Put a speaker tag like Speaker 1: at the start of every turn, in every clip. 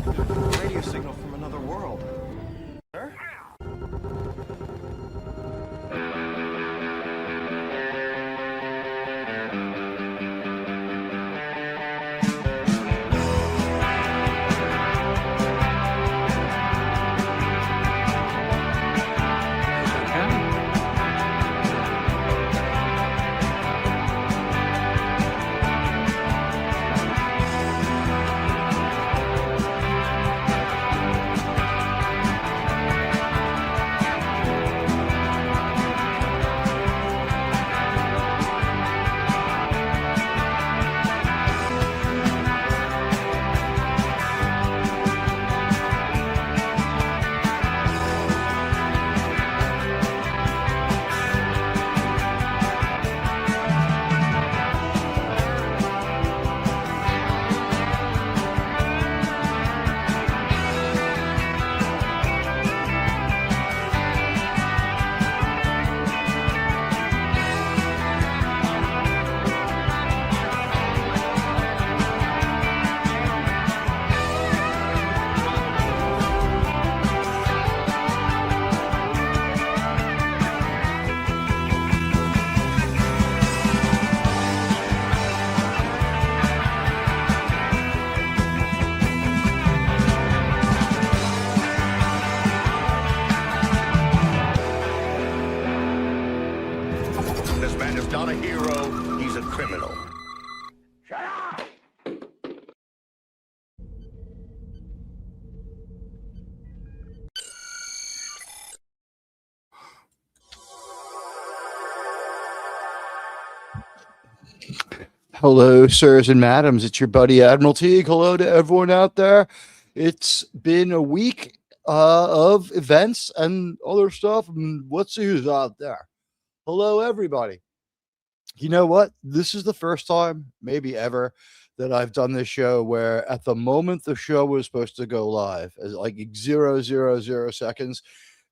Speaker 1: A radio signal from another world. Sir?
Speaker 2: This man is not a hero, he's a criminal. Shut up!
Speaker 3: Hello, sirs and madams. It's your buddy Admiral Teag. Hello to everyone out there. It's been a week of events and other stuff. And let's see who's out there. Hello, everybody. You know what? This is the first time, maybe ever, that I've done this show where at the moment the show was supposed to go live, as like 000 seconds,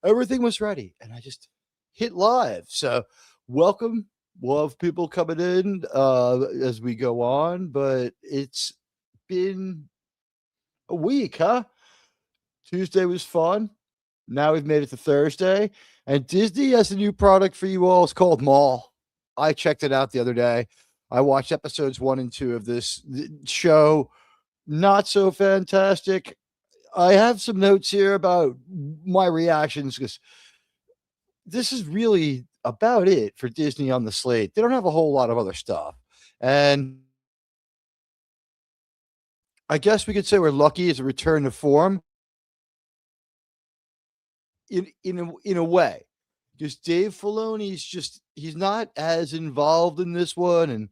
Speaker 3: everything was ready. And I just hit live. So welcome. We'll have people coming in as we go on, but it's been a week, huh? Tuesday was fun. Now we've made it to Thursday, and Disney has a new product for you all. It's called Maul. I checked it out the other day. I watched episodes 1 and 2 of this show. Not so fantastic. I have some notes here about my reactions because this is really about it for Disney on the slate. They don't have a whole lot of other stuff. And I guess we could say we're lucky as a return to form in a way. Because Dave Filoni's he's not as involved in this one. And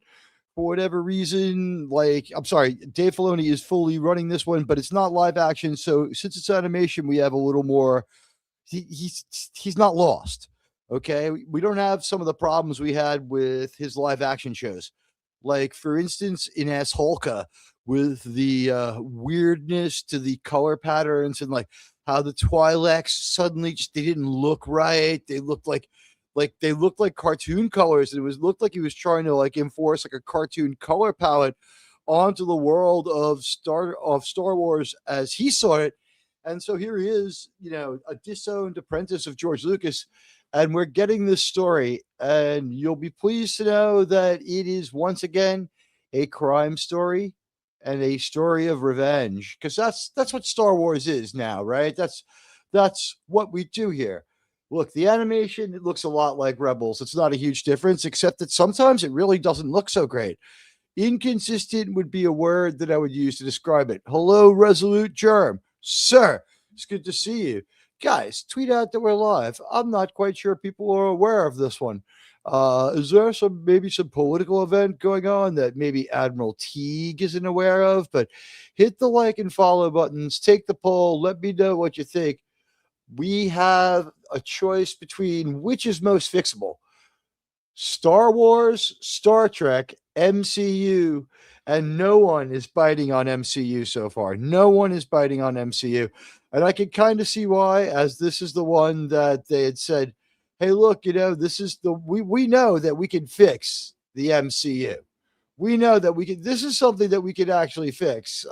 Speaker 3: for whatever reason, I'm sorry, Dave Filoni is fully running this one, but it's not live action. So since it's animation, we have a little more, he's not lost. Okay, we don't have some of the problems we had with his live action shows. Like, for instance, in Hulka, with the weirdness to the color patterns and like how the Twi'leks suddenly they didn't look right. They looked like cartoon colors. It looked like he was trying to like enforce like a cartoon color palette onto the world of Star Wars as he saw it. And so here he is, a disowned apprentice of George Lucas. And we're getting this story, and you'll be pleased to know that it is once again a crime story and a story of revenge, because that's what Star Wars is now, right? That's what we do here. Look, the animation, it looks a lot like Rebels. It's not a huge difference, except that sometimes it really doesn't look so great. Inconsistent would be a word that I would use to describe it. Hello, Resolute Germ. Sir, it's good to see you. Guys, tweet out that we're live. I'm not quite sure people are aware of this one. Is there maybe some political event going on that maybe Admiral Teag isn't aware of? But hit the like and follow buttons. Take the poll. Let me know what you think. We have a choice between which is most fixable. Star Wars, Star Trek, MCU, and no one is biting on MCU so far. No one is biting on MCU. And I can kind of see why, as this is the one that they had said, hey, look, this is we know that we can fix the MCU. We know that this is something that we could actually fix.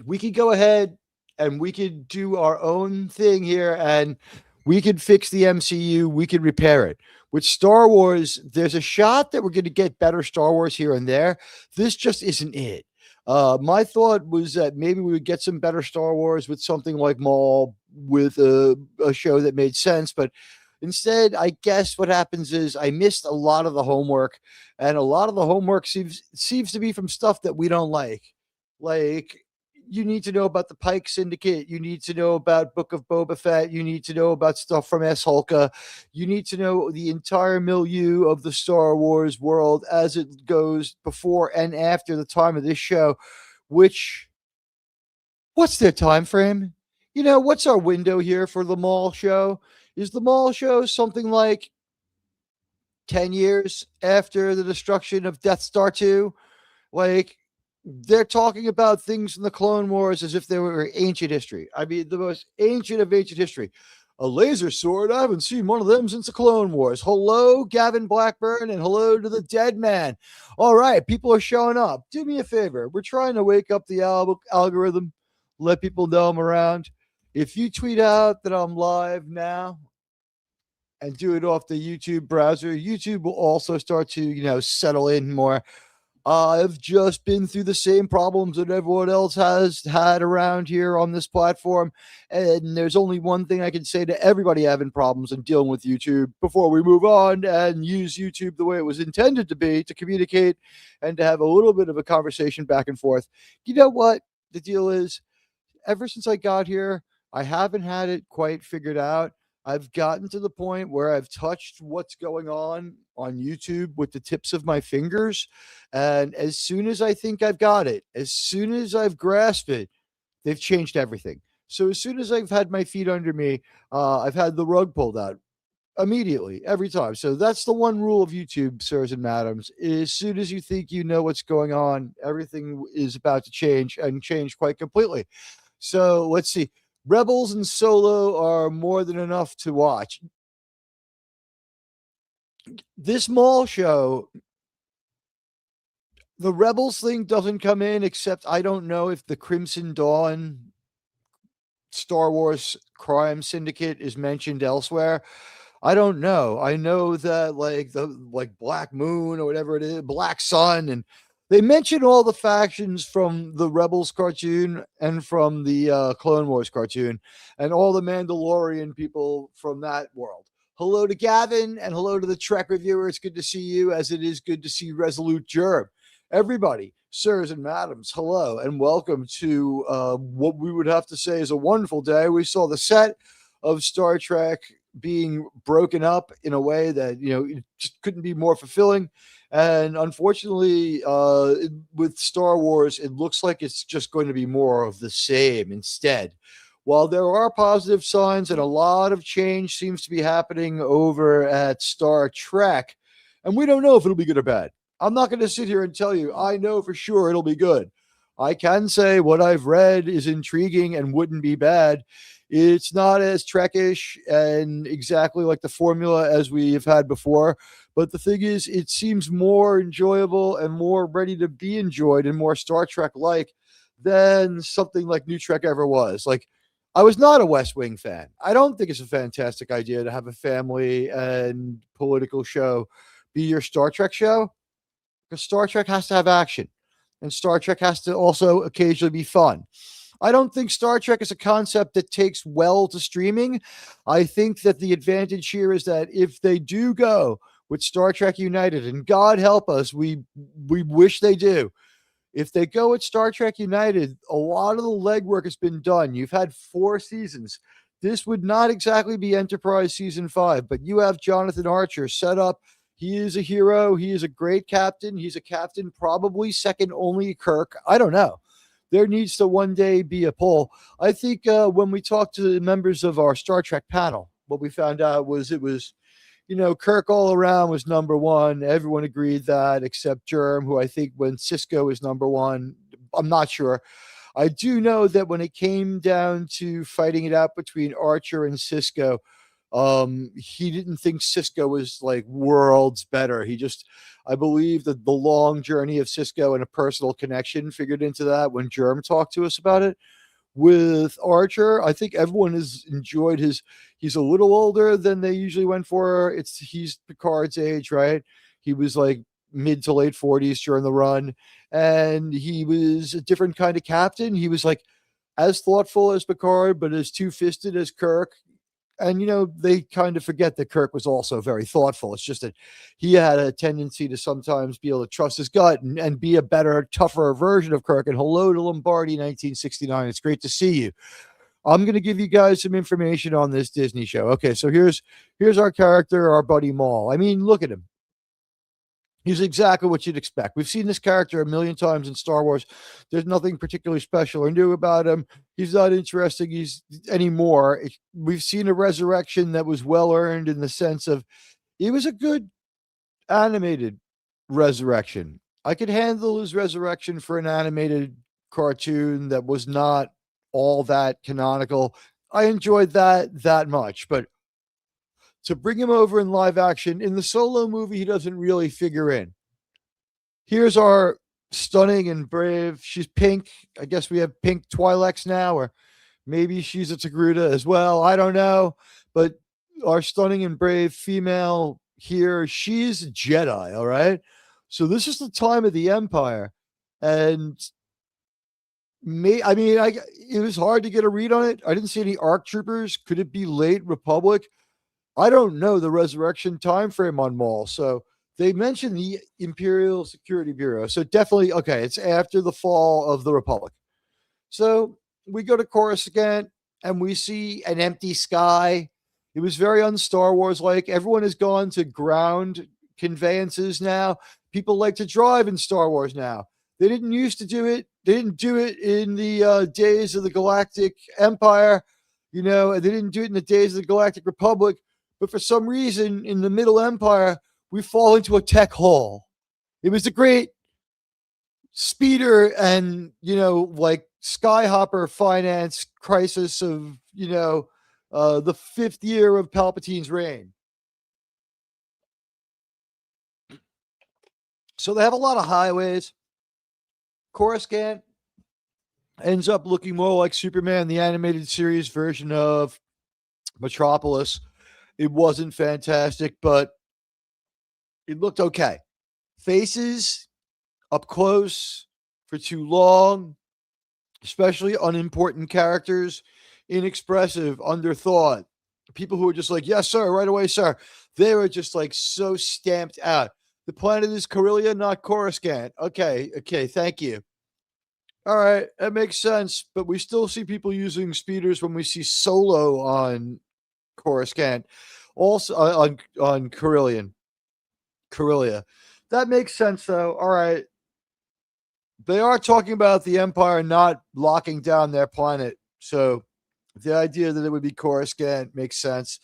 Speaker 3: we could go ahead and we could do our own thing here, and we could fix the MCU. We could repair it. With Star Wars, there's a shot that we're going to get better Star Wars here and there. This just isn't it. My thought was that maybe we would get some better Star Wars with something like Maul, with a show that made sense. But instead, I guess what happens is I missed a lot of the homework, and a lot of the homework seems to be from stuff that we don't like. Like, you need to know about the Pike Syndicate. You need to know about Book of Boba Fett. You need to know about stuff from S. Hulka. You need to know the entire milieu of the Star Wars world as it goes before and after the time of this show, which, what's their time frame? What's our window here for the Maul show? Is the Maul show something like 10 years after the destruction of Death Star 2? Like, they're talking about things in the Clone Wars as if they were ancient history. I mean, the most ancient of ancient history. A laser sword? I haven't seen one of them since the Clone Wars. Hello, Gavin Blackburn, and hello to the dead man. All right, people are showing up. Do me a favor. We're trying to wake up the algorithm, let people know I'm around. If you tweet out that I'm live now and do it off the YouTube browser, YouTube will also start to, settle in more. I've just been through the same problems that everyone else has had around here on this platform. And there's only one thing I can say to everybody having problems and dealing with YouTube before we move on and use YouTube the way it was intended to be, to communicate and to have a little bit of a conversation back and forth. You know what the deal is? Ever since I got here, I haven't had it quite figured out. I've gotten to the point where I've touched what's going on YouTube with the tips of my fingers. And as soon as I think I've got it, as soon as I've grasped it, they've changed everything. So as soon as I've had my feet under me, I've had the rug pulled out immediately, every time. So that's the one rule of YouTube, sirs and madams. As soon as you think you know what's going on, everything is about to change, and change quite completely. So let's see. Rebels and Solo are more than enough to watch. This Maul show, the Rebels thing doesn't come in, except I don't know if the Crimson Dawn Star Wars crime syndicate is mentioned elsewhere. I don't know. I know that like Black Moon or whatever it is, Black Sun, and they mention all the factions from the Rebels cartoon and from the Clone Wars cartoon, and all the Mandalorian people from that world. Hello to Gavin, and hello to the Trek reviewer. It's good to see you, as it is good to see Resolute Gerb. Everybody, sirs and madams, hello, and welcome to what we would have to say is a wonderful day. We saw the set of Star Trek being broken up in a way that, it just couldn't be more fulfilling. And unfortunately, with Star Wars, it looks like it's just going to be more of the same instead. While there are positive signs and a lot of change seems to be happening over at Star Trek, and we don't know if it'll be good or bad. I'm not going to sit here and tell you I know for sure it'll be good. I can say what I've read is intriguing and wouldn't be bad. It's not as Trekish and exactly like the formula as we have had before. But the thing is, it seems more enjoyable and more ready to be enjoyed and more Star Trek-like than something like New Trek ever was. Like, I was not a West Wing fan. I don't think it's a fantastic idea to have a family and political show be your Star Trek show, because Star Trek has to have action, and Star Trek has to also occasionally be fun. I don't think Star Trek is a concept that takes well to streaming. I think that the advantage here is that if they do go with Star Trek United, and God help us, we wish they do. If they go with Star Trek United, a lot of the legwork has been done. You've had 4 seasons. This would not exactly be Enterprise Season 5, but you have Jonathan Archer set up. He is a hero. He is a great captain. He's a captain probably second only to Kirk. I don't know. There needs to one day be a poll. I think when we talked to the members of our Star Trek panel, what we found out was it was, Kirk all around was number one. Everyone agreed that, except Germ, who I think when Cisco is number one, I'm not sure. I do know that when it came down to fighting it out between Archer and Cisco, He didn't think Cisco was like worlds better. I believe that the long journey of Cisco and a personal connection figured into that when Germ talked to us about it. With Archer, I think everyone has enjoyed he's a little older than they usually went for. He's Picard's age, right? He was like mid to late 40s during the run, and he was a different kind of captain. He was like as thoughtful as Picard, but as two-fisted as Kirk. And they kind of forget that Kirk was also very thoughtful. It's just that he had a tendency to sometimes be able to trust his gut and be a better, tougher version of Kirk. And hello to Lombardi 1969. It's great to see you. I'm going to give you guys some information on this Disney show. Okay, so here's our character, our buddy Maul. I mean, look at him. He's exactly what you'd expect. We've seen this character a million times in Star Wars. There's nothing particularly special or new about him. He's not interesting anymore. We've seen a resurrection that was well earned in the sense of it was a good animated resurrection. I could handle his resurrection for an animated cartoon that was not all that canonical. I enjoyed that much, but to bring him over in live action, in the Solo movie, he doesn't really figure in. Here's our stunning and brave. She's pink. I guess we have pink Twi'leks now, or maybe she's a Togruta as well. I don't know. But our stunning and brave female here, she's a Jedi, all right? So this is the time of the Empire. And it was hard to get a read on it. I didn't see any ARC troopers. Could it be late Republic? I don't know the resurrection time frame on Maul. So they mentioned the Imperial Security Bureau. So definitely, okay, it's after the fall of the Republic. So we go to Coruscant and we see an empty sky. It was very un-Star Wars-like. Everyone has gone to ground conveyances now. People like to drive in Star Wars now. They didn't used to do it. They didn't do it in the days of the Galactic Empire. They didn't do it in the days of the Galactic Republic. But for some reason, in the Middle Empire, we fall into a tech hole. It was a great speeder and, like skyhopper finance crisis of, the 5th year of Palpatine's reign. So they have a lot of highways. Coruscant ends up looking more like Superman, the animated series version of Metropolis. It wasn't fantastic, but it looked okay. Faces up close for too long, especially unimportant characters, inexpressive, underthought. People who are just like, yes, sir, right away, sir. They were just like so stamped out. The planet is Corellia, not Coruscant. Okay, thank you. All right, that makes sense, but we still see people using speeders when we see Solo on Coruscant, also on Corellia. That makes sense, though. All right. They are talking about the Empire not locking down their planet, so the idea that it would be Coruscant makes sense.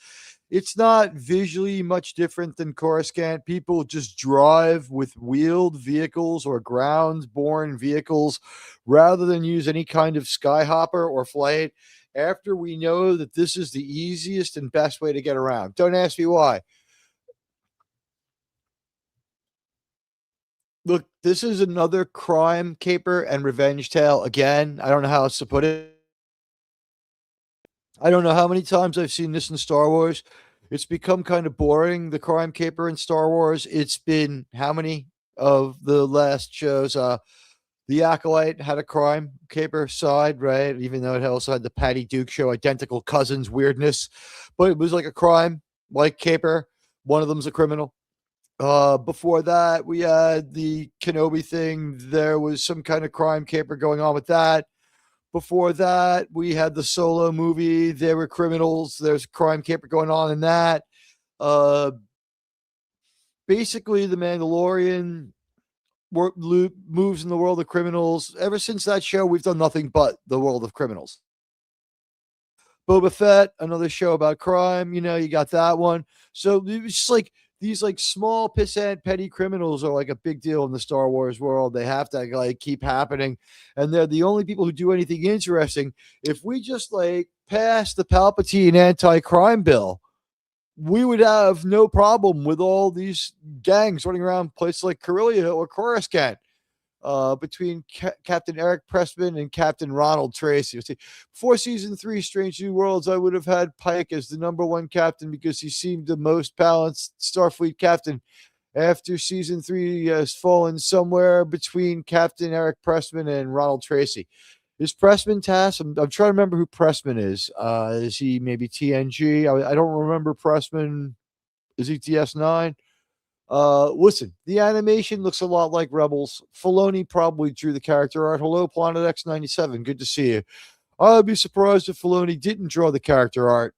Speaker 3: It's not visually much different than Coruscant. People just drive with wheeled vehicles or ground-borne vehicles rather than use any kind of skyhopper or flight after we know that this is the easiest and best way to get around. Don't ask me why. Look, this is another crime caper and revenge tale. Again, I don't know how else to put it. I don't know how many times I've seen this in Star Wars. It's become kind of boring, the crime caper in Star Wars. It's been how many of the last shows? The Acolyte had a crime caper side, right? Even though it also had the Patty Duke show, identical cousins weirdness. But it was like a crime, like caper. One of them's a criminal. Before that, we had the Kenobi thing. There was some kind of crime caper going on with that. Before that, we had the Solo movie. There were criminals. There's crime caper going on in that. Basically, the Mandalorian moves in the world of criminals. Ever since that show, we've done nothing but the world of criminals. Boba Fett, another show about crime. You got that one. So it's just like these like small pissant petty criminals are like a big deal in the Star Wars world. They have to like keep happening. And they're the only people who do anything interesting. If we just like pass the Palpatine anti-crime bill, we would have no problem with all these gangs running around places like Corellia or Coruscant. Between Captain Eric Pressman and Captain Ronald Tracy. See, before season 3, Strange New Worlds, I would have had Pike as the number 1 captain because he seemed the most balanced Starfleet captain. After season 3, he has fallen somewhere between Captain Eric Pressman and Ronald Tracy. Is Pressman TAS? I'm trying to remember who Pressman is. Is he maybe TNG? I don't remember Pressman. Is he DS9? Listen, the animation looks a lot like Rebels. Filoni probably drew the character art. Hello, Planet X97. Good to see you. I'd be surprised if Filoni didn't draw the character art,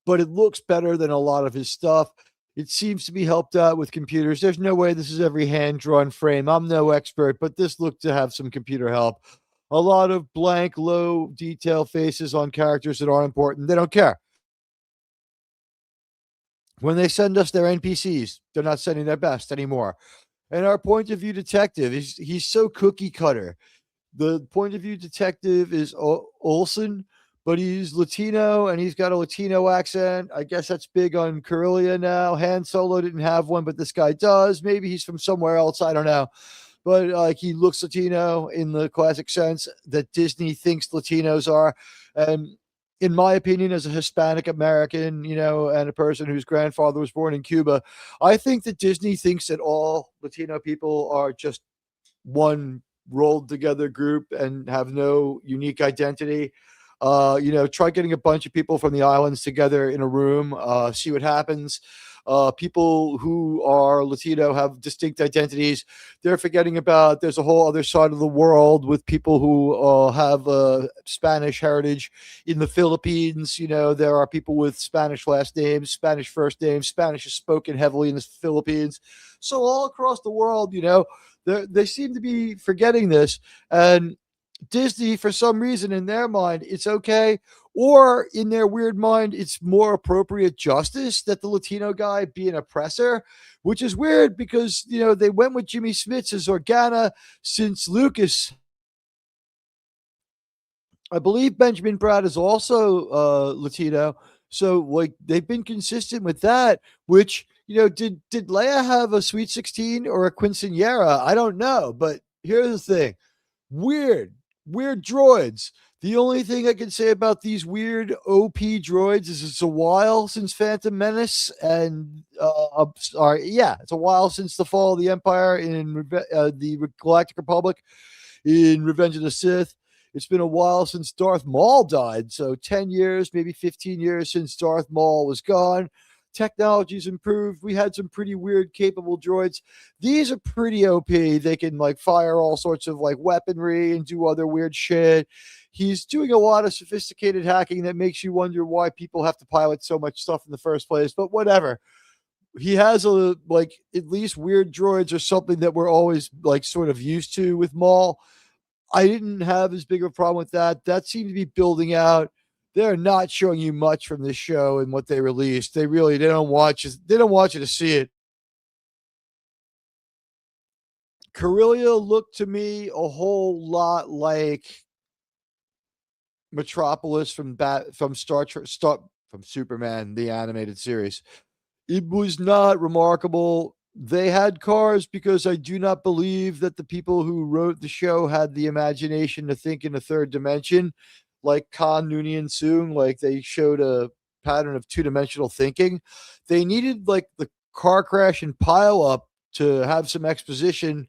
Speaker 3: but it looks better than a lot of his stuff. It seems to be helped out with computers. There's no way this is every hand-drawn frame. I'm no expert, but this looked to have some computer help. A lot of blank, low detail faces on characters that aren't important. They don't care. When they send us their NPCs, they're not sending their best anymore. And our point of view detective, he's so cookie cutter. The point of view detective is Olsen, but he's Latino and he's got a Latino accent. I guess that's big on Corellia now. Han Solo didn't have one, but this guy does. Maybe he's from somewhere else. I don't know. But like he looks Latino in the classic sense that Disney thinks Latinos are. And in my opinion, as a Hispanic American, and a person whose grandfather was born in Cuba, I think that Disney thinks that all Latino people are just one rolled together group and have no unique identity. Try getting a bunch of people from the islands together in a room, see what happens. People who are Latino have distinct identities. They're forgetting about there's a whole other side of the world with people who have Spanish heritage in the Philippines. There are people with Spanish last names, Spanish first names. Spanish is spoken heavily in the Philippines. So all across the world, they seem to be forgetting this. And Disney, for some reason, in their mind, it's okay. Or in their weird mind, it's more appropriate justice that the Latino guy be an oppressor, which is weird because, they went with Jimmy Smits as Organa since Lucas. I believe Benjamin Bratt is also Latino. So, like, they've been consistent with that, which, did Leia have a Sweet 16 or a quinceanera? I don't know. But here's the thing. Weird droids. The only thing I can say about these weird OP droids is it's a while since Phantom Menace, and it's a while since the fall of the Empire in the Galactic Republic in Revenge of the Sith. It's been a while since Darth Maul died, so 10 years, maybe 15 years since Darth Maul was gone. Technology's improved. We had some pretty weird, capable droids. These are pretty OP. They can fire all sorts of weaponry and do other weird shit. He's doing a lot of sophisticated hacking that makes you wonder why people have to pilot so much stuff in the first place. But whatever. He has at least weird droids or something that we're always sort of used to with Maul. I didn't have as big of a problem with that. That seemed to be building out. They're not showing you much from this show and what they released. They don't want you to see it. Corellia looked to me a whole lot like Metropolis from Superman, the animated series. It was not remarkable. They had cars because I do not believe that the people who wrote the show had the imagination to think in a third dimension. Like Khan Noonien Soong, they showed a pattern of two-dimensional thinking. They needed the car crash and pile up to have some exposition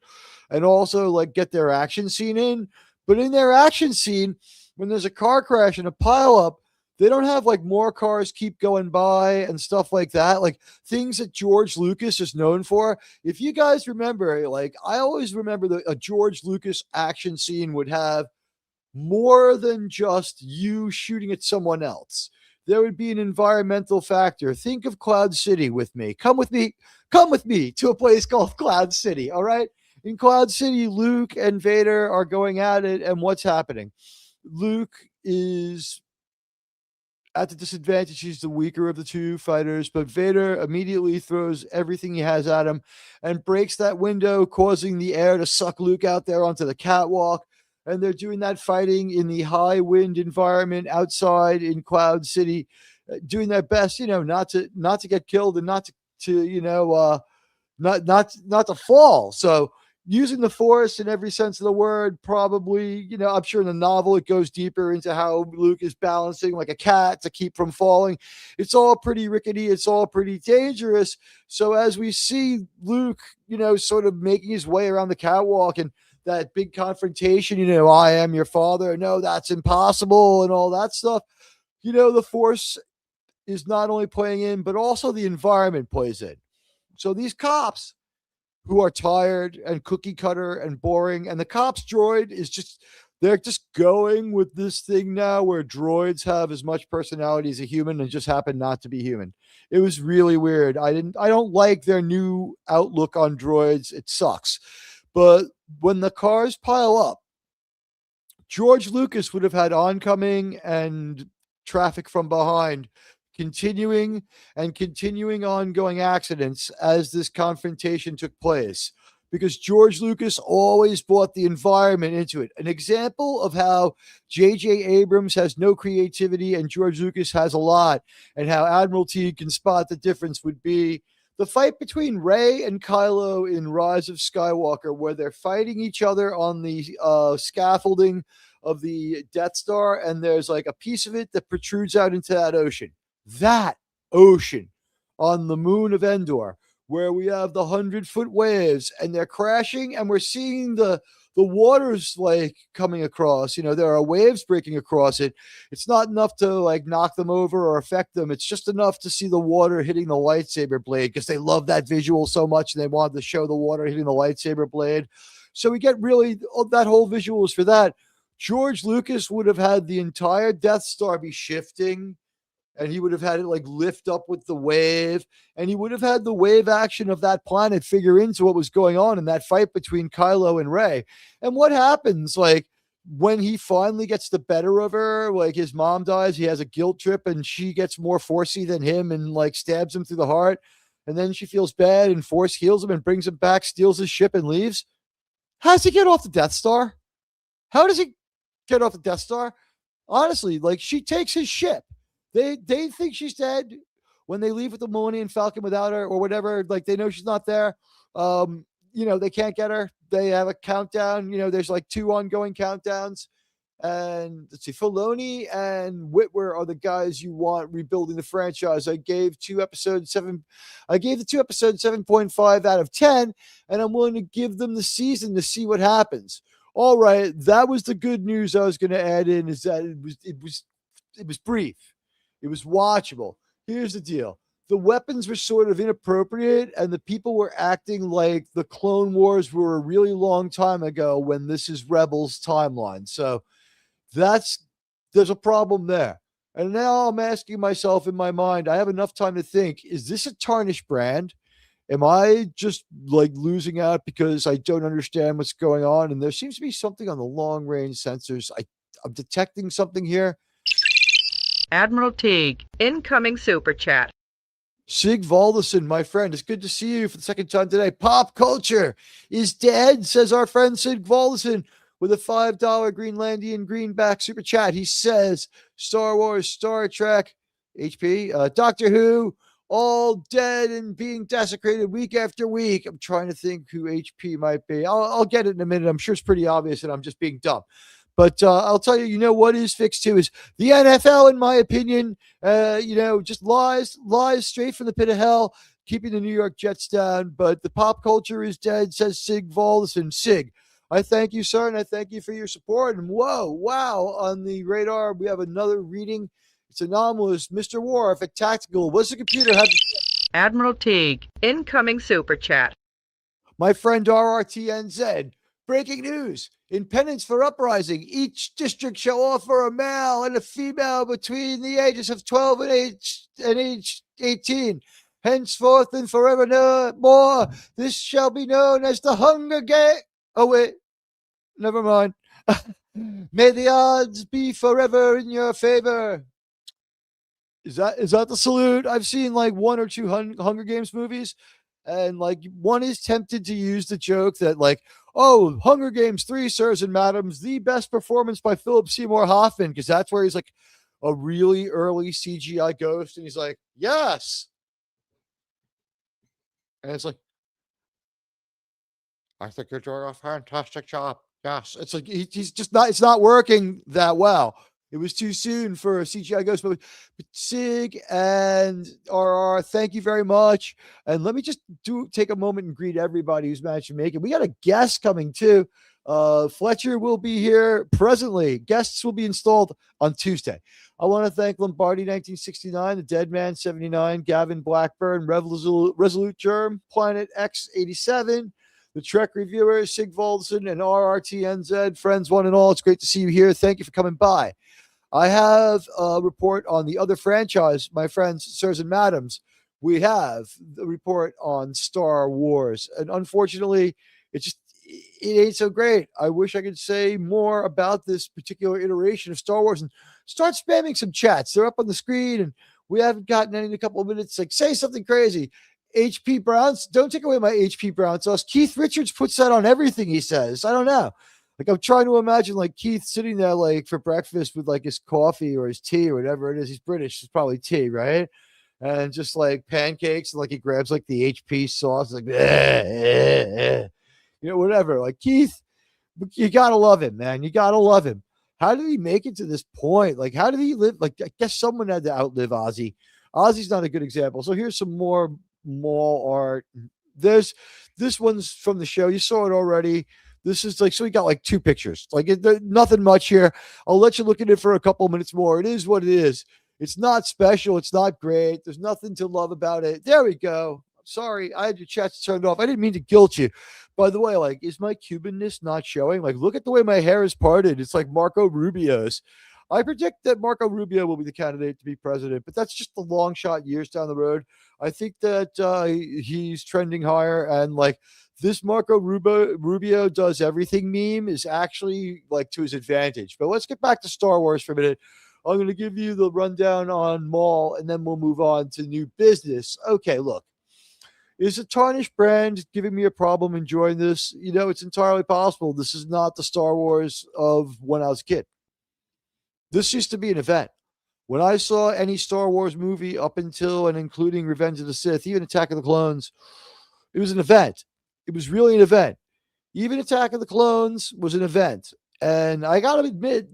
Speaker 3: and also get their action scene in. But in their action scene, when there's a car crash and a pile up, they don't have more cars keep going by and stuff like that. Things that George Lucas is known for. If you guys remember, I always remember that a George Lucas action scene would have more than just you shooting at someone else. There would be an environmental factor. Think of Cloud City with me. Come with me to a place called Cloud City. All right. In Cloud City, Luke and Vader are going at it. And what's happening? Luke is at the disadvantage. He's the weaker of the two fighters, but Vader immediately throws everything he has at him and breaks that window, causing the air to suck Luke out there onto the catwalk. And they're doing that fighting in the high wind environment outside in Cloud City. doing their best, not to get killed and not to not to fall. So using the Force in every sense of the word, probably, I'm sure in the novel it goes deeper into how Luke is balancing like a cat to keep from falling. It's all pretty rickety. It's all pretty dangerous. So as we see Luke, sort of making his way around the catwalk and that big confrontation, I am your father. No, that's impossible and all that stuff. The Force is not only playing in, but also the environment plays in. So these cops who are tired and cookie cutter and boring, and the cops droid they're just going with this thing now where droids have as much personality as a human and just happen not to be human. It was really weird. I don't like their new outlook on droids. It sucks. But when the cars pile up, George Lucas would have had oncoming and traffic from behind, continuing ongoing accidents as this confrontation took place, because George Lucas always brought the environment into it. An example of how J.J. Abrams has no creativity and George Lucas has a lot, and how Admiral Teag can spot the difference, would be the fight between Rey and Kylo in Rise of Skywalker, where they're fighting each other on the scaffolding of the Death Star, and there's like a piece of it that protrudes out into that ocean. That ocean on the moon of Endor, where we have the 100-foot waves and they're crashing, and we're seeing the waters like coming across. There are waves breaking across it. It's not enough to like knock them over or affect them. It's just enough to see the water hitting the lightsaber blade, because they love that visual so much and they wanted to show the water hitting the lightsaber blade. So we get really that whole visual is for that. George Lucas would have had the entire Death Star be shifting, and he would have had it like lift up with the wave, and he would have had the wave action of that planet figure into what was going on in that fight between Kylo and Rey. And what happens, like, when he finally gets the better of her, like his mom dies, he has a guilt trip, and she gets more Forcey than him and like stabs him through the heart. And then she feels bad, and Force heals him and brings him back, steals his ship and leaves. How does he get off the Death Star? How does he get off the Death Star? Honestly, like, she takes his ship. They think she's dead when they leave with the Millennium Falcon without her or whatever. Like, they know she's not there. They can't get her. They have a countdown. There's like 2 ongoing countdowns. And let's see, Filoni and Witwer are the guys you want rebuilding the franchise. I gave the 2 episodes 7.5 out of 10, and I'm willing to give them the season to see what happens. All right, that was the good news I was going to add in, is that it was brief. It was watchable. Here's the deal. The weapons were sort of inappropriate, and the people were acting like the Clone Wars were a really long time ago when this is Rebels timeline. So there's a problem there. And now I'm asking myself in my mind, I have enough time to think, is this a tarnished brand? Am I just like losing out because I don't understand what's going on? And there seems to be something on the long range sensors. I'm detecting something here.
Speaker 4: Admiral Teag, incoming super chat.
Speaker 3: Sig Valdeson, my friend, it's good to see you for the second time today. Pop culture is dead, says our friend Sig Valdeson with a $5 Greenlandian greenback super chat. He says Star Wars, Star Trek, HP, Doctor Who, all dead and being desecrated week after week. I'm trying to think who HP might be. I'll get it in a minute. I'm sure it's pretty obvious and I'm just being dumb. But I'll tell you, what is fixed too is the NFL, in my opinion, just lies straight from the pit of hell, keeping the New York Jets down. But the pop culture is dead, says Sig Valdeson. Sig, I thank you, sir, and I thank you for your support. And wow, on the radar, we have another reading. It's anomalous. Mr. Worf at Tactical. What's the computer have?
Speaker 4: Admiral Teag, incoming super chat.
Speaker 3: My friend RRTNZ. Breaking news. In penance for uprising, each district shall offer a male and a female between the ages of 12 and age 18. Henceforth and forevermore, this shall be known as the Hunger Games. Oh, wait. Never mind. May the odds be forever in your favor. Is that the salute? I've seen like 1 or 2 Hunger Games movies, and like one is tempted to use the joke that like, oh, Hunger Games 3, sirs and madams, the best performance by Philip Seymour Hoffman, because that's where he's like, a really early CGI ghost? And he's like, yes. And it's like, I think you're doing a fantastic job. Yes. It's like, he's just not, it's not working that well. It was too soon for a CGI ghost, but Sig and RR, thank you very much. And let me just take a moment and greet everybody who's managed to make it. We got a guest coming too. Fletcher will be here presently. Guests will be installed on Tuesday. I want to thank Lombardi 1969, the Dead Man 79, Gavin Blackburn, Resolute Germ, Planet X 87, the Trek reviewers, Sig Voldson and RRTNZ, friends one and all. It's great to see you here. Thank you for coming by. I have a report on the other franchise, my friends, sirs and madams. We have the report on Star Wars. And unfortunately, it ain't so great. I wish I could say more about this particular iteration of Star Wars and start spamming some chats. They're up on the screen and we haven't gotten any in a couple of minutes. Like, say something crazy. HP Browns, don't take away my HP Brown sauce. Keith Richards puts that on everything he says. I don't know. Like, I'm trying to imagine like Keith sitting there like for breakfast with like his coffee or his tea or whatever it is. He's British. It's probably tea, right? And just like pancakes and like he grabs like the HP sauce, like, whatever. Like, Keith, you got to love him, man. You got to love him. How did he make it to this point? Like, how did he live? Like, I guess someone had to outlive Ozzy. Ozzy's not a good example. So here's some more Maul art. This one's from the show. You saw it already. This is like, so we got like 2 pictures. Like, nothing much here. I'll let you look at it for a couple minutes more. It is what it is. It's not special. It's not great. There's nothing to love about it. There we go. Sorry, I had your chats turned off. I didn't mean to guilt you. By the way, like, is my Cubanness not showing? Like, look at the way my hair is parted. It's like Marco Rubio's. I predict that Marco Rubio will be the candidate to be president, but that's just the long shot years down the road. I think that he's trending higher, and like this Marco Rubio does everything meme is actually like to his advantage. But let's get back to Star Wars for a minute. I'm going to give you the rundown on Maul, and then we'll move on to new business. Okay, look. Is a tarnished brand giving me a problem enjoying this? It's entirely possible. This is not the Star Wars of when I was a kid. This used to be an event. When I saw any Star Wars movie up until and including Revenge of the Sith, even Attack of the Clones, it was an event. It was really an event. Even Attack of the Clones was an event. And I got to admit,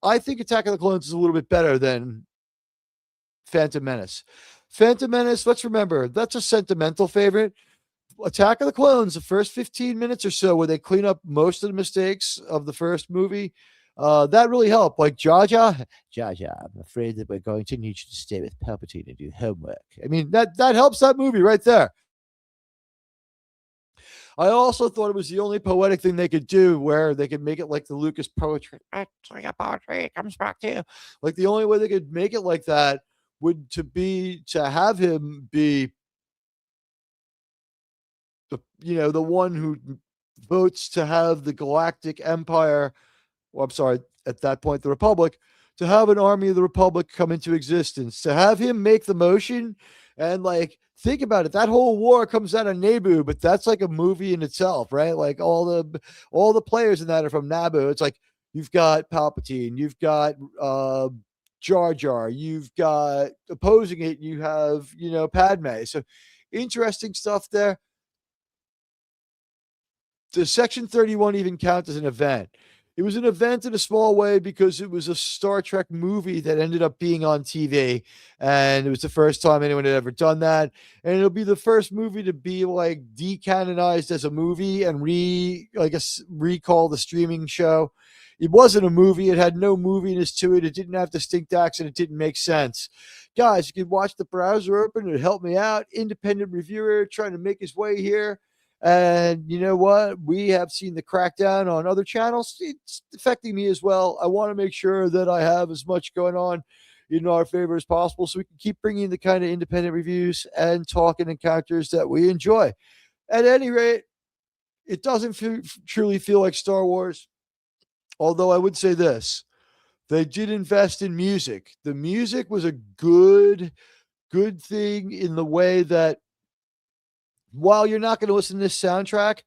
Speaker 3: I think Attack of the Clones is a little bit better than Phantom Menace. Phantom Menace, let's remember, that's a sentimental favorite. Attack of the Clones, the first 15 minutes or so where they clean up most of the mistakes of the first movie, that really helped. Like Jar Jar, I'm afraid that we're going to need you to stay with Palpatine and do homework. I mean, that helps that movie right there. I also thought it was the only poetic thing they could do where they could make it like the Lucas poetry. Poetry comes back to you. Like the only way they could make it like that would to have him be the one who votes to have the Galactic Empire. Well, I'm sorry, at that point, the Republic, to have an army of the Republic come into existence, to have him make the motion and like, think about it. That whole war comes out of Naboo, but that's like a movie in itself, right? Like all the players in that are from Naboo. It's like, you've got Palpatine, you've got, Jar Jar, you've got opposing it, you have, Padme. So interesting stuff there. Does Section 31 even count as an event? It was an event in a small way because it was a Star Trek movie that ended up being on TV. And it was the first time anyone had ever done that. And it'll be the first movie to be like decanonized as a movie and recall the streaming show. It wasn't a movie. It had no moviness to it. It didn't have distinct acts and it didn't make sense. Guys, you can watch the browser open. It helped me out. Independent reviewer trying to make his way here. And you know what? We have seen the crackdown on other channels. It's affecting me as well. I want to make sure that I have as much going on in our favor as possible so we can keep bringing the kind of independent reviews and talking encounters that we enjoy. At any rate, it doesn't truly feel like Star Wars. Although I would say this, they did invest in music. The music was a good thing in the way that while you're not going to listen to this soundtrack,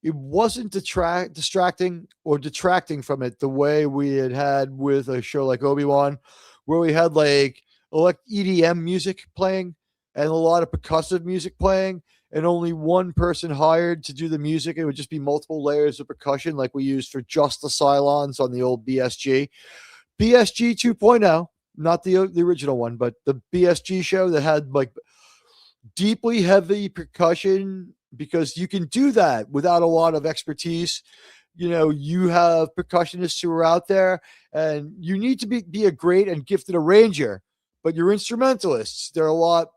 Speaker 3: it wasn't distracting or detracting from it the way we had with a show like Obi-Wan, where we had like EDM music playing and a lot of percussive music playing, and only one person hired to do the music. It would just be multiple layers of percussion, like we used for just the Cylons on the old BSG. BSG 2.0, not the original one, but the BSG show that had like deeply heavy percussion, because you can do that without a lot of expertise. You have percussionists who are out there, and you need to be a great and gifted arranger, but your instrumentalists, they're a lot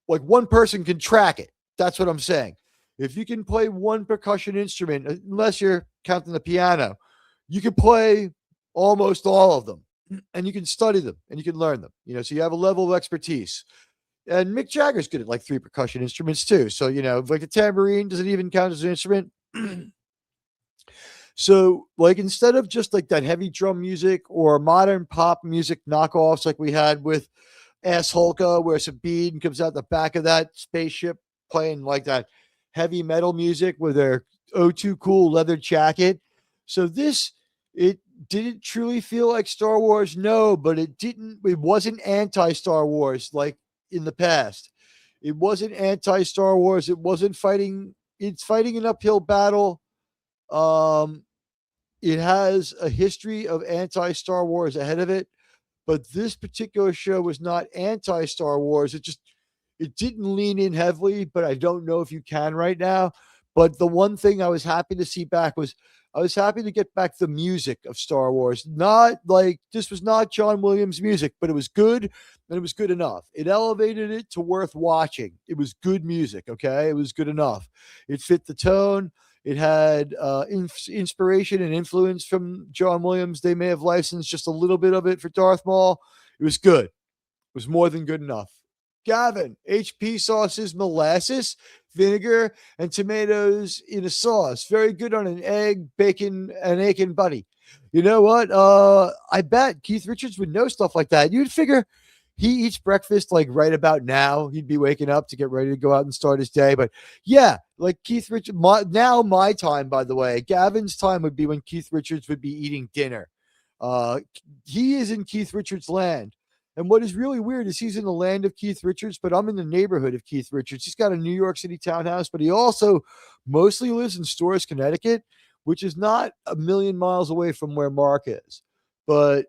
Speaker 3: like one person can track it. That's what I'm saying. If you can play one percussion instrument, unless you're counting the piano, you can play almost all of them, and you can study them and you can learn them, so you have a level of expertise. And Mick Jagger's good at like 3 percussion instruments too. So, like the tambourine, does it even count as an instrument? So, like, instead of just like that heavy drum music or modern pop music knockoffs like we had with Ass Holka, where Sabine comes out the back of that spaceship playing like that heavy metal music with their O2 cool leather jacket. So it didn't truly feel like Star Wars, no, but it wasn't anti-Star Wars like in the past. It wasn't anti-Star Wars. It wasn't fighting. It's fighting an uphill battle. It has a history of anti-Star Wars ahead of it, but this particular show was not anti-Star Wars. It didn't lean in heavily, but I don't know if you can right now. But the one thing I was happy to see back was I was happy to get back the music of Star Wars. Not like this was not John Williams music, but it was good, and it was good enough. It elevated it to worth watching. It was good music, okay? It was good enough. It fit the tone. It had inspiration and influence from John Williams. They may have licensed just a little bit of it for Darth Maul. It was good. It was more than good enough. Gavin, HP sauces, molasses, vinegar, and tomatoes in a sauce. Very good on an egg, bacon, and egg and buddy. You know what? I bet Keith Richards would know stuff like that. You'd figure he eats breakfast like right about now. He'd be waking up to get ready to go out and start his day. But yeah, like Keith Richards, my time, by the way, Gavin's time would be when Keith Richards would be eating dinner. He is in Keith Richards' land. And what is really weird is he's in the land of Keith Richards, but I'm in the neighborhood of Keith Richards. He's got a New York City townhouse, but he also mostly lives in Storrs, Connecticut, which is not a million miles away from where Mark is. But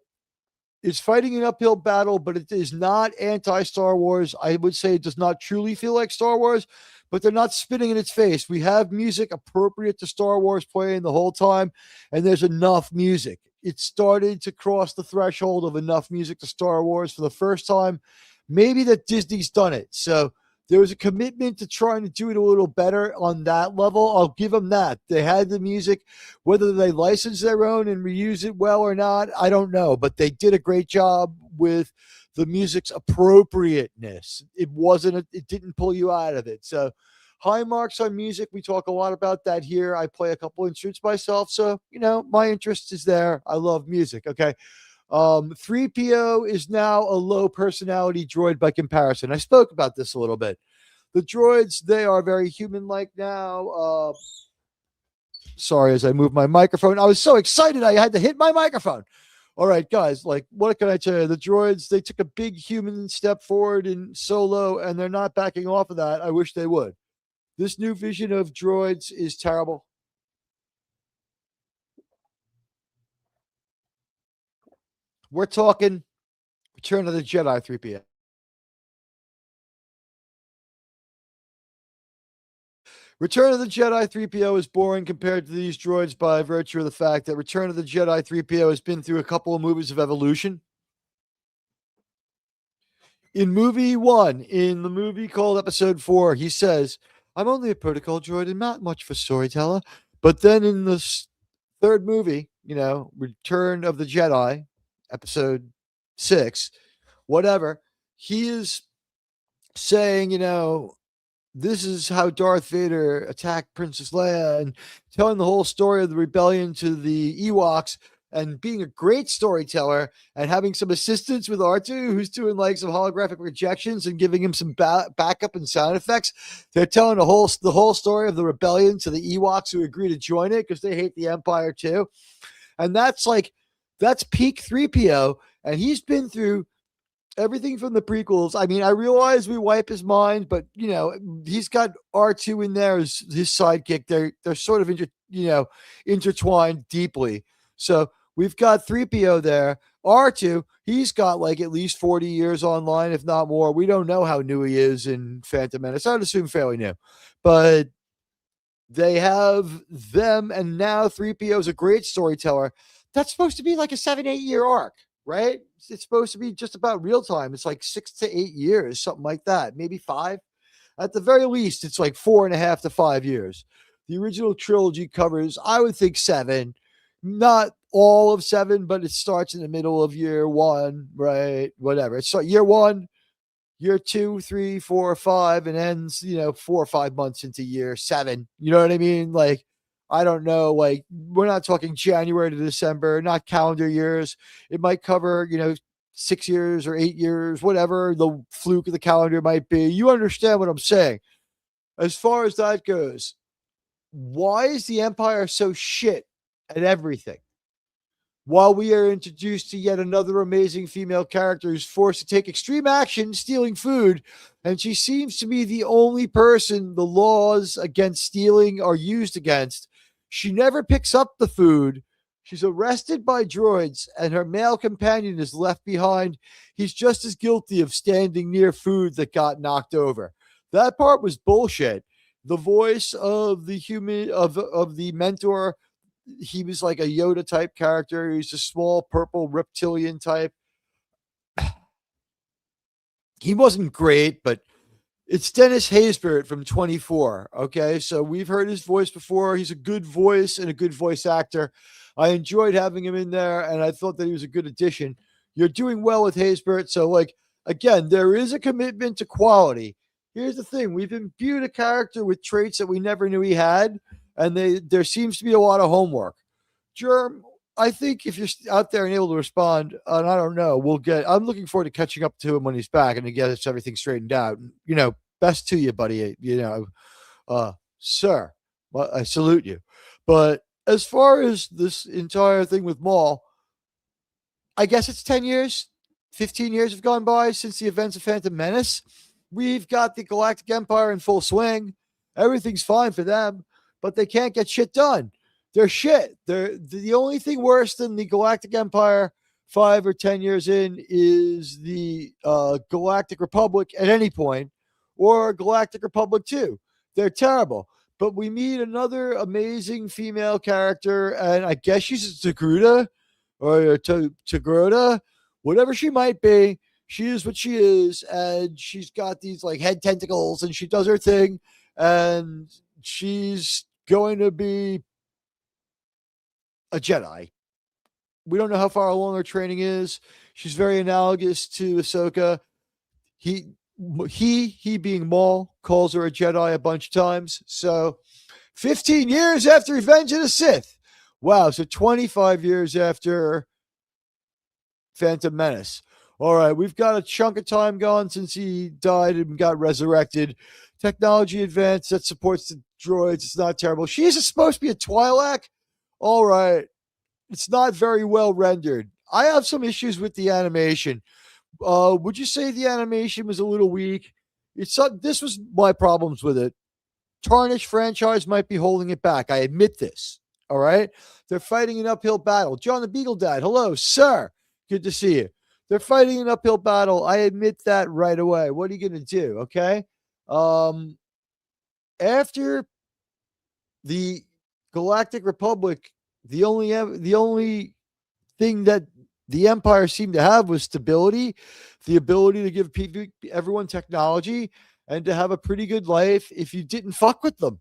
Speaker 3: it's fighting an uphill battle, but it is not anti-Star Wars. I would say it does not truly feel like Star Wars, but they're not spitting in its face. We have music appropriate to Star Wars playing the whole time, and there's enough music. It started to cross the threshold of enough music to Star Wars for the first time. Maybe that Disney's done it. So there was a commitment to trying to do it a little better on that level. I'll give them that. They had the music. Whether they license their own and reuse it well or not, I don't know. But they did a great job with the music's appropriateness. It didn't pull you out of it. So high marks on music. We talk a lot about that here. I play a couple instruments myself. So, my interest is there. I love music. Okay. 3PO is now a low personality droid by comparison. I spoke about this a little bit. The droids, they are very human-like now. Sorry, as I move my microphone. I was so excited I had to hit my microphone. All right, guys, like, what can I tell you? The droids, they took a big human step forward in Solo, and they're not backing off of that. I wish they would. This new vision of droids is terrible. We're talking Return of the Jedi 3PO. Return of the Jedi 3PO is boring compared to these droids by virtue of the fact that Return of the Jedi 3PO has been through a couple of movies of evolution. In movie 1, in the movie called Episode 4, he says, "I'm only a protocol droid and not much of a storyteller." But then in the third movie, Return of the Jedi, Episode 6, whatever, he is saying, this is how Darth Vader attacked Princess Leia and telling the whole story of the rebellion to the Ewoks. and being a great storyteller and having some assistance with R2, who's doing like some holographic projections and giving him some backup and sound effects. They're telling the whole story of the rebellion to the Ewoks who agree to join it because they hate the Empire too. And that's peak 3PO. And he's been through everything from the prequels. I mean, I realize we wipe his mind, but he's got R2 in there as his sidekick. They're sort of intertwined deeply. So we've got 3PO there. R2, he's got like at least 40 years online, if not more. We don't know how new he is in Phantom Menace. I would assume fairly new, but they have them, and now 3PO is a great storyteller. That's supposed to be like a 7-8 year arc, right? It's supposed to be just about real time. It's like 6 to 8 years, something like that. Maybe 5. At the very least, it's like 4.5 to 5 years. The original trilogy covers, I would think, 7. Not all of 7, but it starts in the middle of year 1, right? Whatever. It's year 1, year 2, 3, 4, 5, and ends, 4 or 5 months into year 7. You know what I mean? Like, I don't know. Like, we're not talking January to December, not calendar years. It might cover, 6 years or 8 years, whatever the fluke of the calendar might be. You understand what I'm saying? As far as that goes, why is the Empire so shit at everything? While we are introduced to yet another amazing female character who's forced to take extreme action stealing food, and she seems to be the only person the laws against stealing are used against. She never picks up the food. She's arrested by droids, and her male companion is left behind. He's just as guilty of standing near food that got knocked over. That part was bullshit. The voice of the human, of the mentor, he was like a Yoda type character. He's a small purple reptilian type. He wasn't great, but it's Dennis Haysbert from 24. Okay, so we've heard his voice before. He's a good voice and a good voice actor. I enjoyed having him in there, and I thought that he was a good addition. You're doing well with Haysbert. So, like, again, there is a commitment to quality. Here's the thing. We've imbued a character with traits that we never knew he had, and there seems to be a lot of homework. Germ, I think if you're out there and able to respond, and I don't know, I'm looking forward to catching up to him when he's back and to get everything straightened out. Best to you, buddy. Sir, well, I salute you. But as far as this entire thing with Maul, I guess it's 10 years, 15 years have gone by since the events of Phantom Menace. We've got the Galactic Empire in full swing. Everything's fine for them, but they can't get shit done. They're shit. They're the only thing worse than the Galactic Empire 5 or 10 years in is the Galactic Republic at any point, or Galactic Republic 2. They're terrible. But we meet another amazing female character, and I guess she's a Togruta or Togrota, whatever she might be. She is what she is, and she's got these like head tentacles, and she does her thing, and she's going to be a Jedi. We don't know how far along her training is. She's very analogous to Ahsoka. He being Maul calls her a Jedi a bunch of times. So 15 years after Revenge of the Sith. Wow. So 25 years after Phantom Menace. All right. We've got a chunk of time gone since he died and got resurrected. Technology advance that supports the droids. It's not terrible. She's supposed to be a Twi'lek. All right. It's not very well rendered. I have some issues with the animation. Would you say the animation was a little weak? This was my problems with it. Tarnished franchise might be holding it back. I admit this. All right. They're fighting an uphill battle. John the Beagle Dad. Hello, sir. Good to see you. They're fighting an uphill battle. I admit that right away. What are you going to do? Okay. After the Galactic Republic, the only thing that the Empire seemed to have was stability, the ability to give everyone technology, and to have a pretty good life if you didn't fuck with them.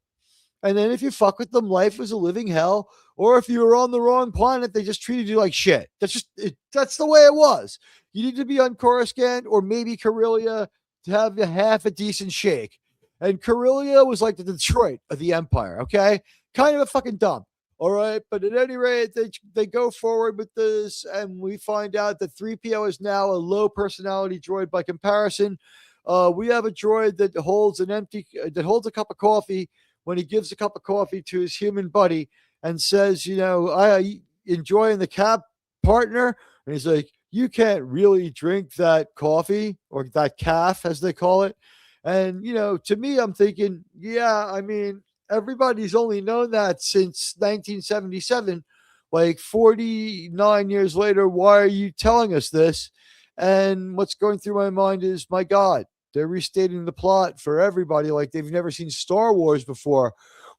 Speaker 3: And then if you fuck with them, life was a living hell. Or if you were on the wrong planet, they just treated you like shit. That's the way it was. You need to be on Coruscant or maybe Corellia to have half a decent shake. And Corellia was like the Detroit of the Empire, okay? Kind of a fucking dump. All right, but at any rate, they go forward with this, and we find out that 3PO is now a low personality droid by comparison. We have a droid that holds a cup of coffee when he gives a cup of coffee to his human buddy and says, I enjoying the cab partner, and he's like, you can't really drink that coffee or that calf, as they call it. And to me, I'm thinking, yeah, I mean, everybody's only known that since 1977, like 49 years later. Why are you telling us this? And what's going through my mind is, my God, they're restating the plot for everybody like they've never seen Star Wars before.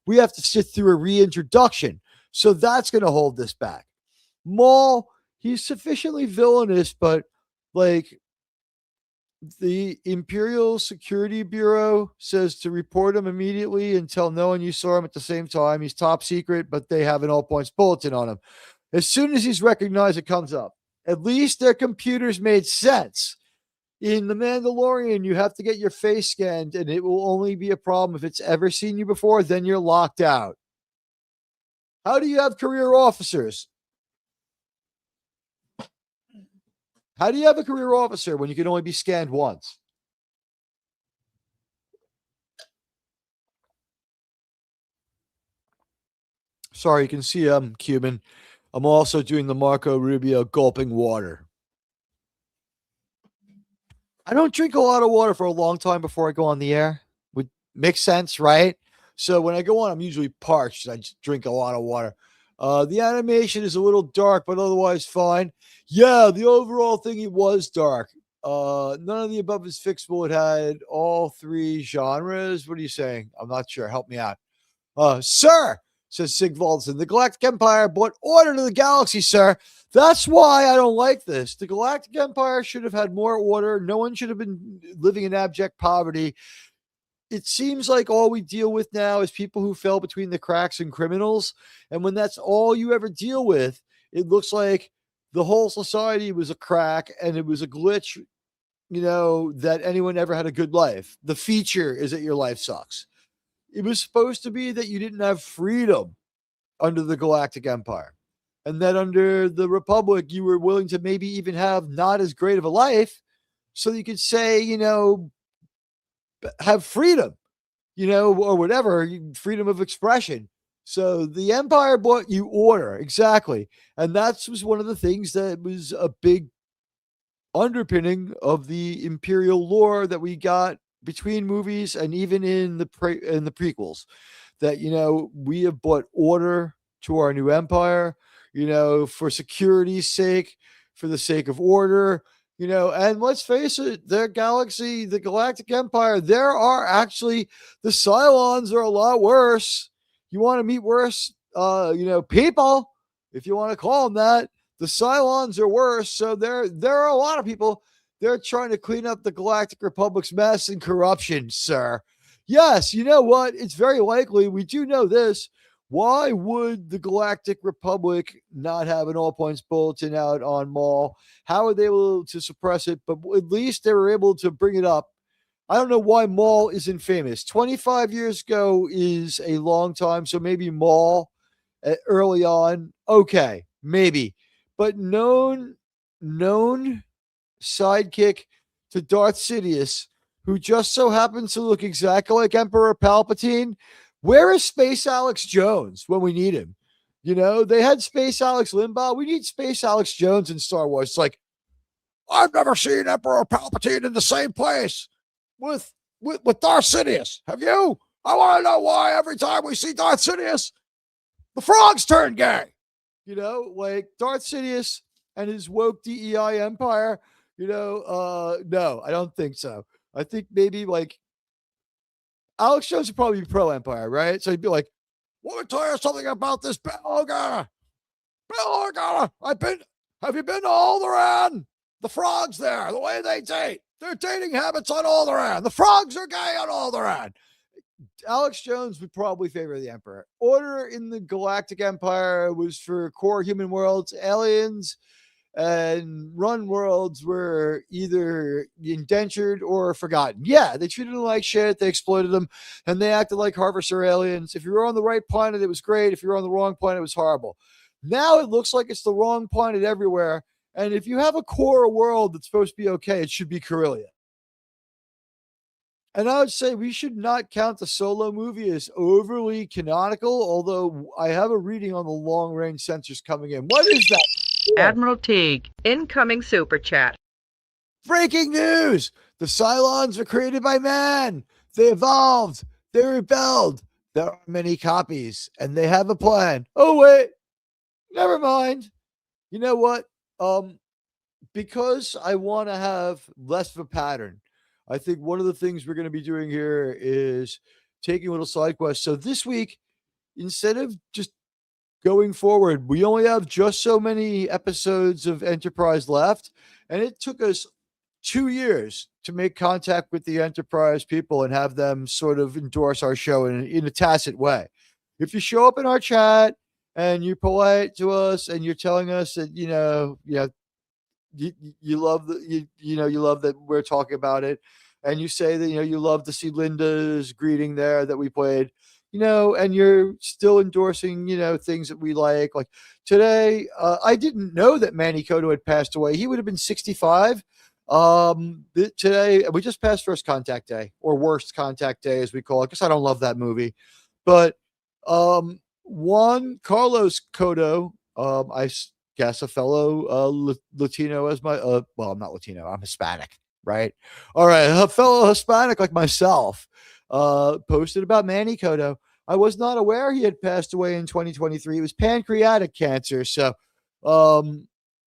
Speaker 3: We have to sit through a reintroduction. So that's going to hold this back. Maul, he's sufficiently villainous, but like, the Imperial Security Bureau says to report him immediately and tell no one you saw him at the same time. He's top secret, but they have an all points bulletin on him. As soon as he's recognized, it comes up. At least their computers made sense. In The Mandalorian, you have to get your face scanned, and it will only be a problem if it's ever seen you before. Then you're locked out. How do you have career officers? How do you have a career officer when you can only be scanned once? Sorry, you can see I'm Cuban. I'm also doing the Marco Rubio gulping water. I don't drink a lot of water for a long time before I go on the air. Would make sense, right? So when I go on, I'm usually parched. I just drink a lot of water. The animation is a little dark, but otherwise fine. Yeah, the overall thing, it was dark. None of the above is fixable. It had all three genres. What are you saying? I'm not sure. Help me out. Sir, says Sigvaldson, the Galactic Empire brought order to the galaxy, sir. That's why I don't like this. The Galactic Empire should have had more order. No one should have been living in abject poverty. It seems like all we deal with now is people who fell between the cracks and criminals. And when that's all you ever deal with, it looks like the whole society was a crack and it was a glitch, that anyone ever had a good life. The feature is that your life sucks. It was supposed to be that you didn't have freedom under the Galactic Empire, and that under the Republic, you were willing to maybe even have not as great of a life so you could say, have freedom, or whatever, freedom of expression. So the Empire brought you order. Exactly. And that was one of the things that was a big underpinning of the Imperial lore that we got between movies and even in the prequels, that, we have brought order to our new empire, for security's sake, for the sake of order. And let's face it, their galaxy, the Galactic Empire, the Cylons are a lot worse. You want to meet worse, people, if you want to call them that, the Cylons are worse. So there are a lot of people. They're trying to clean up the Galactic Republic's mess and corruption, sir. Yes, you know what? It's very likely. We do know this. Why would the Galactic Republic not have an all-points bulletin out on Maul? How are they able to suppress it? But at least they were able to bring it up. I don't know why Maul isn't famous. 25 years ago is a long time, so maybe Maul early on, okay, maybe. But known sidekick to Darth Sidious, who just so happens to look exactly like Emperor Palpatine. Where is Space Alex Jones when we need him? They had Space Alex Limbaugh. We need Space Alex Jones in Star Wars. It's like, I've never seen Emperor Palpatine in the same place with Darth Sidious. Have you? I want to know why every time we see Darth Sidious, the frogs turn gay. Like Darth Sidious and his woke DEI empire. No, I don't think so. I think maybe like Alex Jones would probably be pro-Empire, right? So he'd be like, let me tell you something about this Bill Organa. Have you been to Alderaan? The frogs there, the way they date. Their dating habits on Alderaan. The frogs are gay on Alderaan. Alex Jones would probably favor the Emperor. Order in the Galactic Empire was for core human worlds, aliens, and run worlds were either indentured or forgotten. Yeah, they treated them like shit, they exploited them, and they acted like harvester aliens. If you were on the right planet, it was great. If you were on the wrong planet, it was horrible. Now it looks like it's the wrong planet everywhere. And if you have a core world that's supposed to be okay, it should be Corellia. And I would say we should not count the Solo movie as overly canonical, although I have a reading on the long-range sensors coming in. What is that?
Speaker 4: Admiral Teag, incoming super chat.
Speaker 3: Breaking news! The Cylons were created by man. They evolved. They rebelled. There are many copies, and they have a plan. Oh, wait. Never mind. You know what? Because I want to have less of a pattern, I think one of the things we're going to be doing here is taking little side quests. So this week, instead of just going forward, we only have just so many episodes of Enterprise left. And it took us 2 years to make contact with the Enterprise people and have them sort of endorse our show in a tacit way. If you show up in our chat and you're polite to us and you're telling us that, you love you love that we're talking about it, and you say that you love to see Linda's greeting there that we played, and you're still endorsing things that we like today. I didn't know that Manny Cotto had passed away. He would have been 65. Today we just passed First Contact Day, or Worst Contact Day as we call it, because I don't love that movie. But Juan Carlos Cotto, I guess a fellow Latino as my well, I'm not Latino, I'm Hispanic, right? All right, a fellow Hispanic like myself posted about Manny Cotto. I was not aware he had passed away in 2023. It was pancreatic cancer. So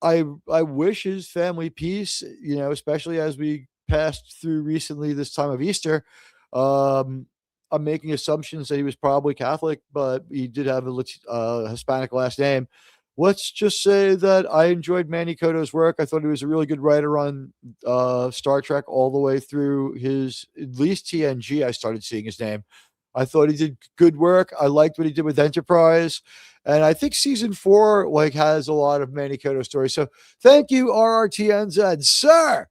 Speaker 3: I wish his family peace, especially as we passed through recently this time of Easter. I'm making assumptions that he was probably Catholic, but he did have a Hispanic last name. Let's just say that I enjoyed Manny Cotto's work. I thought he was a really good writer on Star Trek all the way through at least TNG. I started seeing his name. I thought he did good work. I liked what he did with Enterprise. And I think season 4 has a lot of Manny Cotto stories. So thank you, RRTNZ. Sir,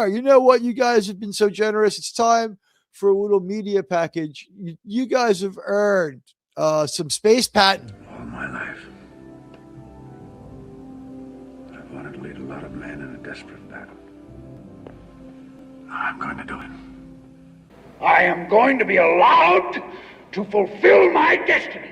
Speaker 3: you know what? You guys have been so generous. It's time for a little media package. You guys have earned some space patent.
Speaker 5: All my life, I've wanted to lead a lot of men in a desperate battle. I'm going to do it. I am going to be allowed to fulfill my destiny.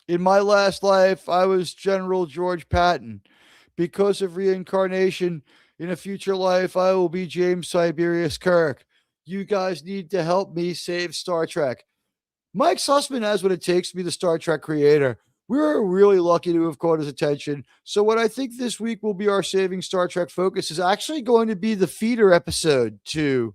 Speaker 3: In my last life, I was General George Patton. Because of reincarnation, in a future life, I will be James Tiberius Kirk. You guys need to help me save Star Trek. Mike Sussman has what it takes to be the Star Trek creator. We're really lucky to have caught his attention. So what I think this week will be our Saving Star Trek focus is actually going to be the feeder episode to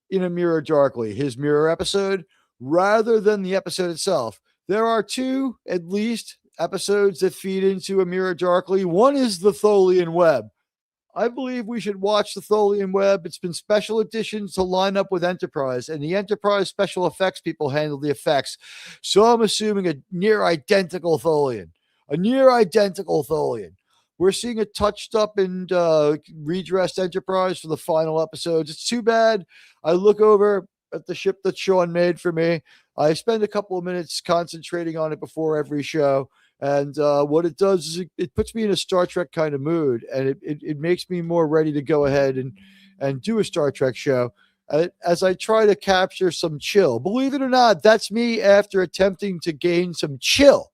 Speaker 3: In a Mirror Darkly, his mirror episode, rather than the episode itself. There are 2, at least, episodes that feed into A Mirror Darkly. One is the Tholian Web. I believe we should watch the Tholian Web. It's been special editions to line up with Enterprise, and the Enterprise special effects people handle the effects. So I'm assuming a near identical Tholian. We're seeing a touched up and redressed Enterprise for the final episodes. It's too bad. I look over at the ship that Sean made for me. I spend a couple of minutes concentrating on it before every show. And what it does is it puts me in a Star Trek kind of mood, and it makes me more ready to go ahead and do a Star Trek show as I try to capture some chill. Believe it or not, that's me after attempting to gain some chill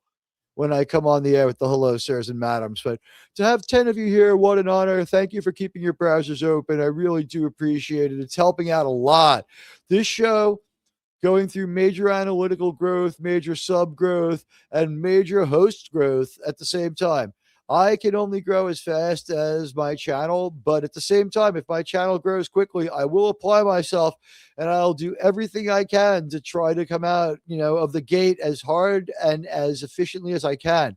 Speaker 3: when I come on the air with the hello, sirs and madams. But to have 10 of you here, what an honor. Thank you for keeping your browsers open. I really do appreciate it. It's helping out a lot. This show, going through major analytical growth, major sub growth, and major host growth at the same time. I can only grow as fast as my channel, but at the same time, if my channel grows quickly, I will apply myself and I'll do everything I can to try to come out, of the gate as hard and as efficiently as I can.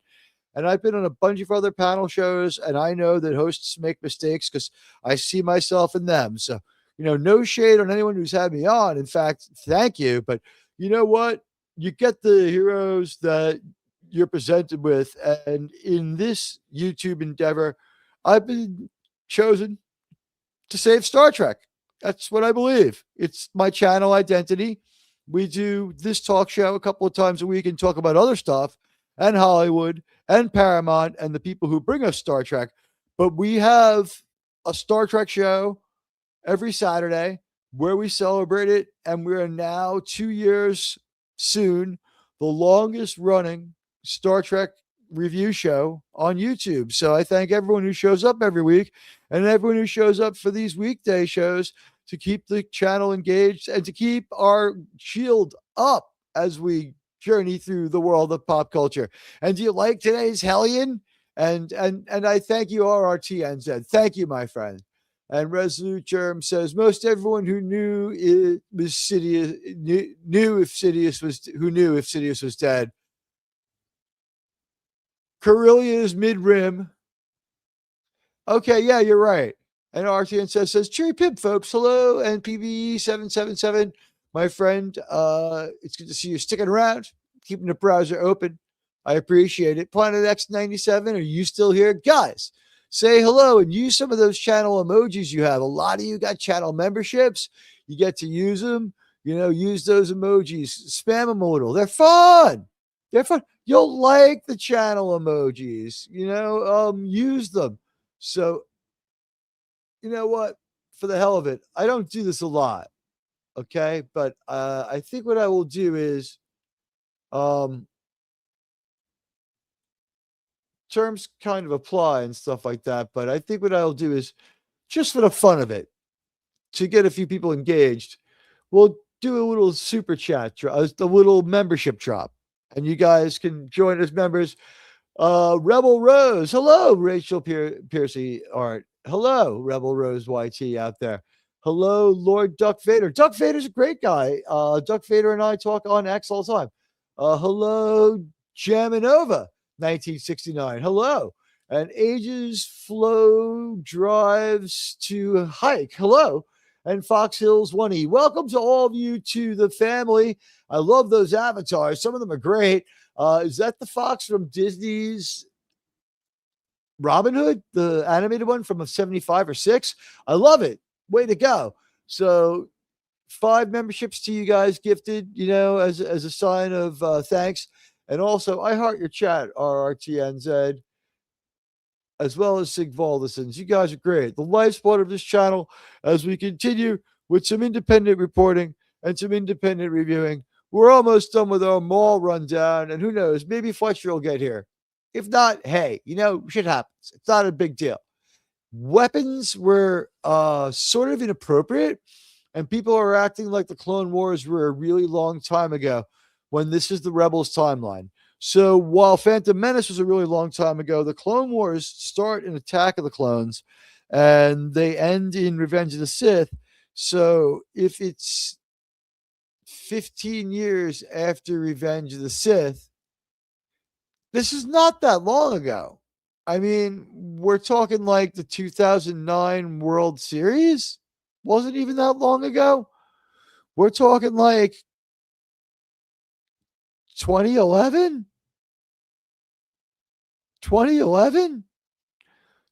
Speaker 3: And I've been on a bunch of other panel shows, and I know that hosts make mistakes because I see myself in them. So, no shade on anyone who's had me on. In fact, thank you. But you know what? You get the heroes that you're presented with. And in this YouTube endeavor, I've been chosen to save Star Trek. That's what I believe. It's my channel identity. We do this talk show a couple of times a week and talk about other stuff and Hollywood and Paramount and the people who bring us Star Trek. But we have a Star Trek show every Saturday where we celebrate it. And we are now 2 years soon, the longest running Star Trek review show on YouTube. So I thank everyone who shows up every week and everyone who shows up for these weekday shows to keep the channel engaged and to keep our shield up as we journey through the world of pop culture. And do you like today's Hellion? And I thank you, RRTNZ. Thank you, my friend. And Resolute Germ says most everyone who knew it was Sidious knew if Sidious was dead. Corellia's mid-rim. Okay, yeah, you're right. And RTN says, Cherry Pip, folks. Hello, and PVE777, my friend. It's good to see you sticking around, keeping the browser open. I appreciate it. Planet X97, are you still here? Guys, say hello and use some of those channel emojis you have. A lot of you got channel memberships. You get to use them. Use those emojis. Spam them a little. They're fun. They're fun. You'll like the channel emojis. Use them. So, you know what? For the hell of it, I don't do this a lot, okay? But I think what I will do is, terms kind of apply and stuff like that. But I think what I'll do is, just for the fun of it, to get a few people engaged, we'll do a little super chat, a little membership drop, and you guys can join as members. Rebel Rose, hello, Rachel Piercy Art. Hello, Rebel Rose YT out there. Hello, Lord Duck Vader. Duck Vader's a great guy. Duck Vader and I talk on X all the time. Hello, Jaminova, 1969. Hello. And Ages Flow Drives to Hike. Hello. And Fox Hills 1E. Welcome to all of you to the family. I love those avatars. Some of them are great. Is that the fox from Disney's Robin Hood, the animated one from 75 or 6? I love it. Way to go. So 5 memberships to you guys gifted, as a sign of thanks. And also, I heart your chat, RRTNZ, as well as Sig Valdesons. You guys are great. The lifeblood of this channel as we continue with some independent reporting and some independent reviewing. We're almost done with our Maul rundown, and who knows, maybe Fletcher will get here. If not, hey, shit happens. It's not a big deal. Weapons were sort of inappropriate, and people are acting like the Clone Wars were a really long time ago when this is the Rebels timeline. So while Phantom Menace was a really long time ago, the Clone Wars start in Attack of the Clones, and they end in Revenge of the Sith. So if it's 15 years after Revenge of the Sith, this is not that long ago. I mean, we're talking like the 2009 World Series. Wasn't even that long ago. We're talking like 2011. 2011?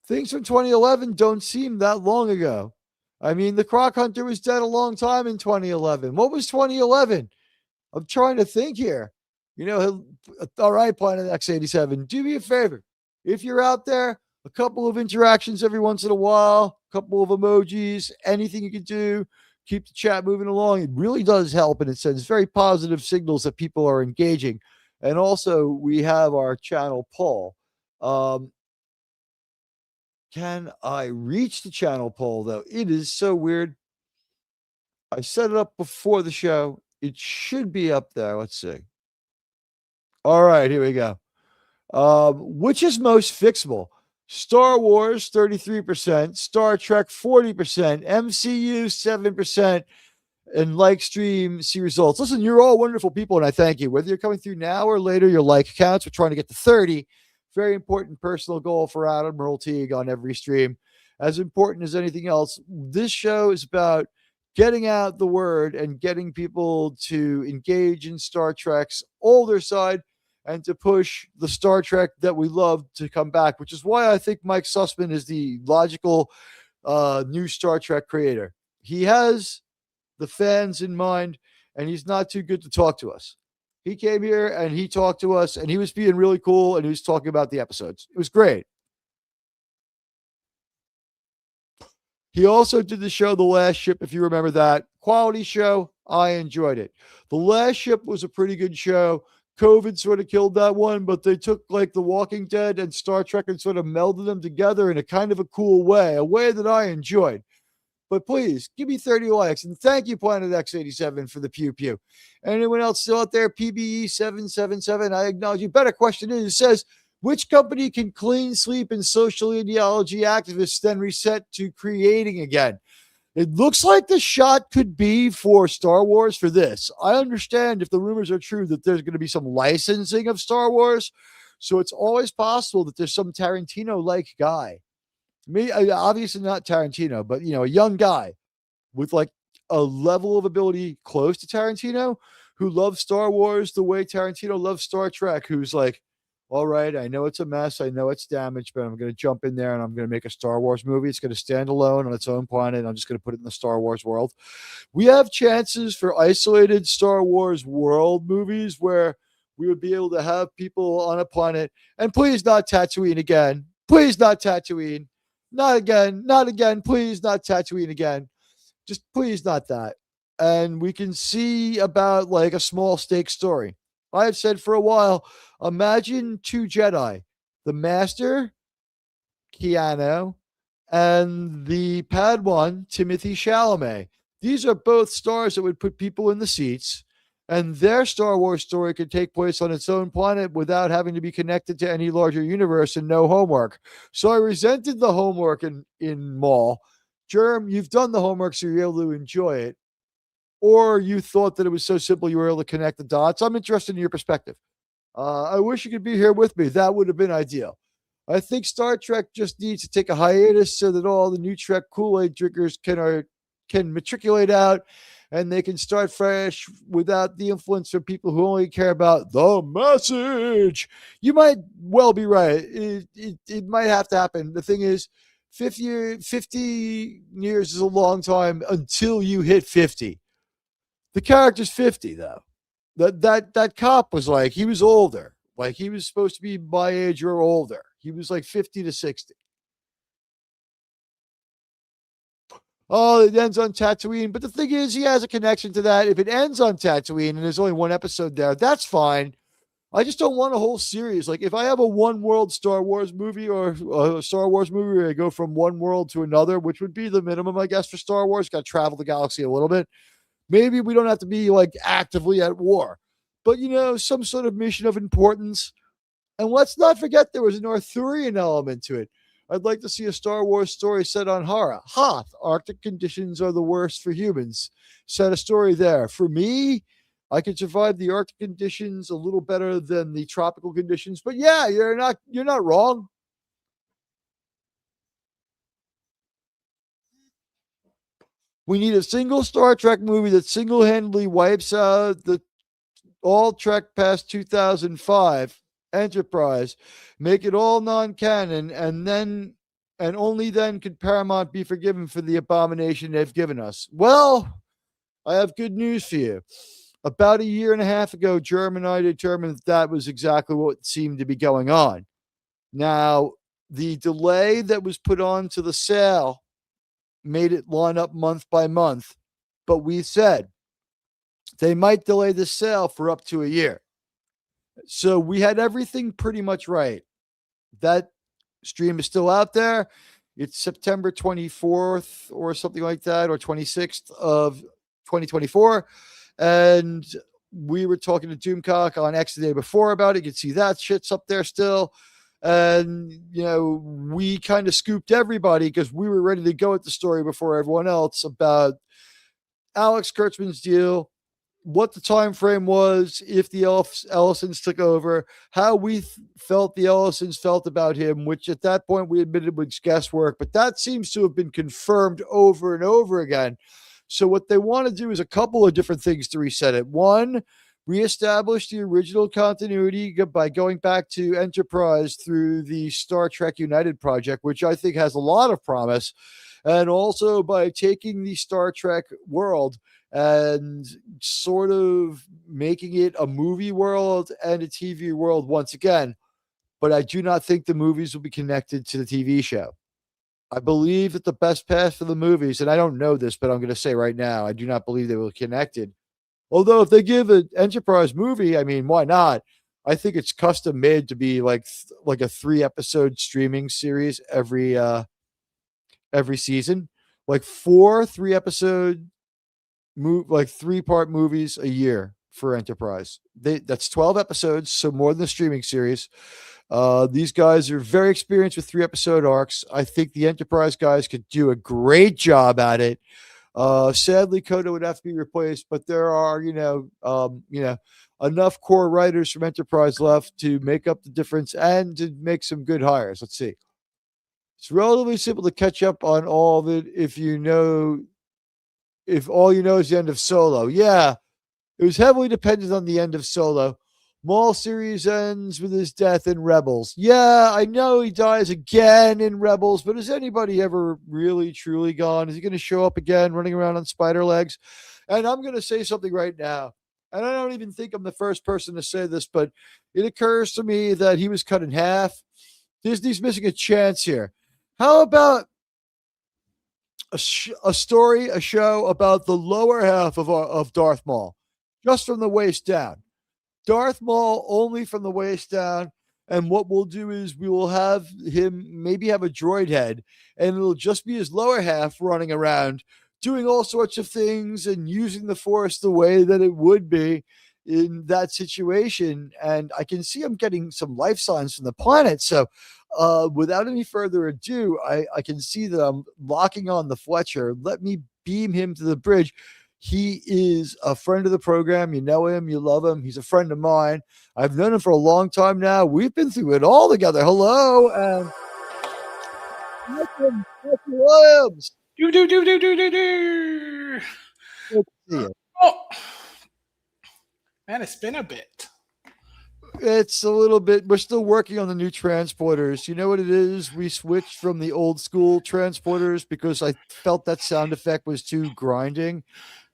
Speaker 3: Things from 2011 don't seem that long ago. I mean, the Croc Hunter was dead a long time in 2011. What was 2011? I'm trying to think here. All right, Planet X87, do me a favor. If you're out there, a couple of interactions every once in a while, a couple of emojis, anything you can do, keep the chat moving along. It really does help, and it sends very positive signals that people are engaging. And also, we have our channel poll. Can I reach the channel poll, though? It is so weird. I set it up before the show. It should be up there. Let's see. All right, here we go. Which is most fixable? Star Wars 33%, Star Trek 40%, MCU 7%, and like, stream, see results. Listen, you're all wonderful people, and I thank you. Whether you're coming through now or later, your like counts. We're trying to get to 30. Very important personal goal for Admiral Teag on every stream. As important as anything else, this show is about getting out the word and getting people to engage in Star Trek's older side and to push the Star Trek that we love to come back, which is why I think Mike Sussman is the logical new Star Trek creator. He has the fans in mind, and he's not too good to talk to us. He came here and he talked to us, and he was being really cool, and he was talking about the episodes. It was great. He also did the show The Last Ship, if you remember that. Quality show. I enjoyed it. The Last Ship was a pretty good show. COVID sort of killed that one, but they took like The Walking Dead and Star Trek and sort of melded them together in a kind of a cool way, a way that I enjoyed. But please, give me 30 likes. And thank you, Planet X87, for the pew pew. Anyone else still out there? PBE777, I acknowledge you. Better question is, it says, which company can clean sleep and social ideology activists then reset to creating again? It looks like the shot could be for Star Wars for this. I understand if the rumors are true that there's going to be some licensing of Star Wars. So it's always possible that there's some Tarantino-like guy. Obviously not Tarantino, but, a young guy with like a level of ability close to Tarantino who loves Star Wars the way Tarantino loves Star Trek, who's like, all right, I know it's a mess. I know it's damaged, but I'm going to jump in there and I'm going to make a Star Wars movie. It's going to stand alone on its own planet. And I'm just going to put it in the Star Wars world. We have chances for isolated Star Wars world movies where we would be able to have people on a planet. And please not Tatooine again. Please not Tatooine. Not again. Not again. Please not Tatooine again. Just please not that. And we can see about like a small stake story. I have said for a while, imagine two Jedi, the Master, Keanu, and the Padawan, Timothy Chalamet. These are both stars that would put people in the seats, and their Star Wars story could take place on its own planet without having to be connected to any larger universe and no homework. So I resented the homework in Maul. Germ, you've done the homework, so you're able to enjoy it. Or you thought that it was so simple you were able to connect the dots. I'm interested in your perspective. I wish you could be here with me. That would have been ideal. I think Star Trek just needs to take a hiatus so that all the new Trek Kool-Aid drinkers can matriculate out and they can start fresh without the influence from people who only care about the message. You might well be right. It might have to happen. The thing is, 50 years is a long time until you hit 50. The character's 50, though. That cop was like, he was older. Like, he was supposed to be my age or older. He was like 50 to 60. Oh, it ends on Tatooine. But the thing is, he has a connection to that. If it ends on Tatooine and there's only one episode there, that's fine. I just don't want a whole series. Like, if I have a one-world Star Wars movie or a Star Wars movie where I go from one world to another, which would be the minimum, I guess, for Star Wars, got to travel the galaxy a little bit. Maybe we don't have to be like actively at war, but some sort of mission of importance. And let's not forget there was an Arthurian element to it. I'd like to see a Star Wars story set on Hara. Hoth, Arctic conditions are the worst for humans. Set a story there. For me, I can survive the Arctic conditions a little better than the tropical conditions. But yeah, you're not wrong. We need a single Star Trek movie that single-handedly wipes out all Trek past 2005 Enterprise, make it all non-canon, and only then could Paramount be forgiven for the abomination they've given us. Well, I have good news for you. About a year and a half ago, Germ and I determined that was exactly what seemed to be going on. Now, the delay that was put on to the sale made it line up month by month, but we said they might delay the sale for up to a year. So we had everything pretty much right. That stream is still out there. It's September 24th or something like that, or 26th of 2024. And we were talking to Doomcock on X the day before about it. You can see that shit's up there still. And, we kind of scooped everybody because we were ready to go at the story before everyone else about Alex Kurtzman's deal, what the time frame was, if the Ellisons took over, how we felt the Ellisons felt about him, which at that point we admitted was guesswork, but that seems to have been confirmed over and over again. So what they want to do is a couple of different things to reset it. One, reestablish the original continuity by going back to Enterprise through the Star Trek United project, which I think has a lot of promise, and also by taking the Star Trek world and sort of making it a movie world and a TV world once again. But I do not think the movies will be connected to the TV show. I believe that the best path for the movies, and I don't know this, but I'm going to say right now, I do not believe they will be connected. Although if they give an Enterprise movie, I mean, why not? I think it's custom made to be like a 3-episode streaming series every season, like 4 3-episode like 3-part movies a year for Enterprise. That's 12 episodes, so more than the streaming series. These guys are very experienced with 3-episode arcs. I think the Enterprise guys could do a great job at it. Sadly, Coda would have to be replaced, but there are, enough core writers from Enterprise left to make up the difference and to make some good hires. Let's see. It's relatively simple to catch up on all of it if all you know is the end of Solo. Yeah, it was heavily dependent on the end of Solo. Maul series ends with his death in Rebels. Yeah, I know he dies again in Rebels, but has anybody ever really, truly gone? Is he going to show up again running around on spider legs? And I'm going to say something right now, and I don't even think I'm the first person to say this, but it occurs to me that he was cut in half. Disney's missing a chance here. How about a show about the lower half of Darth Maul, just from the waist down? Darth Maul only from the waist down, and what we'll do is we will have him maybe have a droid head, and it'll just be his lower half running around doing all sorts of things and using the Force the way that it would be in that situation. And I can see him getting some life signs from the planet. So without any further ado, I can see that I'm locking on the Fletcher. Let me beam him to the bridge. He is a friend of the program. You know him. You love him. He's a friend of mine. I've known him for a long time now. We've been through it all together. Hello, and welcome, Fletcher Williams.
Speaker 6: Oh, man, it's been a bit.
Speaker 3: It's a little bit. We're still working on the new transporters. You know what it is? We switched from the old school transporters because I felt that sound effect was too grinding.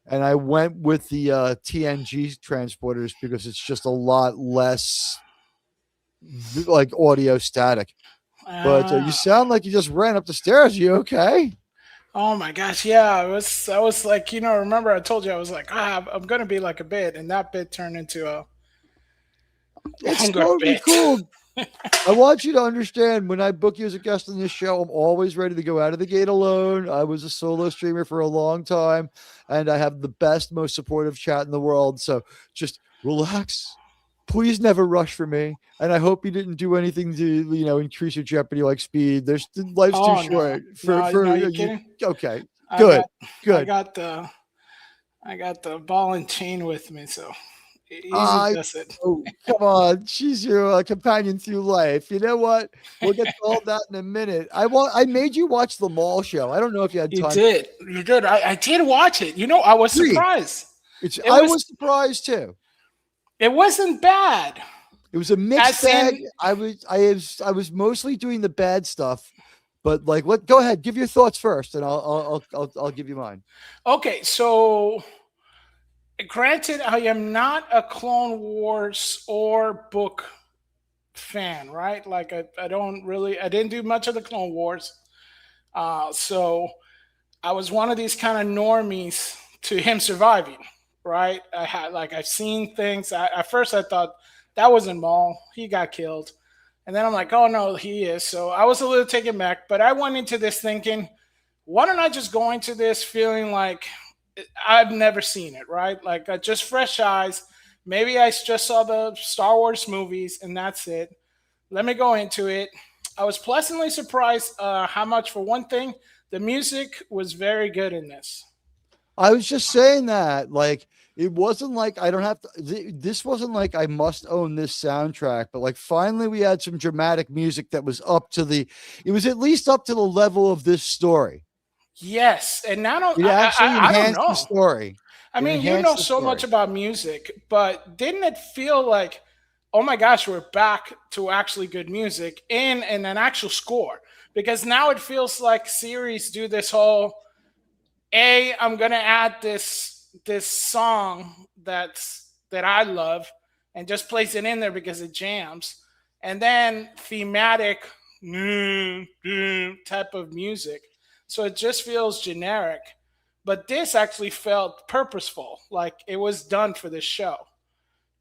Speaker 3: And I went with the TNG transporters because it's just a lot less like audio static. But you sound like you just ran up the stairs. You okay?
Speaker 6: Oh my gosh, yeah. I was like, remember I told you I was like, I'm gonna be like a bit, and that bit turned into a
Speaker 3: It's totally cool. I want you to understand, when I book you as a guest on this show, I'm always ready to go out of the gate alone. I was a solo streamer for a long time, and I have the best, most supportive chat in the world. So just relax. Please never rush for me. And I hope you didn't do anything to, increase your jeopardy like speed. Life's too short.
Speaker 6: You kidding?
Speaker 3: Okay. Good.
Speaker 6: I got the ball and chain with me, so easy does it.
Speaker 3: Oh, come on. She's your companion through life. You know what? We'll get to all that in a minute. I made you watch the Maul show. I don't know if you had time.
Speaker 6: You did. I did watch it. I was surprised.
Speaker 3: I was surprised too.
Speaker 6: It wasn't bad.
Speaker 3: It was a mixed bag. I was mostly doing the bad stuff, but go ahead, give your thoughts first, and I'll give you mine.
Speaker 6: Okay, so granted, I am not a Clone Wars or book fan, right? Like I didn't do much of the Clone Wars, so I was one of these kind of normies to him surviving. Right, I've seen things. At first, I thought that wasn't Maul. He got killed, and then I'm like, oh no, he is. So I was a little taken back, but I went into this thinking, why don't I just go into this feeling like I've never seen it, right? Like just fresh eyes. Maybe I just saw the Star Wars movies and that's it. Let me go into it. I was pleasantly surprised how much, for one thing, the music was very good in this.
Speaker 3: I was just saying that, like, it wasn't like I don't have to, this wasn't like I must own this soundtrack, but like finally we had some dramatic music that was it was at least up to the level of this story.
Speaker 6: Yes. And not only,
Speaker 3: It actually
Speaker 6: I don't
Speaker 3: enhanced
Speaker 6: know.
Speaker 3: the story.
Speaker 6: I mean, you know so much about music, but didn't it feel like, oh my gosh, we're back to actually good music in an actual score? Because now it feels like series do this whole, I'm going to add this song that I love and just place it in there because it jams, and then thematic type of music. So it just feels generic. But this actually felt purposeful, like it was done for this show.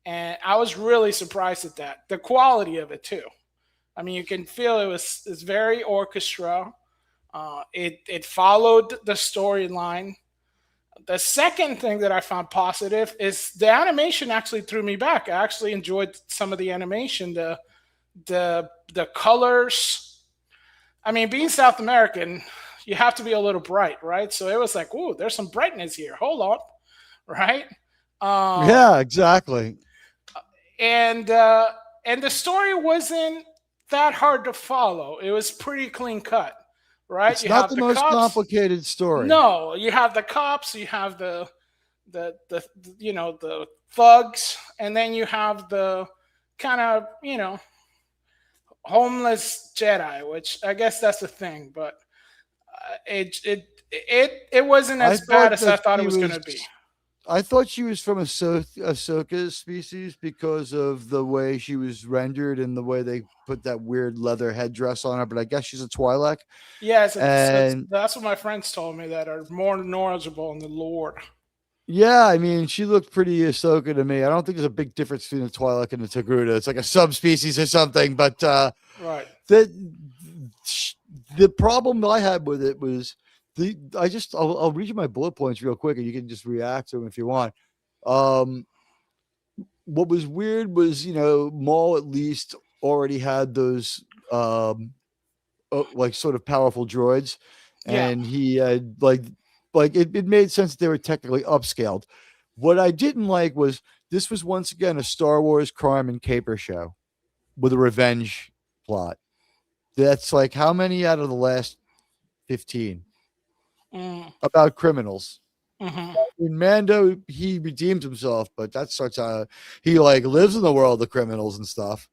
Speaker 6: And I was really surprised at that. The quality of it too. I mean, you can feel it's very orchestra. It followed the storyline. The second thing that I found positive is the animation actually threw me back. I actually enjoyed some of the animation, the colors. I mean, being South American, you have to be a little bright, right? So it was like, ooh, there's some brightness here. Hold on, right?
Speaker 3: Yeah, exactly.
Speaker 6: And the story wasn't that hard to follow. It was pretty clean cut, right?
Speaker 3: It's not the most complicated story.
Speaker 6: No, you have the cops, you have the thugs, and then you have the kind of homeless Jedi, which I guess that's the thing, but it wasn't as bad as I thought it was going to be.
Speaker 3: I thought she was from Ahsoka's species because of the way she was rendered and the way they put that weird leather headdress on her, but I guess she's a Twi'lek.
Speaker 6: Yes, and that's what my friends told me that are more knowledgeable in the lore.
Speaker 3: Yeah, I mean, she looked pretty Ahsoka to me. I don't think there's a big difference between the Twi'lek and the Togruta. It's like a subspecies or something, but
Speaker 6: right.
Speaker 3: The problem I had with it was I'll read you my bullet points real quick and you can just react to them if you want. What was weird was, Maul at least already had those like sort of powerful droids, and he had like it made sense that they were technically upscaled. What I didn't like was this was once again a Star Wars crime and caper show with a revenge plot. That's like how many out of the last 15 about criminals? In Mando, he redeems himself, but that starts out he like lives in the world of criminals and stuff.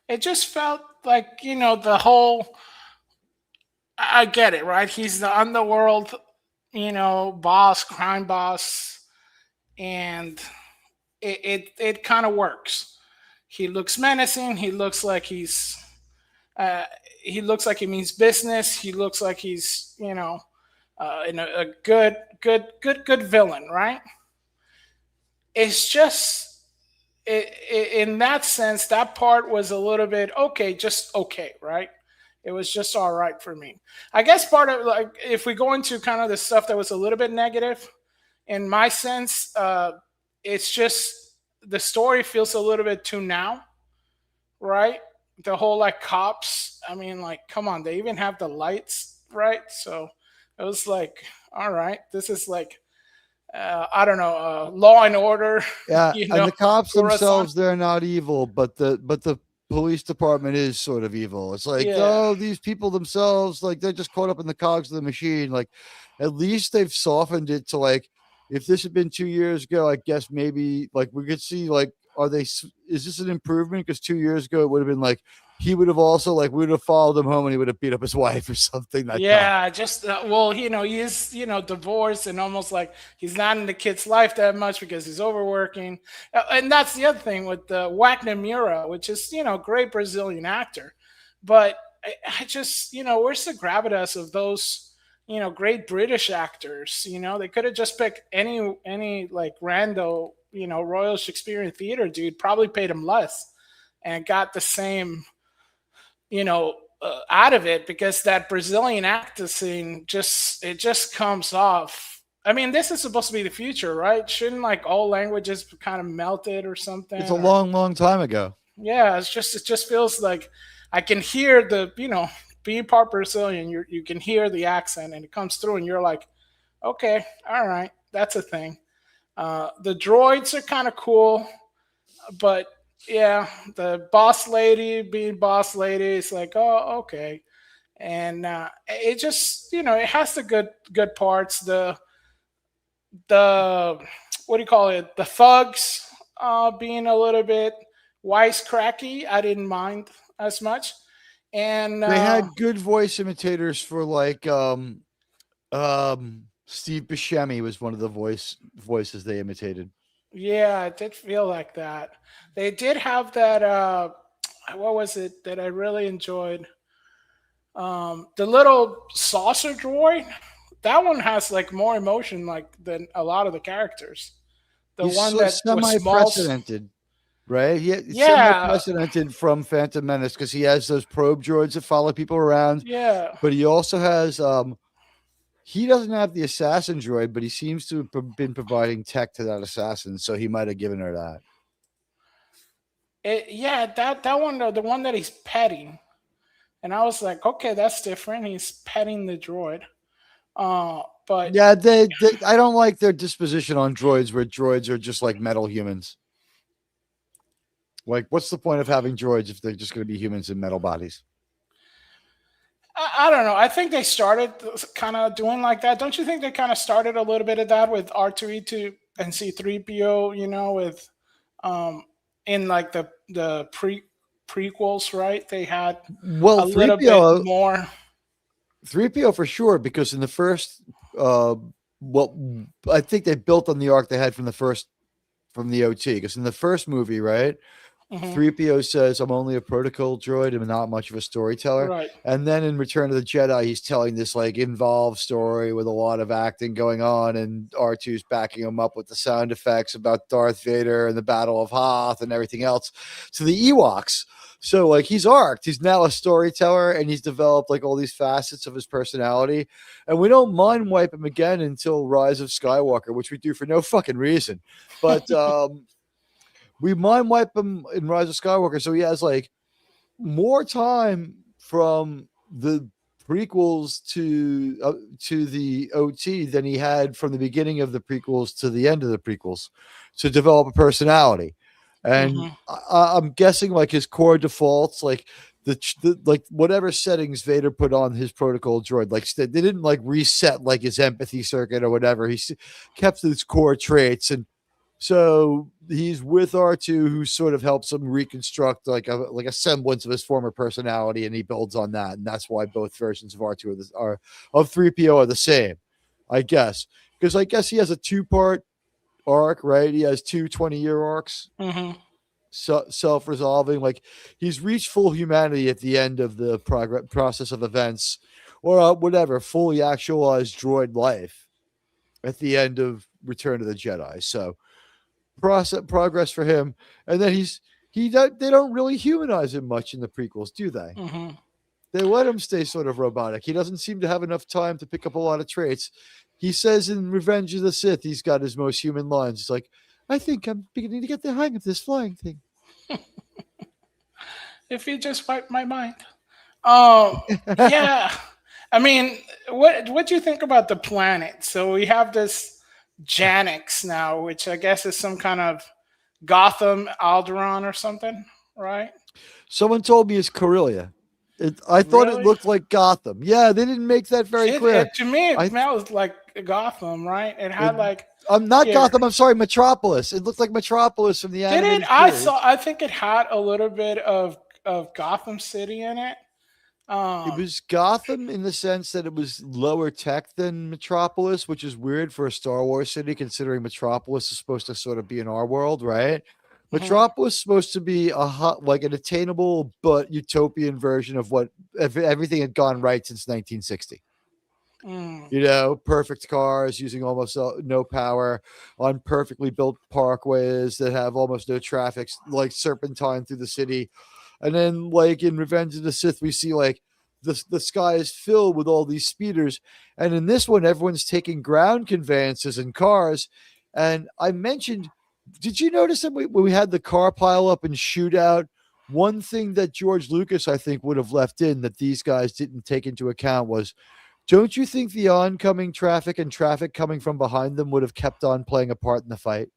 Speaker 6: It just felt like, the whole, I get it, right? He's the underworld, boss, crime boss, and it kind of works. He looks menacing. He looks like he means business. He looks like he's, in a good villain, right? It's just, in that sense, that part was a little bit okay, just okay, right? It was just all right for me. I guess part of, like, if we go into kind of the stuff that was a little bit negative, in my sense, it's just the story feels a little bit too now, right? The whole like cops. I mean, like, come on, they even have the lights, right? So it was like, all right, this is like, I don't know, Law and Order.
Speaker 3: Yeah, and the cops themselves, they're not evil, but the police department is sort of evil. It's like, oh, these people themselves, like, they're just caught up in the cogs of the machine. Like, at least they've softened it to like, if this had been 2 years ago, I guess maybe like we could see like, is this an improvement? Because 2 years ago it would have been like he would have also like we would have followed him home and he would have beat up his wife or something like that.
Speaker 6: Just he is divorced and almost like he's not in the kid's life that much because he's overworking, and that's the other thing with Wagner Moura, which is great Brazilian actor, but I just where's the gravitas of those great British actors? They could have just picked any like rando Royal Shakespearean Theater dude, probably paid him less and got the same out of it, because that Brazilian acting scene just comes off I mean, this is supposed to be the future, right? Shouldn't like all languages kind of melted or something?
Speaker 3: It's a long time ago.
Speaker 6: Yeah, it just feels like I can hear being part Brazilian, you can hear the accent and it comes through and you're like, okay, all right, that's a thing. The droids are kind of cool, but yeah, the boss lady being boss lady is like, oh, okay. And it just, it has the good parts. The what do you call it? The thugs being a little bit wisecracky, I didn't mind as much. And
Speaker 3: they had good voice imitators for like Steve Buscemi was one of the voices they imitated.
Speaker 6: Yeah, it did feel like that. They did have that what was it that I really enjoyed? The little saucer droid. That one has like more emotion than a lot of the characters.
Speaker 3: He's
Speaker 6: one that was
Speaker 3: semi-precedented, right?
Speaker 6: Yeah.
Speaker 3: Semi-precedented from Phantom Menace because he has those probe droids that follow people around.
Speaker 6: Yeah.
Speaker 3: But he also has he doesn't have the assassin droid, but he seems to have been providing tech to that assassin, so he might have given her that.
Speaker 6: That one, the one that he's petting, and I was like, okay, that's different. He's petting the droid, but
Speaker 3: yeah, I don't like their disposition on droids, where droids are just like metal humans. Like, what's the point of having droids if they're just going to be humans in metal bodies?
Speaker 6: I don't know. I think they started kind of doing like that. Don't you think they kind of started a little bit of that with R2-D2 and C3PO? With in like the prequels, right? They had a little bit more.
Speaker 3: 3PO for sure, because in the first, I think they built on the arc they had from the OT. Because in the first movie, right? 3PO says, I'm only a protocol droid and not much of a storyteller.
Speaker 6: Right.
Speaker 3: And then in Return of the Jedi, he's telling this like involved story with a lot of acting going on, and R2's backing him up with the sound effects about Darth Vader and the Battle of Hoth and everything else. So the Ewoks. So like he's arced. He's now a storyteller, and he's developed like all these facets of his personality. And we don't mind wipe him again until Rise of Skywalker, which we do for no fucking reason. But we mind wipe him in Rise of Skywalker, so he has like more time from the prequels to the OT than he had from the beginning of the prequels to the end of the prequels to develop a personality. And I'm guessing like his core defaults, like the like whatever settings Vader put on his protocol droid, like they didn't like reset like his empathy circuit or whatever. He kept his core traits, and so he's with R2, who sort of helps him reconstruct like a semblance of his former personality, and he builds on that, and that's why both versions of R2 of 3PO are the same, I guess, because I guess he has a 2-part arc, right? He has 2 20-year arcs, self-resolving. Like he's reached full humanity at the end of the process of events, or whatever, fully actualized droid life at the end of Return of the Jedi. So progress for him, and then they don't really humanize him much in the prequels, do they? They let him stay sort of robotic. He doesn't seem to have enough time to pick up a lot of traits. He says in Revenge of the Sith, he's got his most human lines. It's like, I think I'm beginning to get the hang of this flying thing.
Speaker 6: If you just wipe my mind. Yeah. I mean, what do you think about the planet? So we have this Janix now, which I guess is some kind of Gotham Alderaan or something, right?
Speaker 3: Someone told me it's Corellia. I thought it looked like Gotham. Yeah, they didn't make that very clear.
Speaker 6: To me, it smelled like Gotham, right? It had
Speaker 3: I'm not Gotham. I'm sorry, Metropolis. It looked like Metropolis from the animated series.
Speaker 6: I think it had a little bit of Gotham City in it.
Speaker 3: It was Gotham in the sense that it was lower tech than Metropolis, which is weird for a Star Wars city, considering Metropolis is supposed to sort of be in our world, right? Metropolis is supposed to be like an attainable but utopian version of what everything had gone right since 1960. Perfect cars using almost no power on perfectly built parkways that have almost no traffic, like serpentine through the city. And then like in Revenge of the Sith, we see like the sky is filled with all these speeders. And in this one, everyone's taking ground conveyances and cars. And I mentioned, did you notice that when we had the car pile up and shootout, one thing that George Lucas, I think, would have left in that these guys didn't take into account was, don't you think the oncoming traffic and traffic coming from behind them would have kept on playing a part in the fight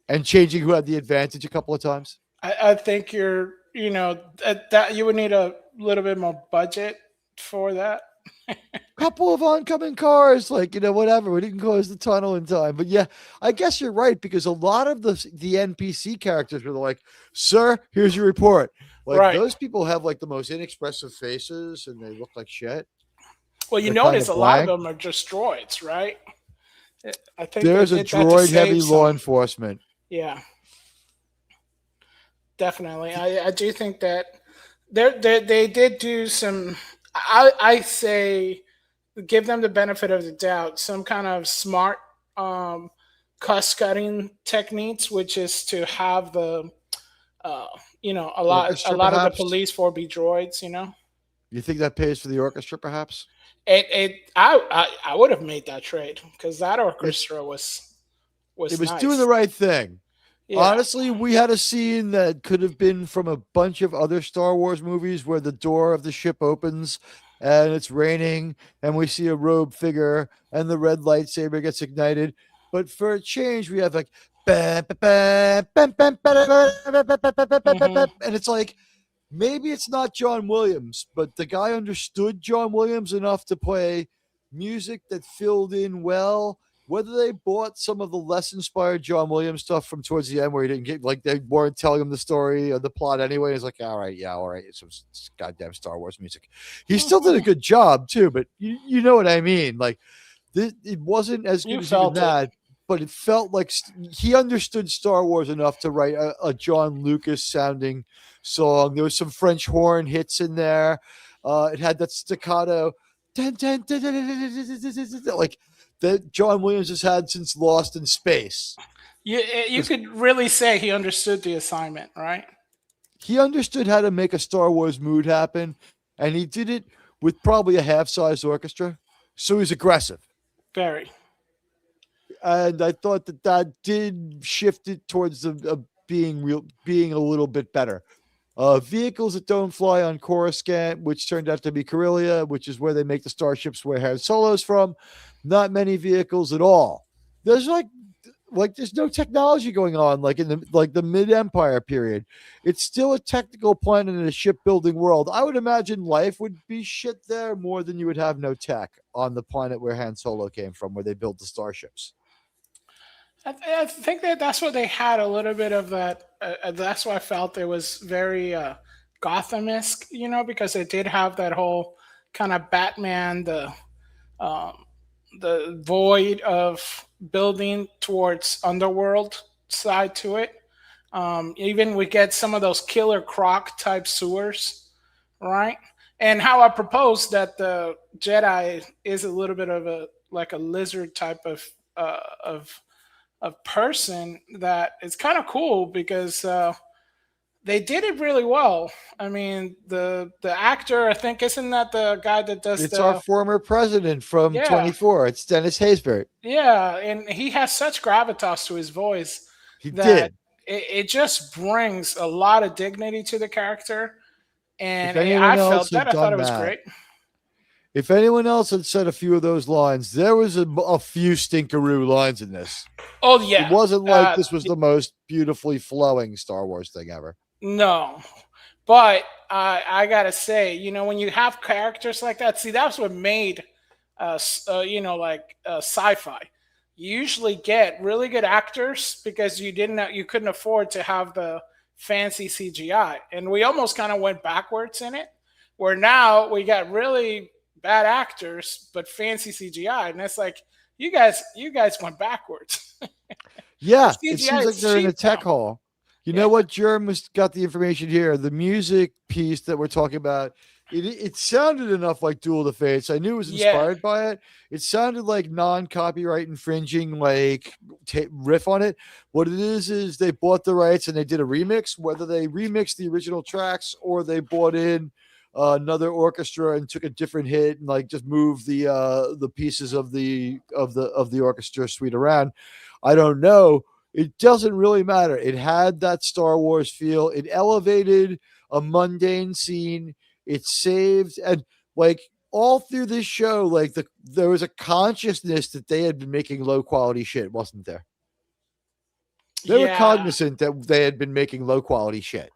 Speaker 3: and changing who had the advantage a couple of times?
Speaker 6: I think that you would need a little bit more budget for that.
Speaker 3: Couple of oncoming cars, whatever. We didn't close the tunnel in time. But yeah, I guess you're right, because a lot of the NPC characters were like, sir, here's your report. Those people have the most inexpressive faces and they look like shit.
Speaker 6: Well, you notice a lot of them are just droids, right? I think
Speaker 3: there's a droid heavy law enforcement.
Speaker 6: Yeah. Definitely. I do think that they did do some, I say, give them the benefit of the doubt, some kind of smart cost cutting techniques, which is to have the a lot of the police be droids.
Speaker 3: You think that pays for the orchestra, perhaps?
Speaker 6: I would have made that trade, because that orchestra was nice.
Speaker 3: Doing the right thing.
Speaker 6: Yeah.
Speaker 3: Honestly, we had a scene that could have been from a bunch of other Star Wars movies where the door of the ship opens and it's raining and we see a robed figure and the red lightsaber gets ignited. But for a change, we have and it's like, maybe it's not John Williams, but the guy understood John Williams enough to play music that filled in well. Whether they bought some of the less inspired John Williams stuff from towards the end where he didn't get, they weren't telling him the story or the plot anyway. He's like, all right. It's some goddamn Star Wars music. He still did a good job too, but you know what I mean? It wasn't as good as even that, but it felt like he understood Star Wars enough to write a John Lucas sounding song. There was some French horn hits in there. It had that staccato, that John Williams has had since Lost in Space.
Speaker 6: You could really say he understood the assignment, right?
Speaker 3: He understood how to make a Star Wars mood happen, and he did it with probably a half-size orchestra. So he's aggressive.
Speaker 6: Very.
Speaker 3: And I thought that did shift it towards being a little bit better. Vehicles that don't fly on Coruscant, which turned out to be Corellia, which is where they make the starships where Han Solo's from. Not many vehicles at all. There's there's no technology going on in the mid-Empire period. It's still a technical planet in a shipbuilding world. I would imagine life would be shit there more than you would have no tech on the planet where Han Solo came from, where they built the starships.
Speaker 6: I think that's what they had a little bit of that. That's why I felt it was very Gotham-esque, because it did have that whole kind of Batman, the void of building towards underworld side to it. Even we get some of those Killer Croc type sewers, right? And how I propose that the Jedi is a little bit of a lizard type of person, that is kind of cool, because they did it really well. I mean, the actor, I think, isn't that the guy that does
Speaker 3: it's our former president from 24. It's Dennis Haysbert.
Speaker 6: Yeah, and he has such gravitas to his voice. It just brings a lot of dignity to the character. And I felt that. I thought it was great.
Speaker 3: If anyone else had said a few of those lines, there was a few stinkeroo lines in this.
Speaker 6: Oh, yeah.
Speaker 3: It wasn't like this was the most beautifully flowing Star Wars thing ever.
Speaker 6: No. But I got to say, when you have characters like that, see, that's what made, sci-fi. You usually get really good actors because you couldn't afford to have the fancy CGI. And we almost kind of went backwards in it, where now we got really bad actors but fancy CGI, and it's like you guys went backwards.
Speaker 3: Yeah, it seems like they're in a tech hall. You know what? Jerm got the information here. The music piece that we're talking about, it sounded enough like Duel of the Fates. I knew it was inspired by it. It sounded like non-copyright infringing, riff on it. What it is they bought the rights and they did a remix. Whether they remixed the original tracks or they bought in another orchestra and took a different hit and like just moved the pieces of the orchestra suite around. I don't know. It doesn't really matter. It had that Star Wars feel. It elevated a mundane scene. It saved, and like all through this show, like there was a consciousness that they had been making low quality shit, wasn't there? They were cognizant that they had been making low quality shit.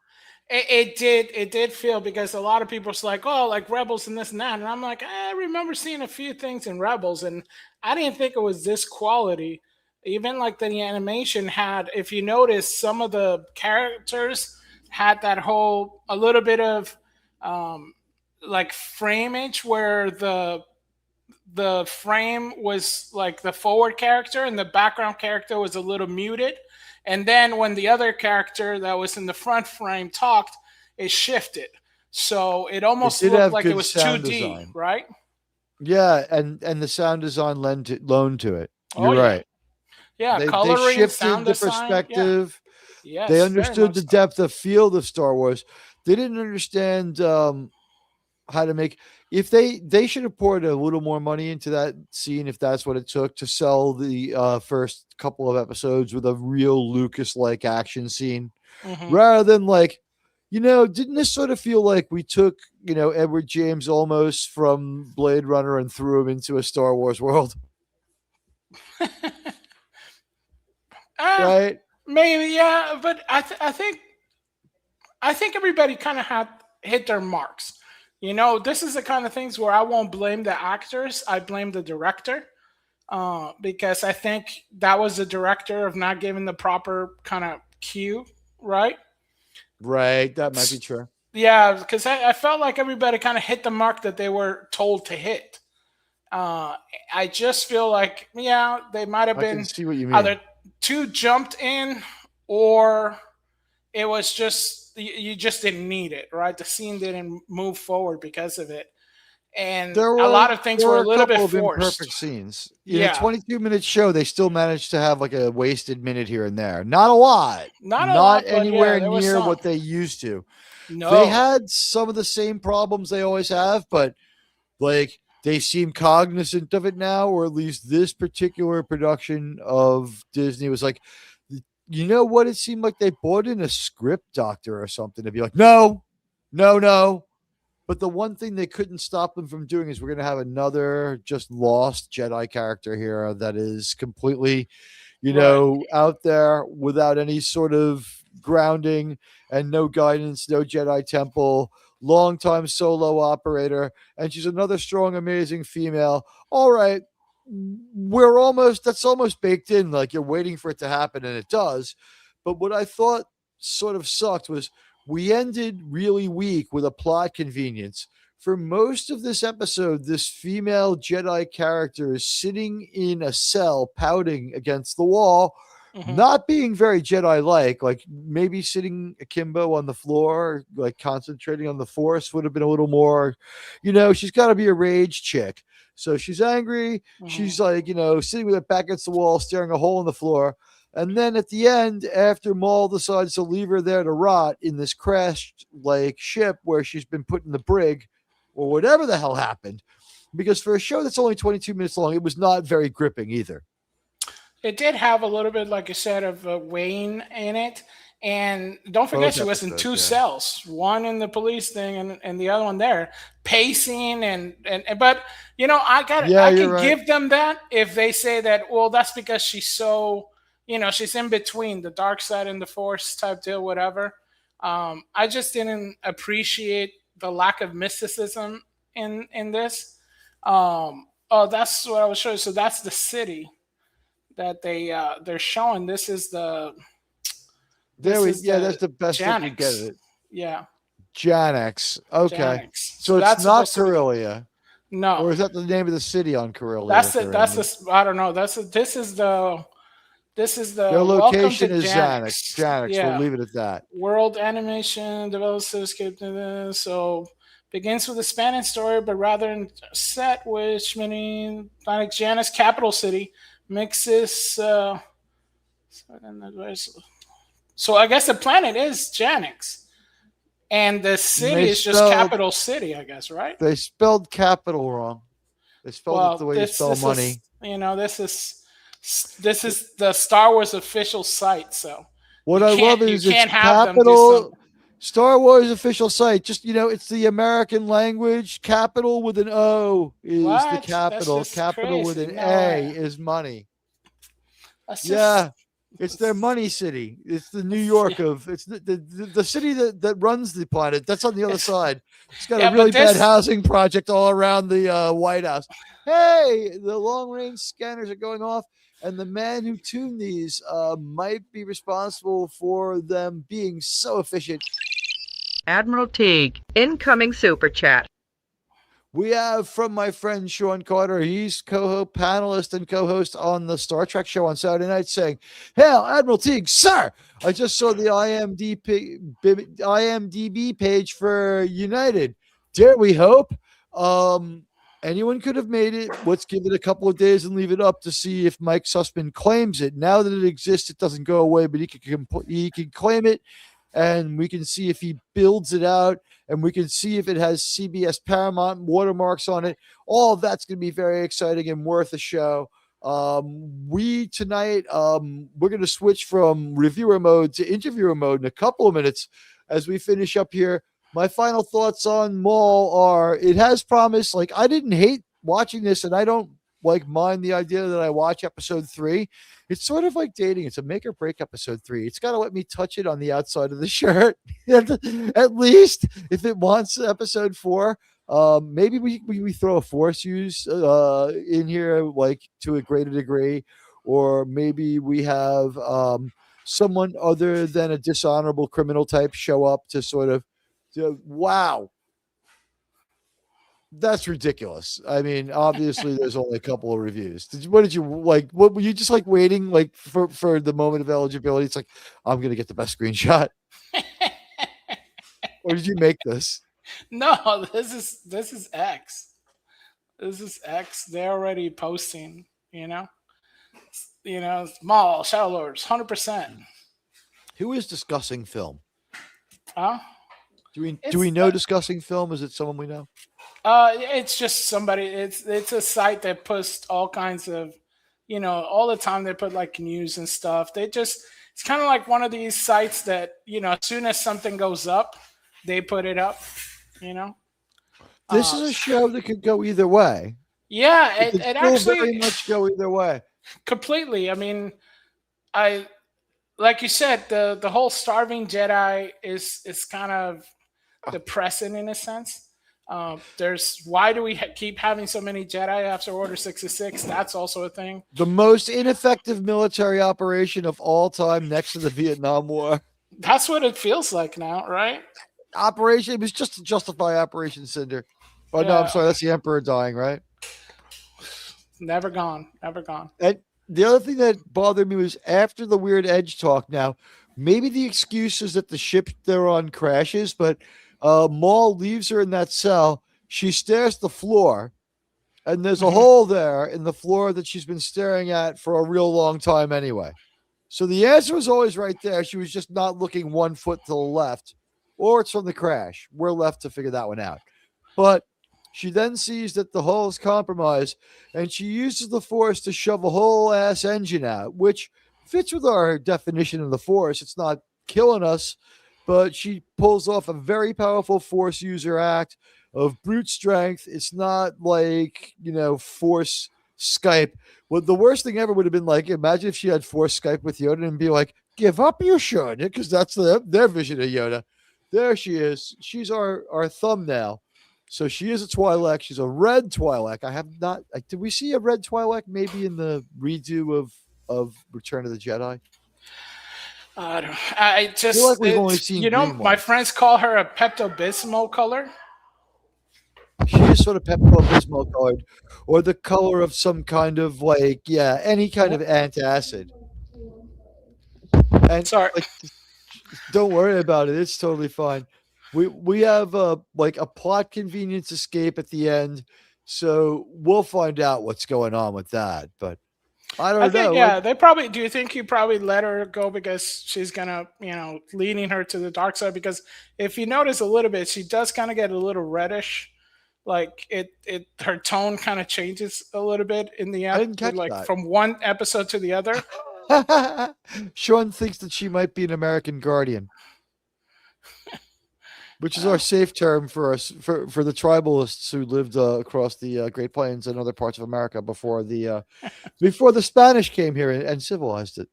Speaker 6: It did feel, because a lot of people was like, oh, like Rebels and this and that. And I'm like, I remember seeing a few things in Rebels, and I didn't think it was this quality. Even like the animation had, if you notice, some of the characters had that whole, a little bit of like frameage where the frame was like the forward character and the background character was a little muted. And then when the other character that was in the front frame talked, it shifted. So it almost looked like it was 2D, design. Right?
Speaker 3: Yeah, and the sound design loaned to it. You're right.
Speaker 6: Yeah,
Speaker 3: coloring, they shifted sound the design, perspective. Yeah. Yes, they understood the depth of field of Star Wars. They didn't understand how to make. If they should have poured a little more money into that scene, if that's what it took to sell the first couple of episodes with a real Lucas-like action scene, rather than like, didn't this sort of feel like we took, Edward James Olmos from Blade Runner and threw him into a Star Wars world? Right?
Speaker 6: Maybe, yeah, but I think everybody kind of had hit their marks. This is the kind of things where I won't blame the actors. I blame the director, because I think that was the director of not giving the proper kind of cue, right?
Speaker 3: Right, that might be true.
Speaker 6: Yeah, because I felt like everybody kind of hit the mark that they were told to hit. I just feel like, they might have been either too jumped in, or it was just, you just didn't need it, right? The scene didn't move forward because of it. And a lot of things were a little bit forced.
Speaker 3: Imperfect scenes. In a 22-minute show, they still managed to have like a wasted minute here and there. Not a lot. Not anywhere near what they used to. No. They had some of the same problems they always have, but like they seem cognizant of it now, or at least this particular production of Disney was like, you know what? It seemed like they brought in a script doctor or something to be like, no. But the one thing they couldn't stop them from doing is we're going to have another just lost Jedi character here that is completely, out there without any sort of grounding and no guidance, no Jedi temple, longtime solo operator. And she's another strong, amazing female. All right. That's almost baked in. Like you're waiting for it to happen, and it does. But what I thought sort of sucked was we ended really weak with a plot convenience. For most of this episode, this female Jedi character is sitting in a cell, pouting against the wall, not being very Jedi-like, like maybe sitting akimbo on the floor, like concentrating on the Force would have been a little more, she's got to be a rage chick. So she's angry. She's like, sitting with her back against the wall, staring a hole in the floor. And then at the end, after Maul decides to leave her there to rot in this crashed like ship where she's been put in the brig or whatever the hell happened, because for a show that's only 22 minutes long, it was not very gripping either. It
Speaker 6: did have a little bit, like you said, of Wayne in it. And don't forget, she was in two cells, one in the police thing and the other one there, pacing but I can give them that if they say that, well, that's because she's so, she's in between the dark side and the Force type deal, whatever. I just didn't appreciate the lack of mysticism in this. That's what I was showing. So that's the city that they're showing. This is the. That's the best thing you get it. Yeah. Janix. Okay. Janix. So it's not Corellia. No. Or is that the name of the city on Corellia? I don't know. This is the their location is Janix. Janix. Yeah. We'll leave it at that. World animation develops cityscape. So begins with a Spanish story, but rather in set, which meaning like Janix, capital city, mixes so I guess the planet is Janix. And the city
Speaker 3: they
Speaker 6: is just
Speaker 3: spelled-
Speaker 6: capital city, I guess, right?
Speaker 3: They spelled capital wrong. They spelled it the way you spell money.
Speaker 6: This is the Star Wars official site. So
Speaker 3: What I love is
Speaker 6: you
Speaker 3: it's
Speaker 6: can't have them do
Speaker 3: capital. Star Wars official site. Just it's the American language. Capital with an O is
Speaker 6: What?
Speaker 3: the
Speaker 6: That's
Speaker 3: capital.
Speaker 6: just
Speaker 3: Capital with
Speaker 6: crazy.
Speaker 3: an
Speaker 6: No
Speaker 3: A
Speaker 6: way.
Speaker 3: is money.
Speaker 6: That's just,
Speaker 3: Yeah. It's their money city. It's the New York of it's the city that runs the planet. That's on the other side. It's got a really bad housing project all around the White House. Hey, the long range scanners are going off, and the man who tuned these might be responsible for them being so efficient.
Speaker 4: Admiral Teag, incoming super chat.
Speaker 3: We have from my friend Sean Carter. He's co-host, panelist, and co-host on the Star Trek show on Saturday night, saying, "Hail, Admiral Teague, sir! I just saw the IMDb page for United. Dare we hope? Anyone could have made it. Let's give it a couple of days and leave it up to see if Mike Sussman claims it. Now that it exists, it doesn't go away, but he can claim it, and we can see if he builds it out, and we can see if it has CBS Paramount watermarks on it. All of that's going to be very exciting and worth a show. We're going to switch from reviewer mode to interviewer mode in a couple of minutes as we finish up here. My final thoughts on Maul are, it has promise. Like, I didn't hate watching this, and I don't mind the idea that I watch episode 3. It's sort of like dating. It's a make or break episode 3. It's got to let me touch it on the outside of the shirt. At least if it wants episode 4, maybe we throw a force use in here, like to a greater degree, or maybe we have someone other than a dishonorable criminal type show up to sort of, wow. That's ridiculous. I mean, obviously, there's only a couple of reviews. What did you like? What were you just like waiting like for the moment of eligibility? It's like, I'm gonna get the best screenshot. Or did you make this?
Speaker 6: No, this is X. This is X. They're already posting. Maul, Shadow Lords, 100%.
Speaker 3: Who is discussing film?
Speaker 6: Huh?
Speaker 3: Do we know discussing film? Is it someone we know?
Speaker 6: It's just somebody. It's a site that posts all kinds of, all the time they put like news and stuff. It's kind of like one of these sites that, as soon as something goes up, they put it up.
Speaker 3: This is a show that could go either way.
Speaker 6: Yeah, it actually
Speaker 3: very much go either way.
Speaker 6: Completely. I mean, like you said, the whole starving Jedi is kind of depressing in a sense. Why do we keep having so many Jedi after Order 66? That's also a thing. The
Speaker 3: most ineffective military operation of all time, next to the Vietnam War.
Speaker 6: That's what it feels like now, right?
Speaker 3: It was just to justify Operation Cinder. Oh, yeah. No, I'm sorry. That's the Emperor dying, right?
Speaker 6: Never gone.
Speaker 3: And the other thing that bothered me was after the weird Edge talk now, maybe the excuse is that the ship they're on crashes, but Maul leaves her in that cell. She stares at the floor, and there's a hole there in the floor that she's been staring at for a real long time anyway. So the answer was always right there. She was just not looking 1 foot to the left, or it's from the crash. We're left to figure that one out. But she then sees that the hull is compromised, and she uses the Force to shove a whole ass engine out, which fits with our definition of the Force. It's not killing us, but she pulls off a very powerful Force user act of brute strength. It's not like, Force Skype. Well, the worst thing ever would have been like, imagine if she had Force Skype with Yoda and be like, give up your shirt, because that's their vision of Yoda. There she is. She's our thumbnail. So she is a Twi'lek. She's a red Twi'lek. I have not. Did we see a red Twi'lek maybe in the redo of Return of the Jedi?
Speaker 6: I
Speaker 3: feel like we've only seen
Speaker 6: my friends call her a Pepto-Bismol color.
Speaker 3: She is sort of Pepto-Bismol colored, or the color of some kind of any kind of antacid. And
Speaker 6: sorry,
Speaker 3: don't worry about it. It's totally fine. We have a plot convenience escape at the end, so we'll find out what's going on with that. But I
Speaker 6: I
Speaker 3: don't
Speaker 6: think,
Speaker 3: know.
Speaker 6: yeah, they probably. Do you think you probably let her go because she's gonna, leading her to the dark side? Because if you notice a little bit, she does kind of get a little reddish. Like her tone kind of changes a little bit in the
Speaker 3: I didn't catch
Speaker 6: like
Speaker 3: that.
Speaker 6: from one episode to the other.
Speaker 3: Sean thinks that she might be an American Guardian, which is our safe term for us for the tribalists who lived across the Great Plains and other parts of America before the Spanish came here and civilized it.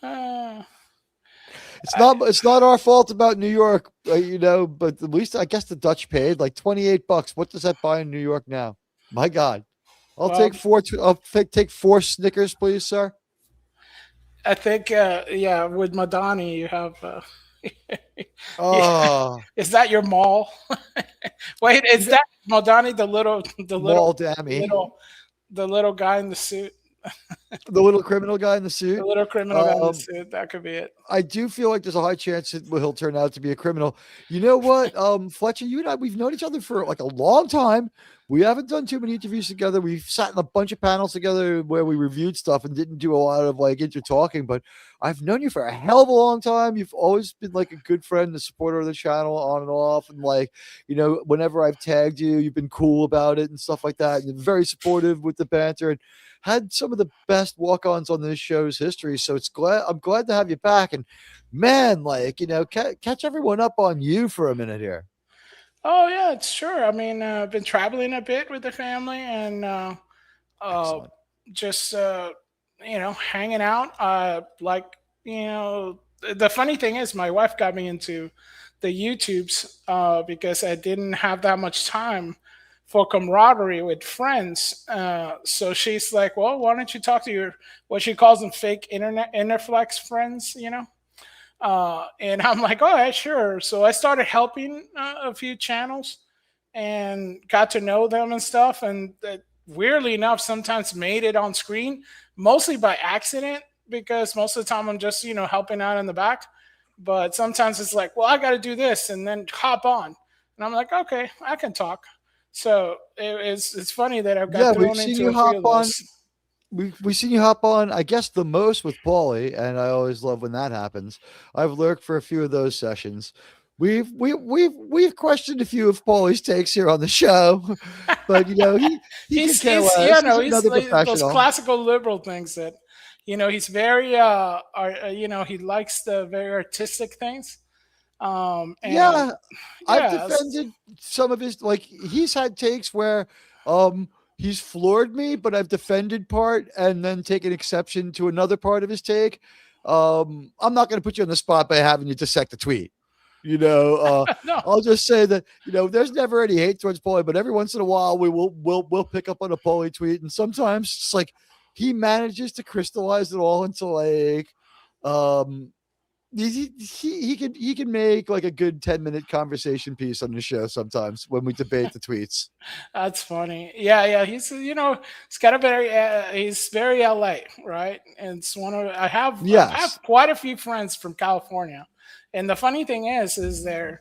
Speaker 6: Uh,
Speaker 3: It's not our fault about New York, but at least I guess the Dutch paid like $28. What does that buy in New York now? My God. I'll take four Snickers, please, sir.
Speaker 6: I think, yeah, with Madani, you have.
Speaker 3: Oh,
Speaker 6: Is that your Maul? Wait, is that Madani the
Speaker 3: Maul Dammy,
Speaker 6: little guy in the suit?
Speaker 3: the little criminal guy in the suit.
Speaker 6: The little criminal guy in the suit. That could be it.
Speaker 3: I do feel like there's a high chance that he'll turn out to be a criminal. You know what, Fletcher, you and I, we've known each other for like a long time. We haven't done too many interviews together. We've sat in a bunch of panels together where we reviewed stuff and didn't do a lot of like inter-talking, but I've known you for a hell of a long time. You've always been like a good friend, a supporter of the channel on and off. And like, whenever I've tagged you, you've been cool about it and stuff like that. And you're very supportive with the banter and had some of the best walk-ons on this show's history. So I'm glad to have you back. And man, like, catch everyone up on you for a minute here.
Speaker 6: Oh yeah, it's sure. I mean, I've been traveling a bit with the family and just hanging out. The funny thing is, my wife got me into the YouTubes because I didn't have that much time for camaraderie with friends. So she's like, "Well, why don't you talk to your what she calls them fake interflex friends?" And I'm like, all right, sure. So I started helping a few channels and got to know them and stuff. And weirdly enough, sometimes made it on screen, mostly by accident, because most of the time I'm just, helping out in the back. But sometimes it's like, well, I got to do this and then hop on. And I'm like, okay, I can talk. So it's funny that I've got thrown into a few of those.
Speaker 3: We've seen you hop on, I guess, the most with Paulie, and I always love when that happens. I've lurked for a few of those sessions. We've questioned a few of Paulie's takes here on the show, but he's
Speaker 6: like those classical liberal things that he's very he likes the very artistic things. I've defended some of his, like, he's had takes where he's floored me, but I've defended part and then taken exception to another part of his take. I'm not going to put you on the spot by having you dissect the tweet. No. I'll just say that, there's never any hate towards Paulie, but every once in a while we'll pick up on a Paulie tweet. And sometimes it's like he manages to crystallize it all into like, he can make like a good 10-minute conversation piece on the show sometimes when we debate the tweets. That's funny. Yeah. He's he's got a very he's very LA, right? And it's I have quite a few friends from California, and the funny thing is they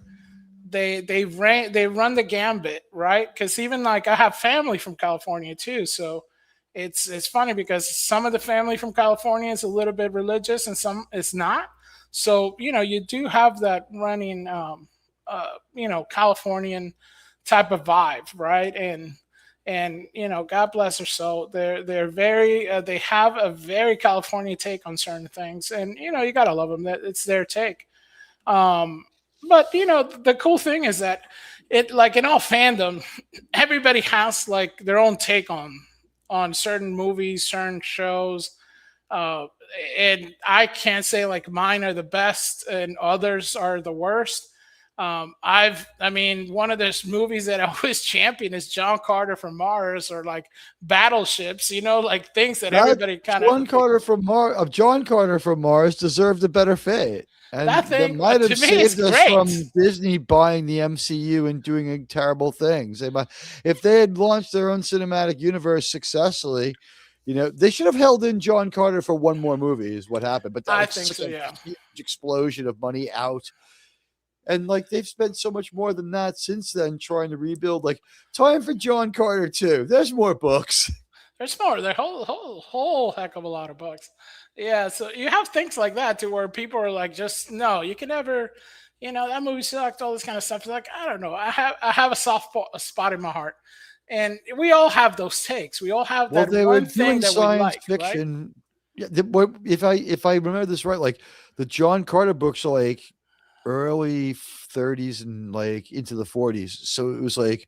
Speaker 6: run the gambit, right? Because even like I have family from California too, so it's funny because some of the family from California is a little bit religious and some is not. So, you do have that running, Californian type of vibe, right? And God bless her soul. They're very, they have a very California take on certain things. And, you got to love them. That it's their take. But, the cool thing is that it, like in all fandom, everybody has like their own take on certain movies, certain shows. And I can't say like mine are the best and others are the worst. One of those movies that I always champion is John Carter from Mars or like Battleships, like things that everybody kind of.
Speaker 3: John Carter from Mars deserved a better fate. And
Speaker 6: that thing
Speaker 3: might have saved us
Speaker 6: from
Speaker 3: Disney buying the MCU and doing terrible things. If they had launched their own cinematic universe successfully, they should have held in John Carter for one more movie is what happened. But
Speaker 6: I think so,
Speaker 3: a huge explosion of money out. And like they've spent so much more than that since then trying to rebuild. Like time for John Carter too. There's more books.
Speaker 6: There's more. There's whole heck of a lot of books. Yeah, so you have things like that too, where people are like, just no, you can never, that movie sucked, all this kind of stuff. It's like, I don't know. I have a soft spot in my heart, and we all have those takes. We all have that one thing that we like.
Speaker 3: Fiction. Right? Yeah, if I remember this right, like the John Carter books are like early 30s and like into the 40s, so it was like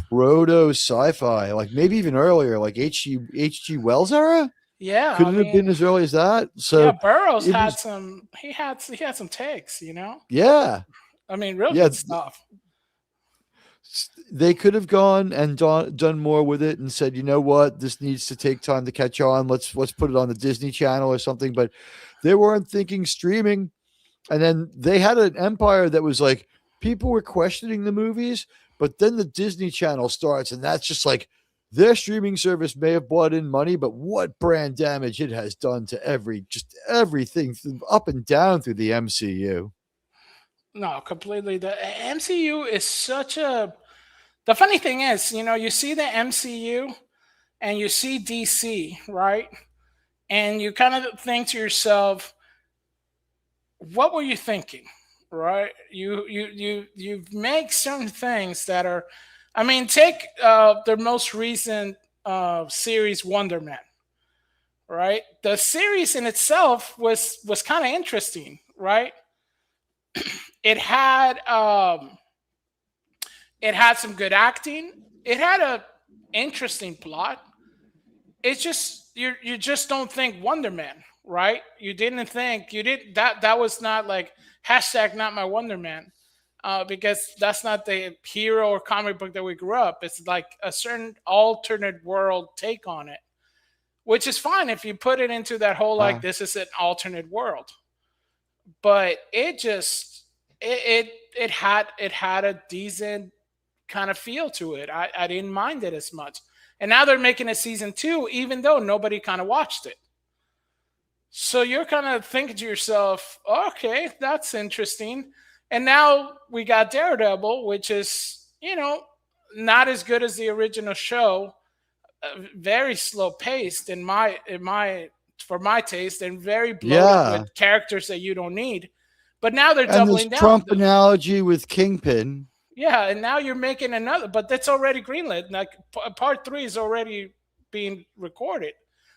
Speaker 3: proto sci-fi, like maybe even earlier, like H.G. Wells era.
Speaker 6: Yeah,
Speaker 3: could it have been as early as that? So
Speaker 6: yeah, Burroughs had some. He had some takes,
Speaker 3: Yeah,
Speaker 6: I mean, real good stuff.
Speaker 3: They could have gone and done more with it and said, you know what, this needs to take time to catch on. Let's put it on the Disney Channel or something. But they weren't thinking streaming, and then they had an empire that was like people were questioning the movies, but then the Disney Channel starts, and that's just like. Their streaming service may have brought in money, but what brand damage it has done to everything up and down through the MCU.
Speaker 6: No, completely. The MCU is such a. The funny thing is, you see the MCU and you see DC, right? And you kind of think to yourself, what were you thinking, right? You make certain things that are. I mean, take their most recent series, Wonder Man, right? The series in itself was kind of interesting, right? It had some good acting. It had a interesting plot. It's just you just don't think Wonder Man, right? That was not like hashtag not my Wonder Man. Because that's not the hero or comic book that we grew up. It's like a certain alternate world take on it, which is fine if you put it into that whole like this is an alternate world. But it just it had a decent kind of feel to it. I didn't mind it as much. And now they're making a season 2, even though nobody kind of watched it. So you're kind of thinking to yourself, okay, that's interesting. And now we got Daredevil, which is, not as good as the original show. Very slow paced for my taste, and very bloated with characters that you don't need. But now they're doubling down.
Speaker 3: Trump analogy with Kingpin.
Speaker 6: Yeah, and now you're making another, but that's already greenlit. Like part 3 is already being recorded.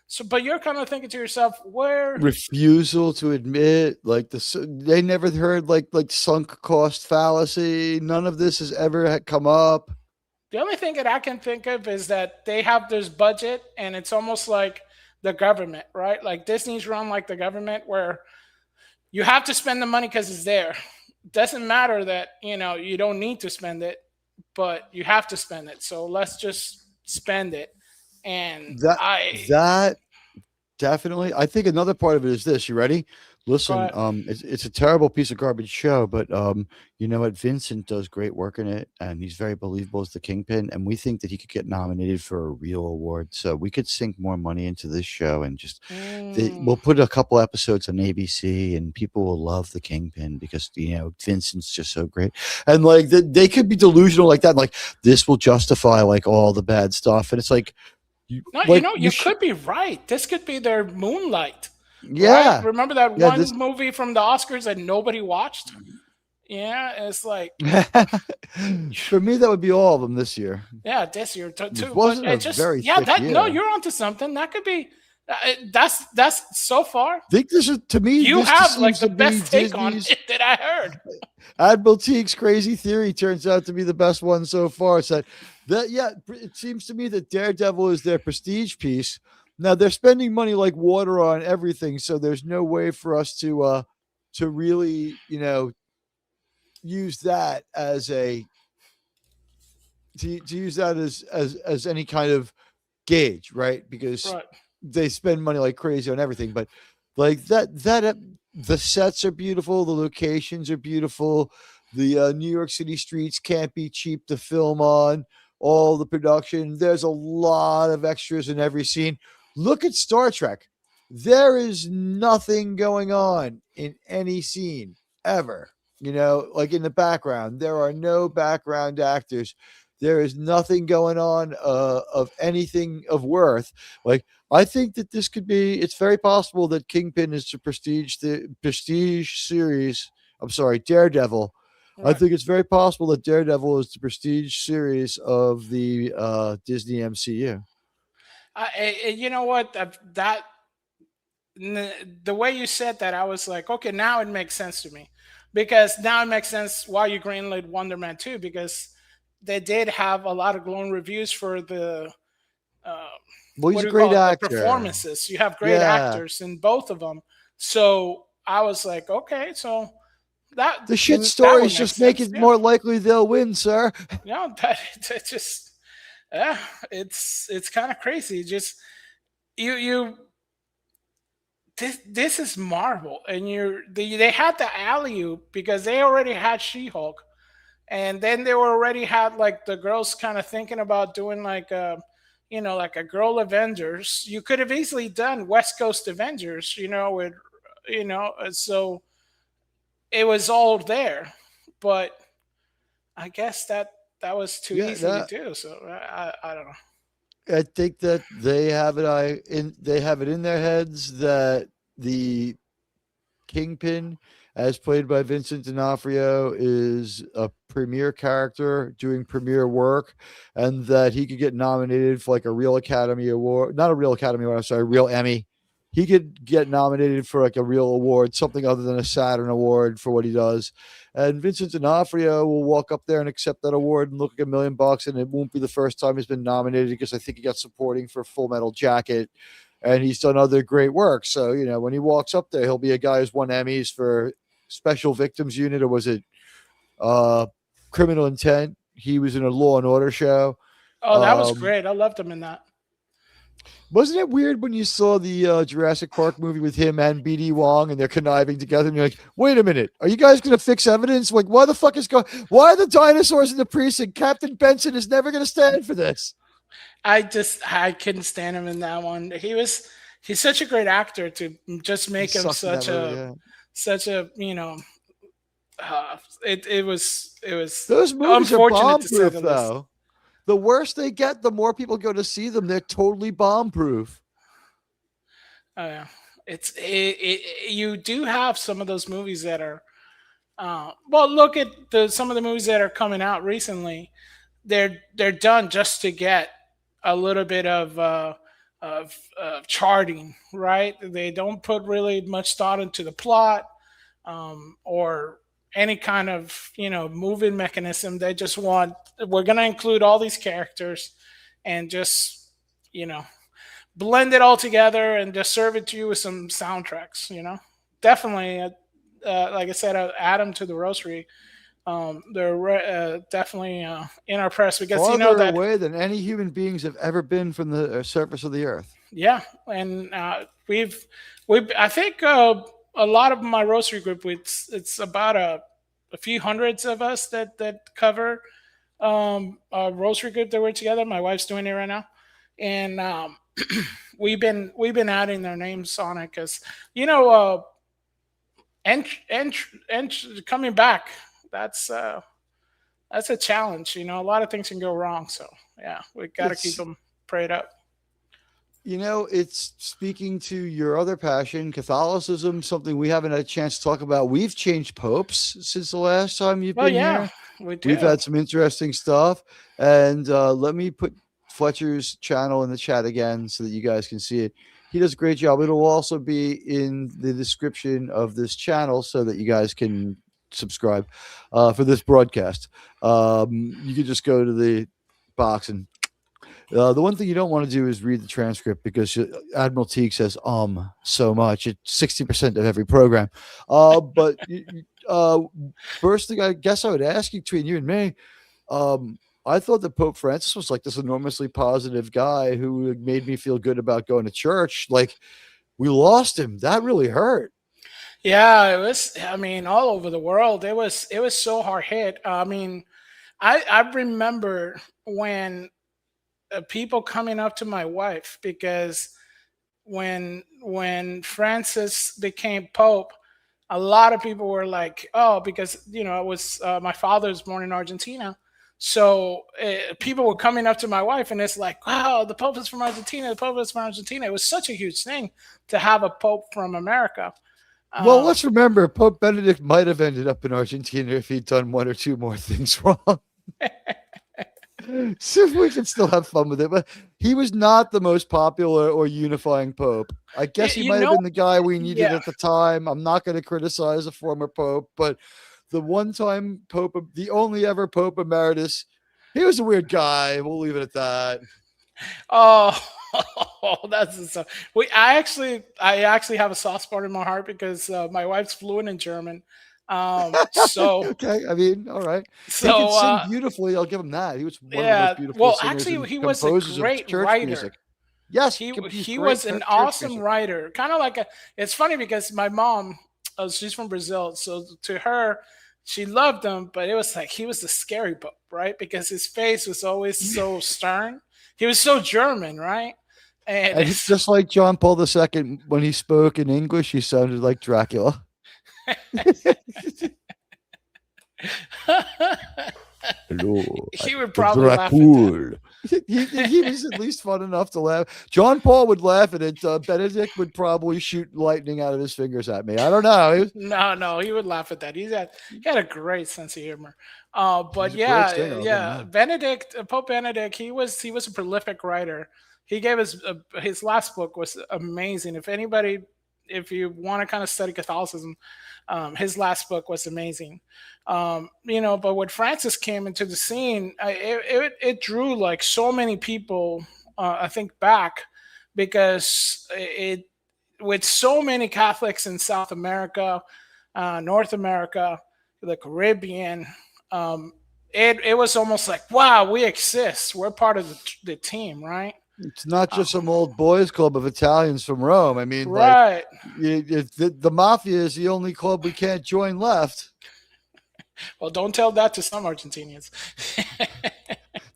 Speaker 6: So, but you're kind of thinking to yourself, where
Speaker 3: refusal to admit, like they never heard like sunk cost fallacy. None of this has ever come up.
Speaker 6: The only thing that I can think of is that they have this budget, and it's almost like the government, right? Like Disney's run like the government, where you have to spend the money because it's there. Doesn't matter that you don't need to spend it, but you have to spend it. So let's just spend it. And
Speaker 3: that definitely, I think another part of it is this. You ready? Listen, it's a terrible piece of garbage show, but you know what? Vincent does great work in it, and he's very believable as the Kingpin, and we think that he could get nominated for a real award. So we could sink more money into this show, and just we'll put a couple episodes on ABC, and people will love the Kingpin because Vincent's just so great, and like they could be delusional like that, and, like this will justify like all the bad stuff, and it's like.
Speaker 6: You could be right. This could be their Moonlight.
Speaker 3: Yeah.
Speaker 6: Right? Remember that one movie from the Oscars that nobody watched? Yeah, it's like
Speaker 3: for me that would be all of them this year.
Speaker 6: Yeah, this year too.
Speaker 3: It wasn't very thick year.
Speaker 6: No, you're onto something. That could be. That's so far.
Speaker 3: I think this is to me.
Speaker 6: You have like the best take on it that I heard.
Speaker 3: Admiral Teag's crazy theory turns out to be the best one so far. So it seems to me that Daredevil is their prestige piece. Now they're spending money like water on everything, so there's no way for us to really use that as a to use that as any kind of gauge, right? Because they spend money like crazy on everything, but like that the sets are beautiful, the locations are beautiful, the New York City streets can't be cheap to film on. All the production, there's a lot of extras in every scene. Look at Star Trek. There is nothing going on in any scene ever. like in the background. There are no background actors. There is nothing going on of anything of worth. Like, I think that this could be, it's very possible that Kingpin is the prestige series. I'm sorry, Daredevil. I
Speaker 6: Right.
Speaker 3: think it's very possible that Daredevil is the prestige series of the Disney MCU.
Speaker 6: You know what? The way you said that, I was like, okay, now it makes sense to me, because now it makes sense why you greenlit Wonder Man 2, because they did have a lot of glowing reviews for the uh,
Speaker 3: Well, he's
Speaker 6: what
Speaker 3: a
Speaker 6: do you call
Speaker 3: great
Speaker 6: it? The
Speaker 3: actor.
Speaker 6: performances. You have great
Speaker 3: Yeah.
Speaker 6: actors in both of them, so I was like, okay, so
Speaker 3: The shit
Speaker 6: that would
Speaker 3: stories
Speaker 6: make
Speaker 3: just make
Speaker 6: sense.
Speaker 3: it
Speaker 6: Yeah,
Speaker 3: more likely they'll win, sir.
Speaker 6: yeah, that it just yeah, it's kind of crazy. Just you this is Marvel, and they had the alley oop because they already had She-Hulk, and then they were already had like the girls kind of thinking about doing like like a girl Avengers. You could have easily done West Coast Avengers, with so it was all there, but I guess that was too
Speaker 3: Yeah,
Speaker 6: easy to
Speaker 3: that
Speaker 6: do. So I don't know.
Speaker 3: I think that they have it in their heads that the Kingpin, as played by Vincent D'Onofrio, is a premier character doing premier work, and that he could get nominated for like a real Academy Award, not a real Academy Award, I'm sorry, a real Emmy. He could get nominated for like a real award, something other than a Saturn Award for what he does. And Vincent D'Onofrio will walk up there and accept that award and look like $1,000,000, and it won't be the first time he's been nominated, because I think he got supporting for Full Metal Jacket, and he's done other great work. So, when he walks up there, he'll be a guy who's won Emmys for Special Victims Unit, or was it Criminal Intent? He was in a Law and Order show.
Speaker 6: Oh, that was great. I loved him in that.
Speaker 3: Wasn't it weird when you saw the Jurassic Park movie with him and BD Wong, and they're conniving together, and you're like, wait a minute, are you guys going to fix evidence? Like, why the fuck why are the dinosaurs in the precinct? Captain Benson is never going to stand for this.
Speaker 6: I couldn't stand him in that one. He's such a great actor to just make him such a it was
Speaker 3: Those movies are
Speaker 6: unfortunate to say
Speaker 3: bomb-proof,
Speaker 6: the least.
Speaker 3: though. The worse they get, the more people go to see them. They're totally bomb-proof.
Speaker 6: Oh yeah, you do have some of those movies that are well, look at some of the movies that are coming out recently. They're done just to get a little bit of charting, right? They don't put really much thought into the plot, or any kind of moving mechanism. They just want, we're going to include all these characters and just blend it all together and just serve it to you with some soundtracks. Definitely, like I said, add them to the roastery. They're definitely in our press, because
Speaker 3: farther
Speaker 6: that
Speaker 3: away than any human beings have ever been from the surface of the earth.
Speaker 6: Yeah, and we've I think a lot of my roastery group, it's about a few hundreds of us that cover a roastery group that we're together. My wife's doing it right now, and we've been adding their names on it, because and coming back, that's a challenge. A lot of things can go wrong, so yeah, we got to keep them prayed up.
Speaker 3: It's speaking to your other passion, Catholicism, something we haven't had a chance to talk about. We've changed popes since the last time you've been here. We've had some interesting stuff. And let me put Fletcher's channel in the chat again so that you guys can see it. He does a great job. It'll also be in the description of this channel so that you guys can subscribe for this broadcast. You can just go to the box and the one thing you don't want to do is read the transcript, because Admiral Teag says so much. It's 60% of every program. But first thing I guess I would ask you, between you and me, I thought that Pope Francis was like this enormously positive guy who made me feel good about going to church. Like, we lost him. That really hurt.
Speaker 6: Yeah, it was. I mean, all over the world, it was so hard hit. I mean, I remember when people coming up to my wife, because when Francis became Pope, a lot of people were like, oh, because, you know, it was my father was born in Argentina. So people were coming up to my wife and it's like, wow, the Pope is from Argentina. The Pope is from Argentina. It was such a huge thing to have a Pope from America.
Speaker 3: Well, let's remember, Pope Benedict might have ended up in Argentina if he'd done one or two more things wrong. So we can still have fun with it. But he was not the most popular or unifying Pope. I guess he might have been the guy we needed at the time. I'm not going to criticize a former Pope, but the one-time Pope, the only ever Pope Emeritus, he was a weird guy. We'll leave it at that.
Speaker 6: Oh, that's so. I actually have a soft spot in my heart because my wife's fluent in German. So
Speaker 3: okay, I mean, all right.
Speaker 6: So
Speaker 3: he can sing beautifully. I'll give him that. He was one of the most beautiful.
Speaker 6: Well,
Speaker 3: singers
Speaker 6: actually, he
Speaker 3: and
Speaker 6: was a
Speaker 3: composers of
Speaker 6: great
Speaker 3: church
Speaker 6: writer.
Speaker 3: music. Yes,
Speaker 6: he was an awesome writer. Kind of like it's funny because my mom, she's from Brazil, so to her, she loved him, but it was like he was the scary Pope, right? Because his face was always so stern. He was so German, right? And
Speaker 3: it's just like John Paul II, when he spoke in English, he sounded like Dracula. Hello,
Speaker 6: he would probably laugh at that.
Speaker 3: he was at least fun enough to laugh. John Paul would laugh at it. Benedict would probably shoot lightning out of his fingers at me. I don't know.
Speaker 6: No, he would laugh at that. He had a great sense of humor. But yeah, Benedict, Pope Benedict, he was a prolific writer. He gave his last book was amazing. If you want to kind of study Catholicism, his last book was amazing. But when Francis came into the scene, it drew like so many people, I think, back, because with so many Catholics in South America, North America, the Caribbean, it was almost like, wow, we exist. We're part of the team, right?
Speaker 3: It's not just some old boys club of Italians from Rome. I mean,
Speaker 6: right.
Speaker 3: The mafia is the only club we can't join left.
Speaker 6: Well, don't tell that to some Argentinians.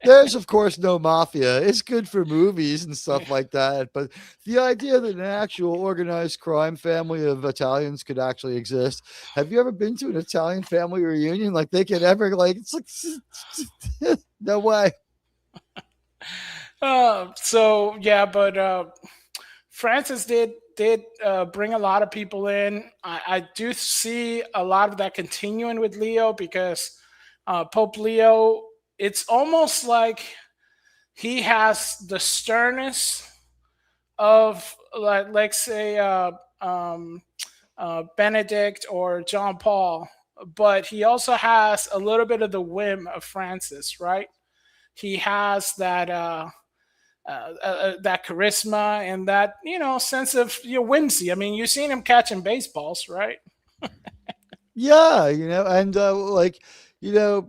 Speaker 3: There's, of course, no mafia. It's good for movies and stuff like that. But the idea that an actual organized crime family of Italians could actually exist. Have you ever been to an Italian family reunion? Like, they could ever, like, it's like, no way.
Speaker 6: But Francis did bring a lot of people in. I do see a lot of that continuing with Leo, because Pope Leo, it's almost like he has the sternness of, like say Benedict or John Paul, but he also has a little bit of the whim of Francis, right? He has that that charisma and that, sense of whimsy. I mean, you've seen him catching baseballs, right?
Speaker 3: Yeah, and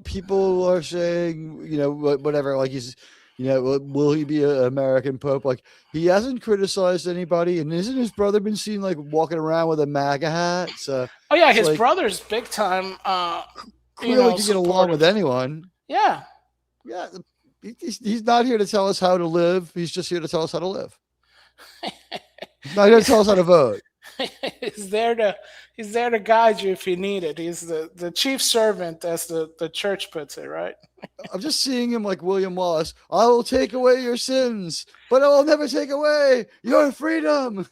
Speaker 3: people are saying, whatever, like he's, will he be an American Pope? Like, he hasn't criticized anybody, and isn't his brother been seen like walking around with a MAGA hat? So,
Speaker 6: oh yeah, his brother's big time.
Speaker 3: Clearly, can get along with anyone.
Speaker 6: Yeah.
Speaker 3: He's not here to tell us how to live. He's just here to tell us how to live. He's not here to tell us how to vote.
Speaker 6: He's there to guide you if you need it. He's the chief servant, as the church puts it, right?
Speaker 3: I'm just seeing him like William Wallace. I will take away your sins, but I will never take away your freedom.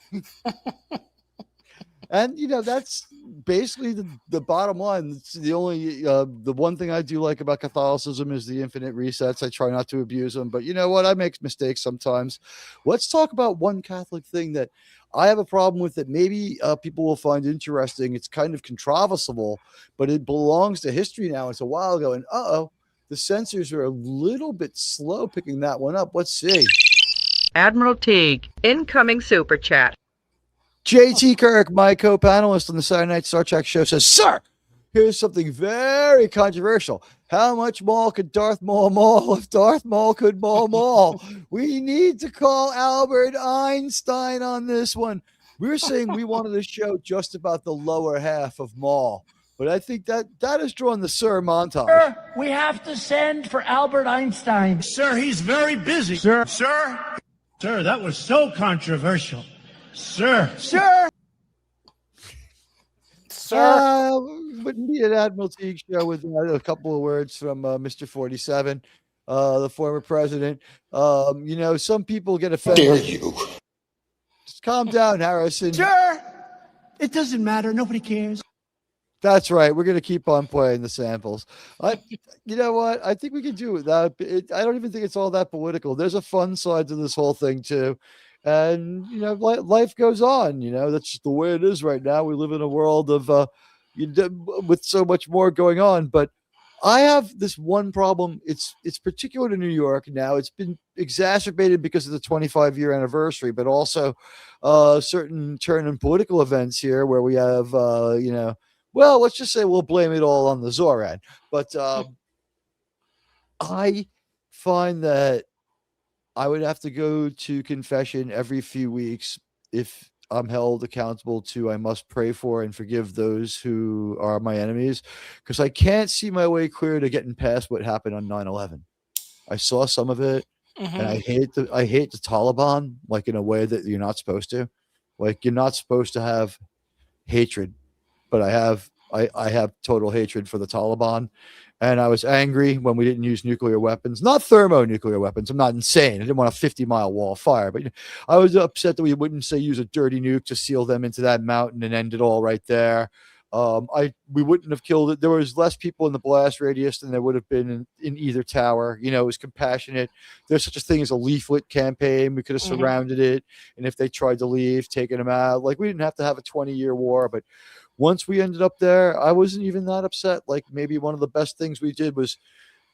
Speaker 3: And that's basically the bottom line. It's the only the one thing I do like about Catholicism is the infinite resets. I try not to abuse them, but you know what? I make mistakes sometimes. Let's talk about one Catholic thing that I have a problem with that maybe people will find interesting. It's kind of controversial, but it belongs to history now. It's a while ago, and the censors are a little bit slow picking that one up. Let's see.
Speaker 4: Admiral Teag, incoming super chat.
Speaker 3: JT Kirk, my co-panelist on the Saturday Night Star Trek show, says, "Sir, here's something very controversial. How much Maul could Darth Maul maul if Darth Maul could maul Maul? We need to call Albert Einstein on this one." We're saying we wanted a show just about the lower half of Maul, but I think that has drawn the Sir montage.
Speaker 7: Sir, we have to send for Albert Einstein.
Speaker 8: Sir, he's very busy.
Speaker 7: Sir,
Speaker 8: that was so controversial. Sir.
Speaker 6: sir.
Speaker 3: Wouldn't be an Admiral Teag show with a couple of words from Mr. 47, the former president. Some people get offended.
Speaker 2: Dare you?
Speaker 3: Just calm down, Harrison.
Speaker 8: Sir, it doesn't matter. Nobody cares.
Speaker 3: That's right. We're going to keep on playing the samples. You know what? I think we can do without it. I don't even think it's all that political. There's a fun side to this whole thing too. And, life goes on, that's just the way it is right now. We live in a world of, with so much more going on, but I have this one problem. It's particular to New York now. It's been exacerbated because of the 25-year anniversary, but also certain turn in political events here where we have, well, let's just say we'll blame it all on the Zoran. But I find that I would have to go to confession every few weeks if I'm held accountable to I must pray for and forgive those who are my enemies, because I can't see my way clear to getting past what happened on 9/11. I saw some of it, and I hate the Taliban, like in a way that you're not supposed to. Like, you're not supposed to have hatred, but I have total hatred for the Taliban. And I was angry when we didn't use nuclear weapons, not thermonuclear weapons. I'm not insane. I didn't want a 50-mile wall of fire, but I was upset that we wouldn't say use a dirty nuke to seal them into that mountain and end it all right there. We wouldn't have killed it. There was less people in the blast radius than there would have been in either tower. It was compassionate. There's such a thing as a leaflet campaign. We could have surrounded it, and if they tried to leave, taken them out. Like, we didn't have to have a 20-year war, but once we ended up there, I wasn't even that upset. Like, maybe one of the best things we did was,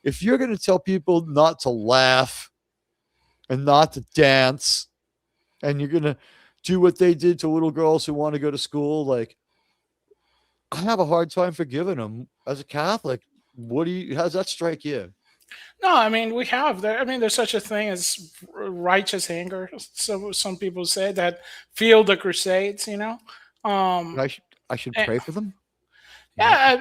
Speaker 3: if you're going to tell people not to laugh and not to dance, and you're going to do what they did to little girls who want to go to school, like, I have a hard time forgiving them as a Catholic. How's that strike you?
Speaker 6: No, I mean, there's such a thing as righteous anger. So some people say that fueled the Crusades,
Speaker 3: I should pray for them.
Speaker 6: Yeah,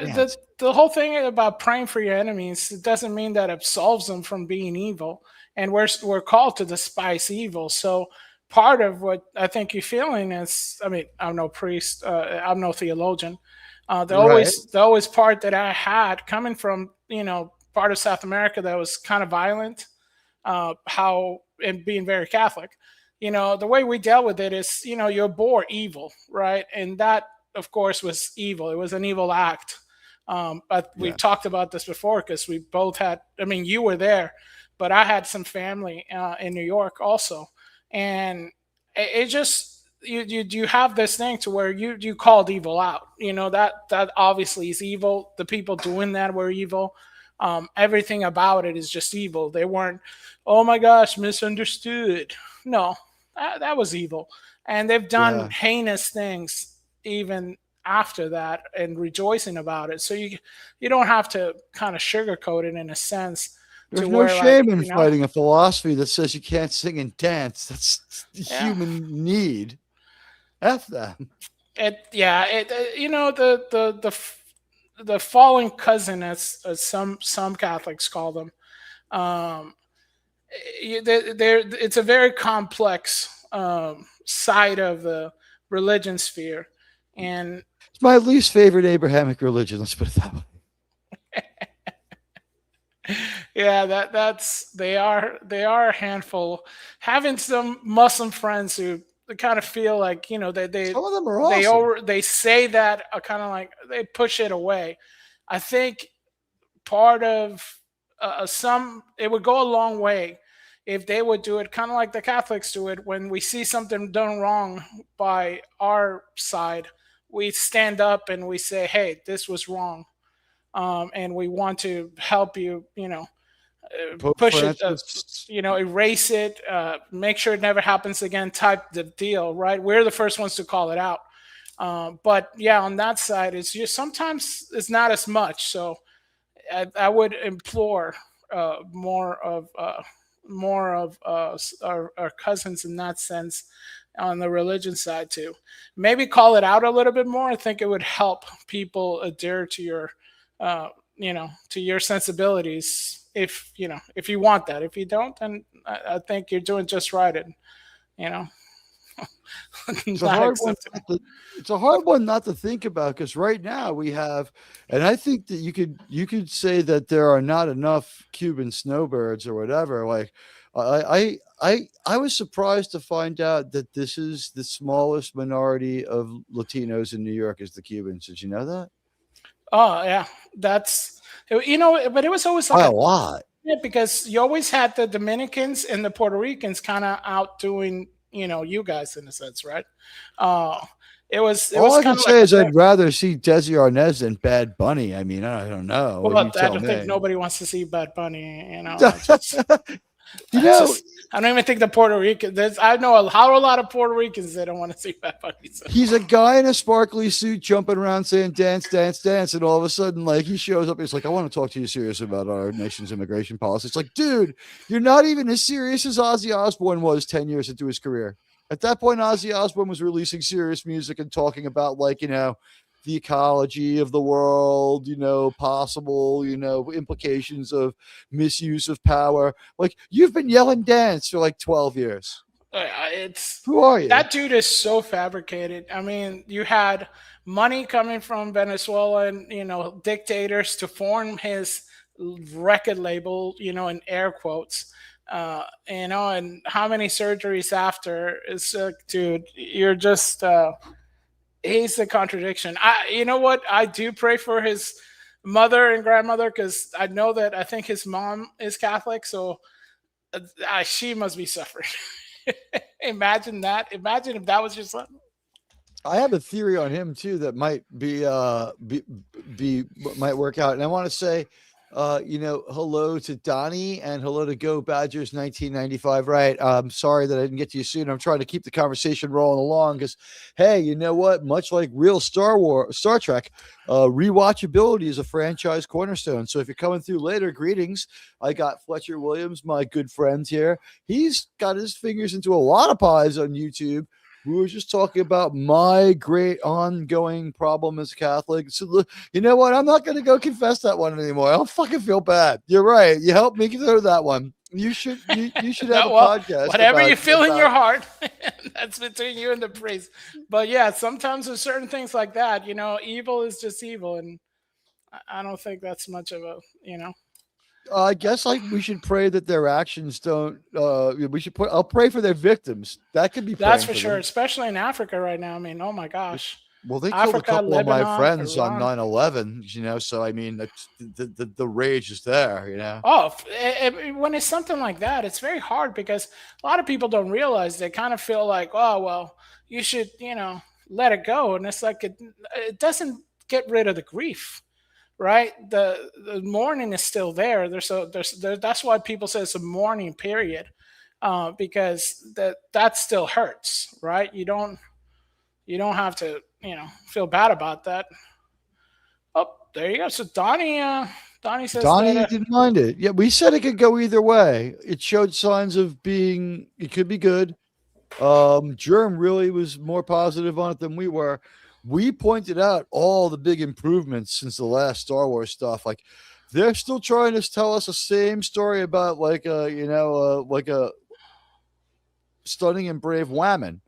Speaker 6: the whole thing about praying for your enemies, it doesn't mean that absolves them from being evil. And we're called to despise evil. So part of what I think you're feeling is, I mean, I'm no priest, I'm no theologian. The always part that I had coming from, part of South America that was kind of violent, and being very Catholic, the way we dealt with it is, you abhor evil, right? And that, of course, was evil. It was an evil act. But we talked about this before because we both had, I mean, you were there, but I had some family in New York also. And it just, you have this thing to where you called evil out. That obviously is evil. The people doing that were evil. Everything about it is just evil. They weren't, oh my gosh, misunderstood. No, that was evil. And they've done heinous things even after that and rejoicing about it. So you don't have to kind of sugarcoat it in a sense.
Speaker 3: There's no shame in fighting a philosophy that says you can't sing and dance. That's human need. F them. The fallen cousin, as some Catholics call them. It's a very complex side of the religion sphere, and it's my least favorite Abrahamic religion. Let's put it that way.
Speaker 6: Yeah, they are a handful. Having some Muslim friends who kind of feel like, some of
Speaker 3: them are awesome.
Speaker 6: They say that kind of like they push it away. I think part of it would go a long way if they would do it kind of like the Catholics do it. When we see something done wrong by our side, we stand up and we say, hey, this was wrong. And we want to help you, push it, erase it, make sure it never happens again type the deal, right? We're the first ones to call it out. But yeah, on that side, it's just sometimes it's not as much. So I would implore more of our cousins in that sense on the religion side to maybe call it out a little bit more. I think it would help people adhere to your to your sensibilities if you want that. If you don't, then I think you're doing just right. And
Speaker 3: It's a hard one. It's a hard one not to think about, because right now we have, and I think that you could say that there are not enough Cuban snowbirds or whatever. Like, I was surprised to find out that this is the smallest minority of Latinos in New York is the Cubans. Did you know that?
Speaker 6: Oh yeah, that's but it was always like
Speaker 3: a lot.
Speaker 6: Yeah, because you always had the Dominicans and the Puerto Ricans kind of outdoing you guys in a sense, right? It was
Speaker 3: All I can say
Speaker 6: like
Speaker 3: is I'd rather see Desi Arnaz than Bad Bunny. I mean, I don't know.
Speaker 6: Well, I don't think nobody wants to see Bad Bunny. I don't even think the Puerto Ricans. I know a lot of Puerto Ricans that don't want to see Bad Bunny. So.
Speaker 3: He's a guy in a sparkly suit jumping around saying dance, dance, dance, and all of a sudden, like, he shows up. He's like, I want to talk to you serious about our nation's immigration policy. It's like, dude, you're not even as serious as Ozzy Osbourne was 10 years into his career. At that point, Ozzy Osbourne was releasing serious music and talking about, like, the ecology of the world, possible, implications of misuse of power. Like, you've been yelling dance for like 12 years. Who are you?
Speaker 6: That dude is so fabricated. I mean, you had money coming from Venezuelan, dictators to form his record label, in air quotes. And how many surgeries after? It's dude, you're just he's the contradiction. You know what? I do pray for his mother and grandmother, because I think his mom is Catholic, so she must be suffering. Imagine that. Imagine if that was your son.
Speaker 3: I have a theory on him too that might might work out, and I want to say, hello to Donnie and hello to Go Badgers 1995. Right. I'm sorry that I didn't get to you soon. I'm trying to keep the conversation rolling along because, hey, you know what? Much like real Star Trek, rewatchability is a franchise cornerstone. So if you're coming through later, greetings. I got Fletcher Williams, my good friend here. He's got his fingers into a lot of pies on YouTube. We were just talking about my great ongoing problem as a Catholic. So, you know what? I'm not going to go confess that one anymore. I don't fucking feel bad. You're right. You helped me get through that one. You should have a podcast.
Speaker 6: Whatever you feel in your heart, that's between you and the priest. But yeah, sometimes with certain things like that, evil is just evil. And I don't think that's much of a,
Speaker 3: I guess we should pray that their actions don't. I'll pray for their victims. That could be.
Speaker 6: That's for sure, especially in Africa right now. I mean, oh my gosh.
Speaker 3: Well, they killed a couple of my friends on 9/11. So I mean, the rage is there.
Speaker 6: Oh, when it's something like that, it's very hard because a lot of people don't realize. They kind of feel like, oh well, you should let it go, and it's like it doesn't get rid of the grief. Right, the mourning is still there. That's why people say it's a mourning period, because that still hurts. Right, you don't have to feel bad about that. Oh, there you go. So Donnie says
Speaker 3: Donnie didn't mind it. Yeah, we said it could go either way. It showed signs of being. It could be good. Germ really was more positive on it than we were. We pointed out all the big improvements since the last Star Wars stuff. Like, they're still trying to tell us the same story about like a stunning and brave whammon.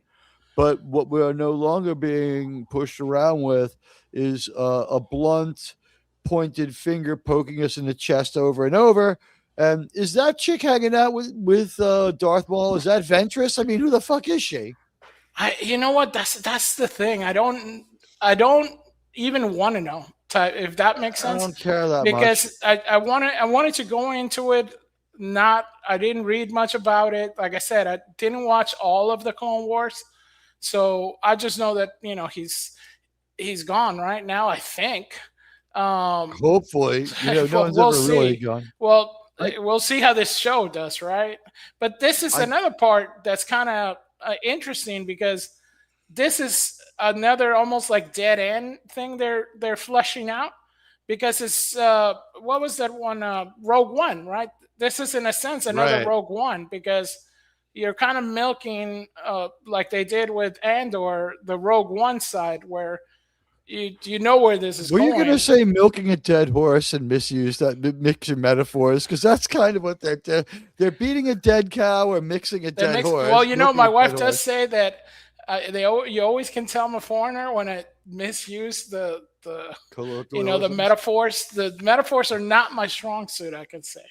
Speaker 3: But what we are no longer being pushed around with is a blunt, pointed finger poking us in the chest over and over. And is that chick hanging out with Darth Maul? Is that Ventress? I mean, who the fuck is she?
Speaker 6: You know what? That's the thing. I don't even want to know if that makes sense.
Speaker 3: I don't care that
Speaker 6: because
Speaker 3: much.
Speaker 6: I wanted to go into it. I didn't read much about it. Like I said, I didn't watch all of the Clone Wars, so I just know that he's gone right now. I think.
Speaker 3: Hopefully, no one's ever really gone.
Speaker 6: Well, we'll see how this show does, right? But this is another part that's kind of interesting because this is another almost like dead end thing they're fleshing out, because it's what was that one, Rogue One, right? This is in a sense another Rogue One, because you're kind of milking like they did with Andor, the Rogue One side, where you know where this is going.
Speaker 3: Were you going to say milking a dead horse and misuse that, mix your metaphors? Because that's kind of what they're beating a dead cow or mixing a dead horse.
Speaker 6: Well, my wife does say that You always can tell I'm a foreigner when I misuse the the
Speaker 3: Colloquialisms.
Speaker 6: metaphors. The metaphors are not my strong suit, I could say.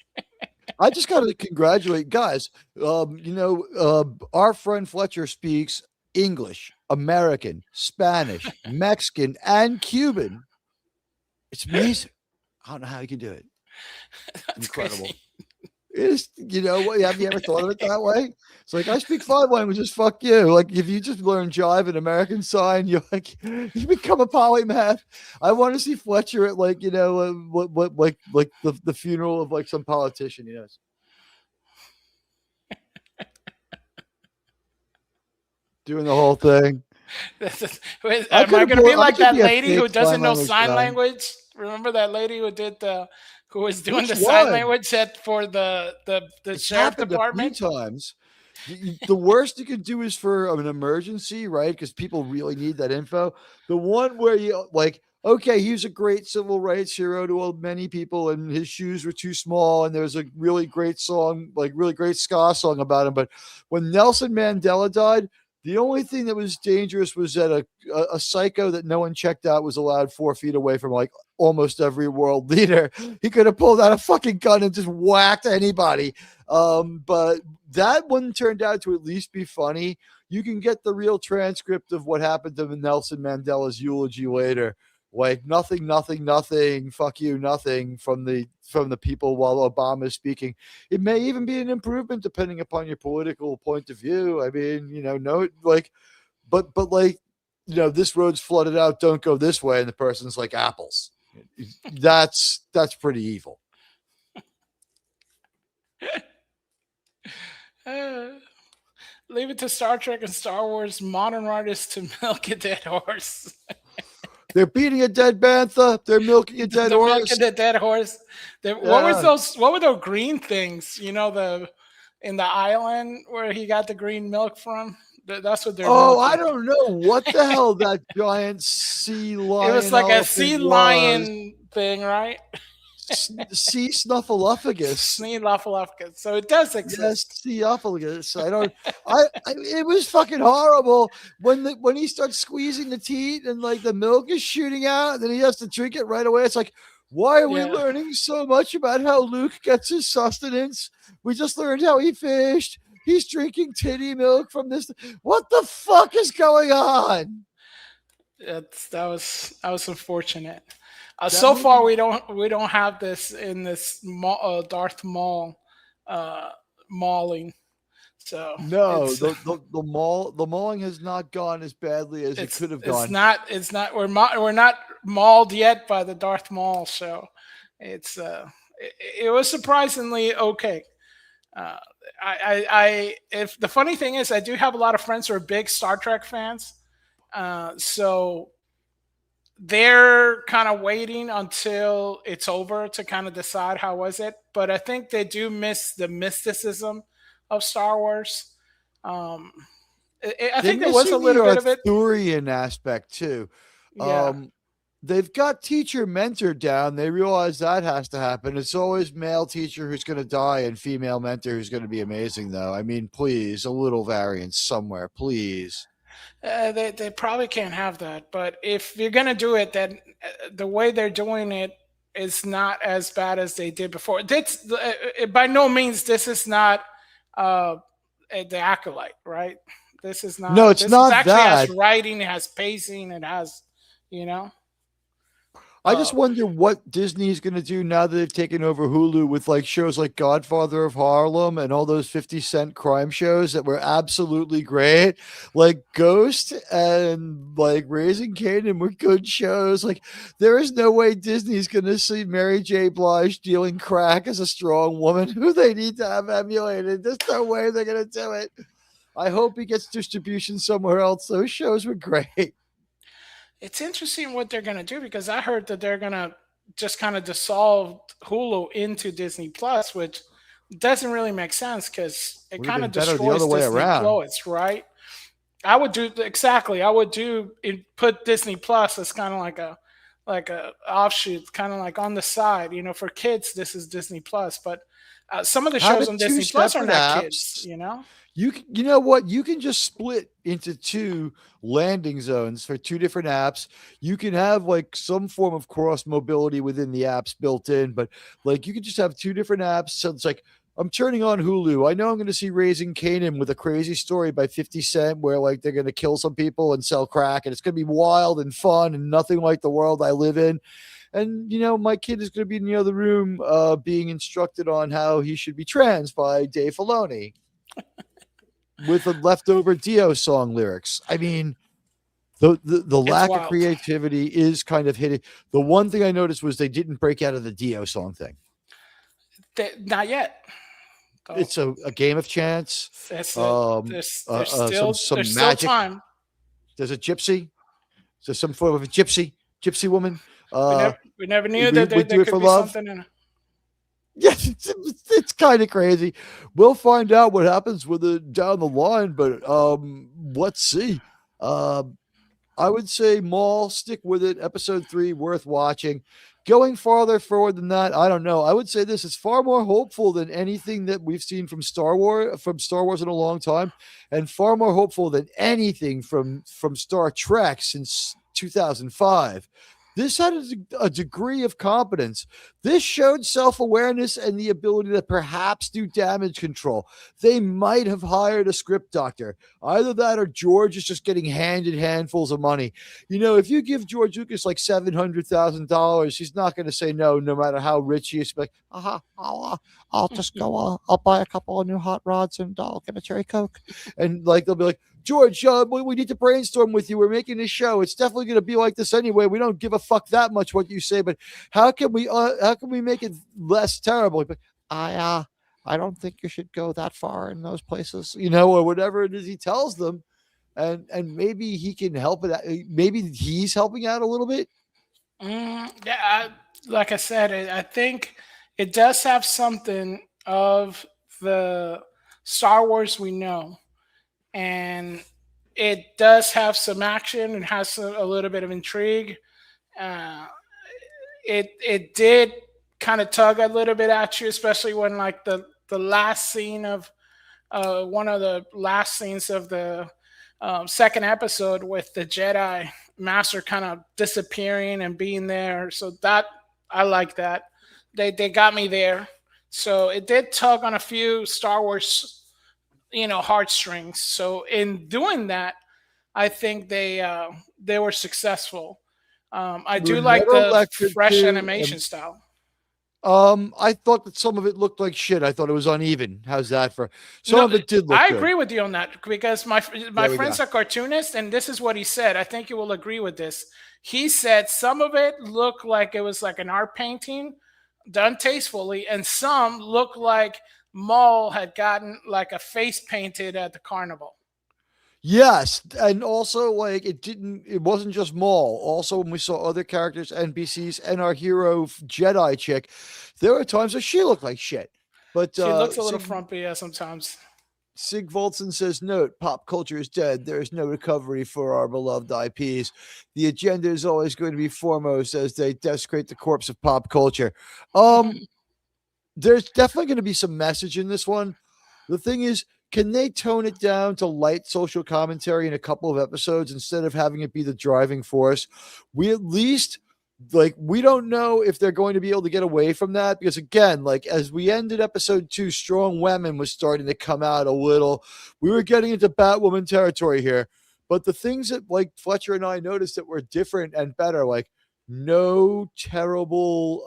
Speaker 3: I just got to congratulate guys. Our friend Fletcher speaks English, American, Spanish, Mexican, and Cuban. It's amazing. I don't know how you can do it.
Speaker 6: That's
Speaker 3: Incredible.
Speaker 6: crazy.
Speaker 3: It's, have you ever thought of it that way? It's like, I speak 5 languages. Fuck you. Like, if you just learn jive and American sign, you become a polymath. I want to see Fletcher at like the funeral of like some politician. Yes. Doing the whole thing.
Speaker 6: Am I going to be like that lady who doesn't know sign
Speaker 3: guy.
Speaker 6: language? Remember that lady who did who was doing
Speaker 3: Which
Speaker 6: the sign
Speaker 3: one?
Speaker 6: language for the
Speaker 3: It's
Speaker 6: sheriff
Speaker 3: happened
Speaker 6: department?
Speaker 3: a few times. The worst you can do is for an emergency, right? Because people really need that info. The one where you like, okay, he was a great civil rights hero to many people, and his shoes were too small, and there's a really great song, like really great ska song about him. But when Nelson Mandela died, the only thing that was dangerous was that a psycho that no one checked out was allowed 4 feet away from like almost every world leader. He could have pulled out a fucking gun and just whacked anybody. But that one turned out to at least be funny. You can get the real transcript of what happened to Nelson Mandela's eulogy later. Like nothing, fuck you, nothing from the people while Obama is speaking. It may even be an improvement depending upon your political point of view. I mean, this road's flooded out. Don't go this way, and the person's like apples. That's pretty evil.
Speaker 6: Leave it to Star Trek and Star Wars modern artists to milk a dead horse.
Speaker 3: They're beating a dead bantha. They're milking a dead horse.
Speaker 6: Milking a dead horse. What were those green things? In the island where he got the green milk from. That's what they're.
Speaker 3: Oh,
Speaker 6: milking.
Speaker 3: I don't know what the hell that giant sea lion.
Speaker 6: It was like a sea lion thing, right?
Speaker 3: Sea snuffleupagus.
Speaker 6: Snuffleupagus. So it does exist.
Speaker 3: Yes, snuffleupagus. It was fucking horrible when he starts squeezing the teat and like the milk is shooting out, and then he has to drink it right away. It's like, why are we learning so much about how Luke gets his sustenance? We just learned how he fished. He's drinking titty milk from this. What the fuck is going on?
Speaker 6: That was unfortunate. So far, we don't have this in this Darth Maul mauling. So
Speaker 3: no, the mauling has not gone as badly as it could have gone.
Speaker 6: It's not. We're not mauled yet by the Darth Maul. So it was surprisingly okay. If the funny thing is, I do have a lot of friends who are big Star Trek fans. So they're kind of waiting until it's over to kind of decide how was it. But I think they do miss the mysticism of Star Wars. I think there was a little bit of it.
Speaker 3: Arthurian aspect too.
Speaker 6: Yeah.
Speaker 3: They've got teacher mentor down. They realize that has to happen. It's always male teacher who's going to die and female mentor who's going to be amazing, though. I mean, please, a little variance somewhere, please.
Speaker 6: They probably can't have that. But if you're going to do it, then the way they're doing it is not as bad as they did before. By no means, this is not the Acolyte, right? This is not.
Speaker 3: No, it's not
Speaker 6: actually
Speaker 3: that.
Speaker 6: Has writing, it has pacing, it has,
Speaker 3: I just wonder what Disney's going to do now that they've taken over Hulu with like shows like Godfather of Harlem and all those 50-cent crime shows that were absolutely great. Like Ghost and like Raising Kanan were good shows. Like there is no way Disney's going to see Mary J. Blige dealing crack as a strong woman who they need to have emulated. There's no way they're going to do it. I hope he gets distribution somewhere else. Those shows were great.
Speaker 6: It's interesting what they're going to do because I heard that they're going to just kind of dissolve Hulu into Disney Plus, which doesn't really make sense because it kind of destroys Disney Plus, right? I would put Disney Plus as kind of like a offshoot, kind of like on the side. For kids, this is Disney Plus, but some of the shows on Disney Plus are not kids.
Speaker 3: You know what? You can just split into 2 landing zones for 2 different apps. You can have like some form of cross mobility within the apps built in, but like you can just have 2 different apps. So it's like I'm turning on Hulu. I know I'm going to see Raising Kanan with a crazy story by 50 Cent where like they're going to kill some people and sell crack, and it's going to be wild and fun and nothing like the world I live in. And, my kid is going to be in the other room being instructed on how he should be trans by Dave Filoni with the leftover Dio song lyrics. I mean, the lack of creativity is kind of hitting. The one thing I noticed was they didn't break out of the Dio song thing.
Speaker 6: Not yet.
Speaker 3: It's a game of chance.
Speaker 6: There's still
Speaker 3: magic.
Speaker 6: Time.
Speaker 3: There's a gypsy. There's some form of a gypsy woman.
Speaker 6: We never knew that there could be
Speaker 3: love.
Speaker 6: something in it.
Speaker 3: Yes, it's kind of crazy. We'll find out what happens with it down the line, but let's see. I would say Maul, stick with it. Episode 3, worth watching. Going farther forward than that, I don't know. I would say this is far more hopeful than anything that we've seen from Star Wars in a long time, and far more hopeful than anything from Star Trek since 2005. This had a degree of competence. This showed self-awareness and the ability to perhaps do damage control. They might have hired a script doctor. Either that or George is just getting handed handfuls of money. If you give George Lucas like $700,000, he's not going to say no matter how rich he is. Like, I'll just go, I'll buy a couple of new hot rods and I'll get a cherry Coke. And like, they'll be like, George, we need to brainstorm with you. We're making this show. It's definitely going to be like this anyway. We don't give a fuck that much what you say, but how can we make it less terrible? But I don't think you should go that far in those places, or whatever it is he tells them, and maybe he can help it. Maybe he's helping out a little bit.
Speaker 6: Yeah, like I said, I think it does have something of the Star Wars we know. And it does have some action. It has a little bit of intrigue. It did kind of tug a little bit at you, especially when like the last scene of one of the last scenes of the second episode with the Jedi Master kind of disappearing and being there. So that I like that. They got me there. So it did tug on a few Star Wars heartstrings. So in doing that, I think they were successful. I do like the fresh animation style.
Speaker 3: I thought that some of it looked like shit. I thought it was uneven. How's that for? Some of it did look
Speaker 6: I
Speaker 3: good.
Speaker 6: agree with you on that because my friend's a cartoonist, and this is what he said. I think you will agree with this. He said some of it looked like it was like an art painting done tastefully, and some looked like Maul had gotten like a face painted at the carnival.
Speaker 3: Yes, and also like it wasn't just Maul. Also, when we saw other characters, NPCs, and our hero Jedi chick, there were times where she looked like shit. But
Speaker 6: she looks a little frumpy sometimes.
Speaker 3: Sig Volson says, note, pop culture is dead. There is no recovery for our beloved IPs. The agenda is always going to be foremost as they desecrate the corpse of pop culture. There's definitely going to be some message in this one. The thing is, can they tone it down to light social commentary in a couple of episodes instead of having it be the driving force? We at least, we don't know if they're going to be able to get away from that because, again, as we ended episode 2, Strong Women was starting to come out a little. We were getting into Batwoman territory here. But the things that, Fletcher and I noticed that were different and better, no terrible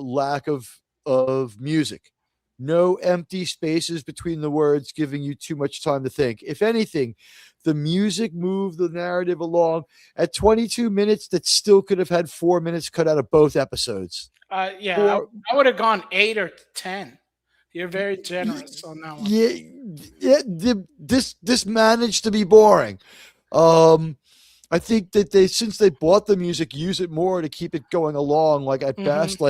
Speaker 3: lack of music, no empty spaces between the words giving you too much time to think. If anything, the music moved the narrative along. At 22 minutes, that still could have had 4 minutes cut out of both episodes.
Speaker 6: I would have gone 8 or 10. You're very generous on that one.
Speaker 3: This managed to be boring. I think that since they bought the music, use it more to keep it going along. At best,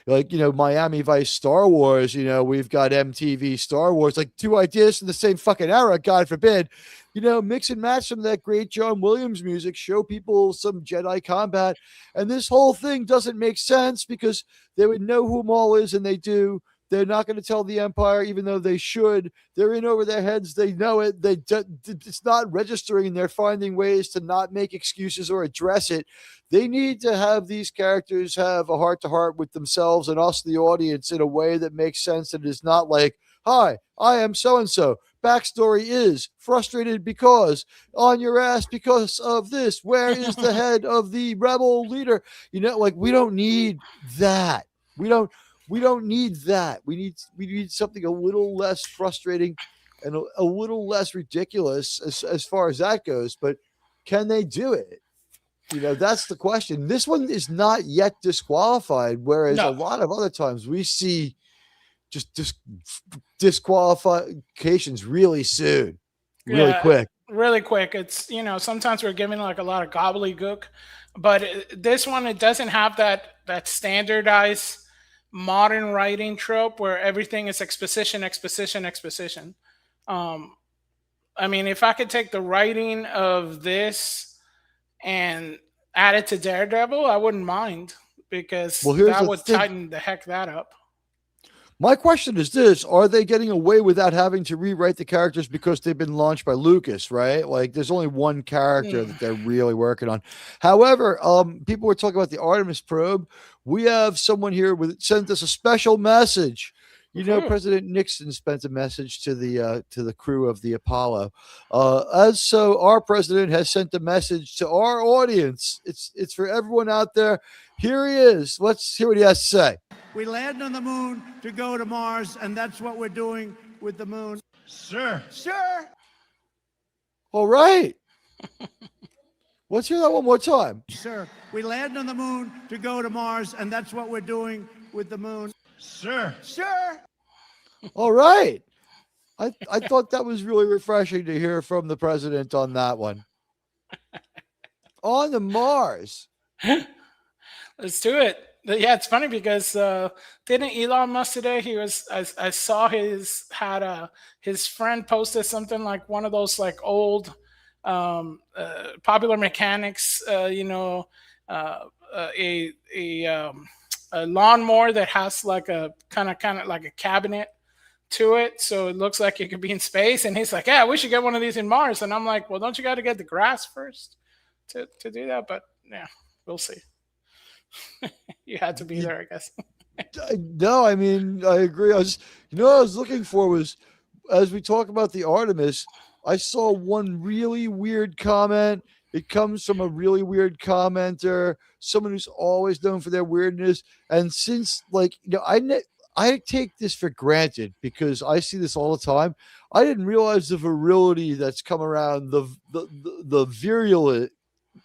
Speaker 3: Miami Vice Star Wars, we've got MTV Star Wars, 2 ideas in the same fucking era, God forbid, mix and match some of that great John Williams music, show people some Jedi combat. And this whole thing doesn't make sense because they would know who Maul is, and they do. They're not going to tell the Empire, even though they should. They're in over their heads. They know it. It's not registering, and they're finding ways to not make excuses or address it. They need to have these characters have a heart-to-heart with themselves and us, the audience, in a way that makes sense and is not like, hi, I am so-and-so. Backstory is frustrated because on your ass because of this. Where is the head of the rebel leader? You know, like, we don't need that. We don't need that. We need something a little less frustrating and a little less ridiculous as far as that goes. But can they do it? You know, that's the question. This one is not yet disqualified, whereas a lot of other times we see just disqualifications really soon, really quick.
Speaker 6: Really quick. It's, you know, sometimes we're given like a lot of gobbledygook, but this one, it doesn't have that standardized modern writing trope where everything is exposition. I mean, if I could take the writing of this and add it to Daredevil, I wouldn't mind, because that would tighten the heck that up.
Speaker 3: My question is this: are they getting away without having to rewrite the characters because they've been launched by Lucas, right? Like, there's only one character that they're really working on. However, people were talking about the Artemis probe. We have someone here sent us a special message. You know, President Nixon sent a message to the crew of the Apollo. As so, our president has sent a message to our audience. It's for everyone out there. Here he is. Let's hear what he has to say.
Speaker 8: We land on the moon to go to Mars, and that's what we're doing with the moon. Sir.
Speaker 3: All right. Let's hear that one more time.
Speaker 8: Sir, we land on the moon to go to Mars, and that's what we're doing with the moon. Sir.
Speaker 3: All right. I thought that was really refreshing to hear from the president on that one. On the Mars.
Speaker 6: Let's do it. Yeah, it's funny because didn't Elon Musk today? He was. I saw his friend posted something like one of those like old Popular Mechanics. A lawnmower that has like a kind of like a cabinet to it, so it looks like it could be in space. And he's like, "Yeah, we should get one of these in Mars." And I'm like, "Well, don't you got to get the grass first to do that?" But yeah, we'll see. You had to be there, I guess.
Speaker 3: No, I mean, I agree. I was looking for was, as we talk about the Artemis, I saw one really weird comment. It comes from a really weird commenter, someone who's always known for their weirdness. And since, like, you know, I take this for granted because I see this all the time. I didn't realize the virility that's come around the virulent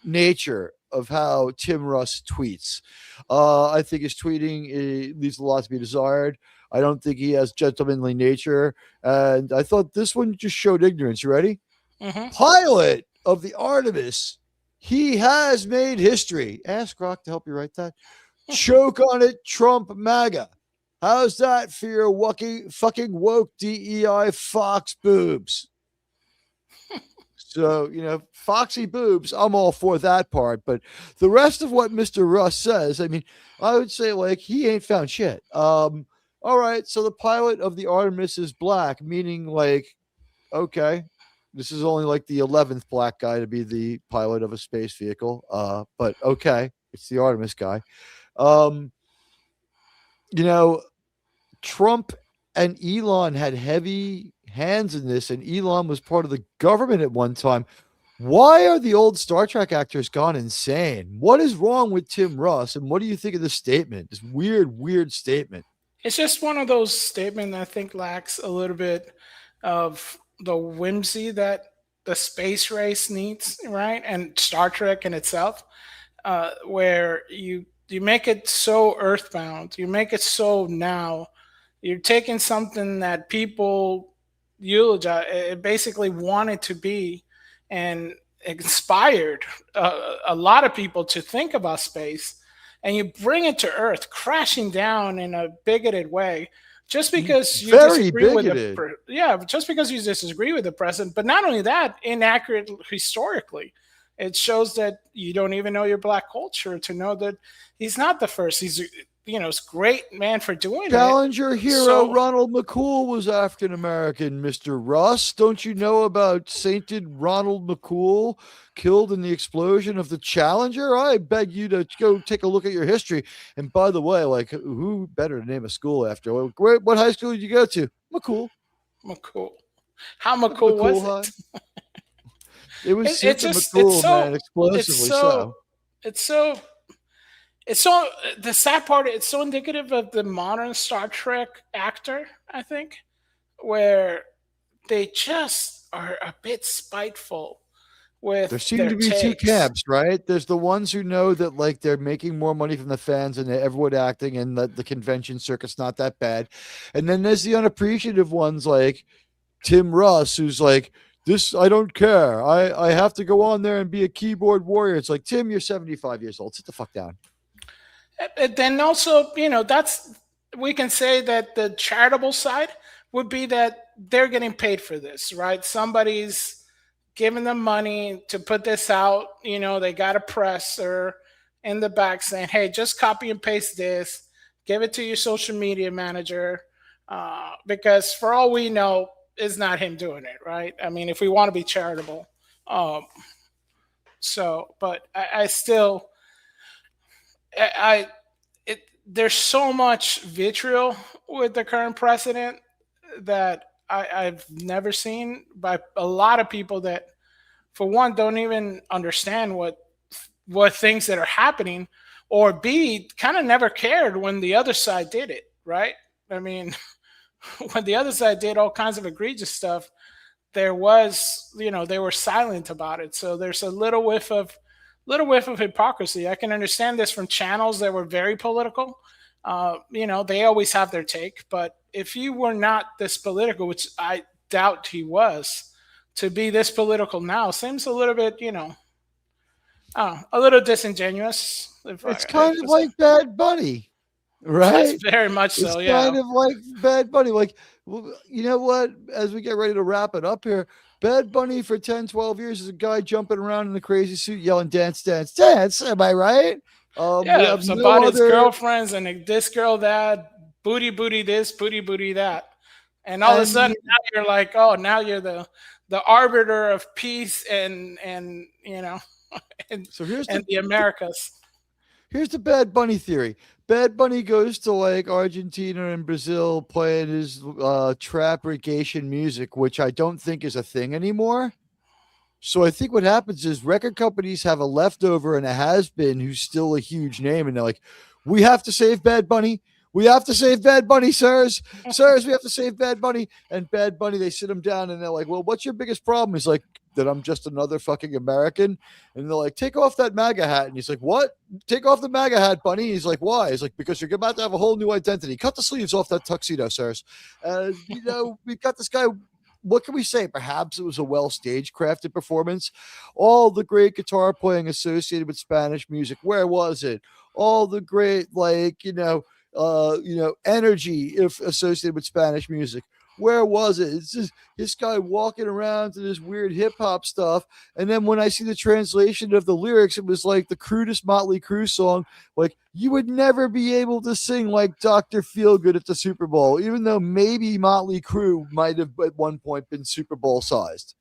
Speaker 3: nature of how Tim Russ tweets. I think his tweeting leaves a lot to be desired. I don't think he has gentlemanly nature. And I thought this one just showed ignorance. You ready? Pilot of the Artemis. He has made history. Ask Rock to help you write that. Choke on it, Trump MAGA. How's that for your fucking woke DEI Fox boobs? So, you know, foxy boobs, I'm all for that part. But the rest of what Mr. Russ says, I mean, I would say, like, he ain't found shit. All right, so the pilot of the Artemis is black, meaning, like, okay, this is only like the 11th black guy to be the pilot of a space vehicle. But okay, it's the Artemis guy. You know, Trump and Elon had heavy hands in this, and Elon was part of the government at one time. Why are the old Star Trek actors gone insane? What is wrong with Tim Russ, and what do you think of this statement? This weird statement.
Speaker 6: It's just one of those statements that I think lacks a little bit of the whimsy that the space race needs, right? And Star Trek in itself, where you make it so earthbound, you make it so now. You're taking something that people eulogize, it basically wanted to be, and inspired a lot of people to think about space, and you bring it to Earth, crashing down in a bigoted way, just because you disagree with the president. But not only that, inaccurate historically. It shows that you don't even know your black culture to know that he's not the first. it's great, man, for doing
Speaker 3: Challenger
Speaker 6: it.
Speaker 3: hero
Speaker 6: So,
Speaker 3: Ronald McCool was African American, Mr. Russ. Don't you know about sainted Ronald McCool killed in the explosion of the Challenger? I beg you to go take a look at your history. And by the way, like, who better to name a school after? What high school did you go to? McCool.
Speaker 6: How McCool was it?
Speaker 3: It was super McCool, man, explosively so.
Speaker 6: It's so the sad part. It's so indicative of the modern Star Trek actor, I think, where they just are a bit spiteful with.
Speaker 3: There seem to be two camps, right? There's the ones who know that like they're making more money from the fans and everyone acting, and that the convention circuit's not that bad, and then there's the unappreciative ones like Tim Russ, who's like, this, I don't care. I have to go on there and be a keyboard warrior. It's like, Tim, you're 75 years old. Sit the fuck down.
Speaker 6: And then also, we can say that the charitable side would be that they're getting paid for this, right? Somebody's giving them money to put this out. They got a presser in the back saying, hey, just copy and paste this, give it to your social media manager, because for all we know, it's not him doing it, right? I mean, if we want to be charitable. But I still... there's so much vitriol with the current president that I've never seen by a lot of people that, for one, don't even understand what things that are happening, or B, kind of never cared when the other side did it, right? I mean, when the other side did all kinds of egregious stuff, there was, they were silent about it. So there's a little whiff of hypocrisy. I can understand this from channels that were very political. They always have their take, but if you were not this political, which I doubt he was, to be this political now seems a little bit, a little disingenuous.
Speaker 3: It's kind of like Bad Bunny, right?
Speaker 6: It's very much so,
Speaker 3: it's kind of like Bad Bunny. Like, you know what? As we get ready to wrap it up here, Bad Bunny for 10, 12 years is a guy jumping around in a crazy suit yelling, dance, dance, dance. Am I right?
Speaker 6: It's about his girlfriends and this girl, that, booty, booty this, booty, booty that. And all of a sudden, now you're like, oh, now you're the arbiter of peace and and the Americas.
Speaker 3: Here's the Bad Bunny theory. Bad Bunny goes to like Argentina and Brazil playing his trap reggaeton music, which I don't think is a thing anymore. So I think what happens is record companies have a leftover and a has-been who's still a huge name, and they're like, we have to save Bad Bunny. We have to save Bad Bunny, sirs. Sirs, we have to save Bad Bunny. And Bad Bunny, they sit him down and they're like, well, what's your biggest problem? He's like, that I'm just another fucking American. And they're like, take off that MAGA hat. And he's like, what? Take off the MAGA hat, Bunny. He's like, why? He's like, because you're about to have a whole new identity. Cut the sleeves off that tuxedo, sirs. We've got this guy. What can we say? Perhaps it was a well-staged, crafted performance. All the great guitar playing associated with Spanish music. Where was it? All the great, energy if associated with Spanish music. Where was it? It's just this guy walking around to this weird hip hop stuff. And then when I see the translation of the lyrics, it was like the crudest Motley Crue song. Like, you would never be able to sing like Dr. Feelgood at the Super Bowl, even though maybe Motley Crue might have at one point been Super Bowl sized.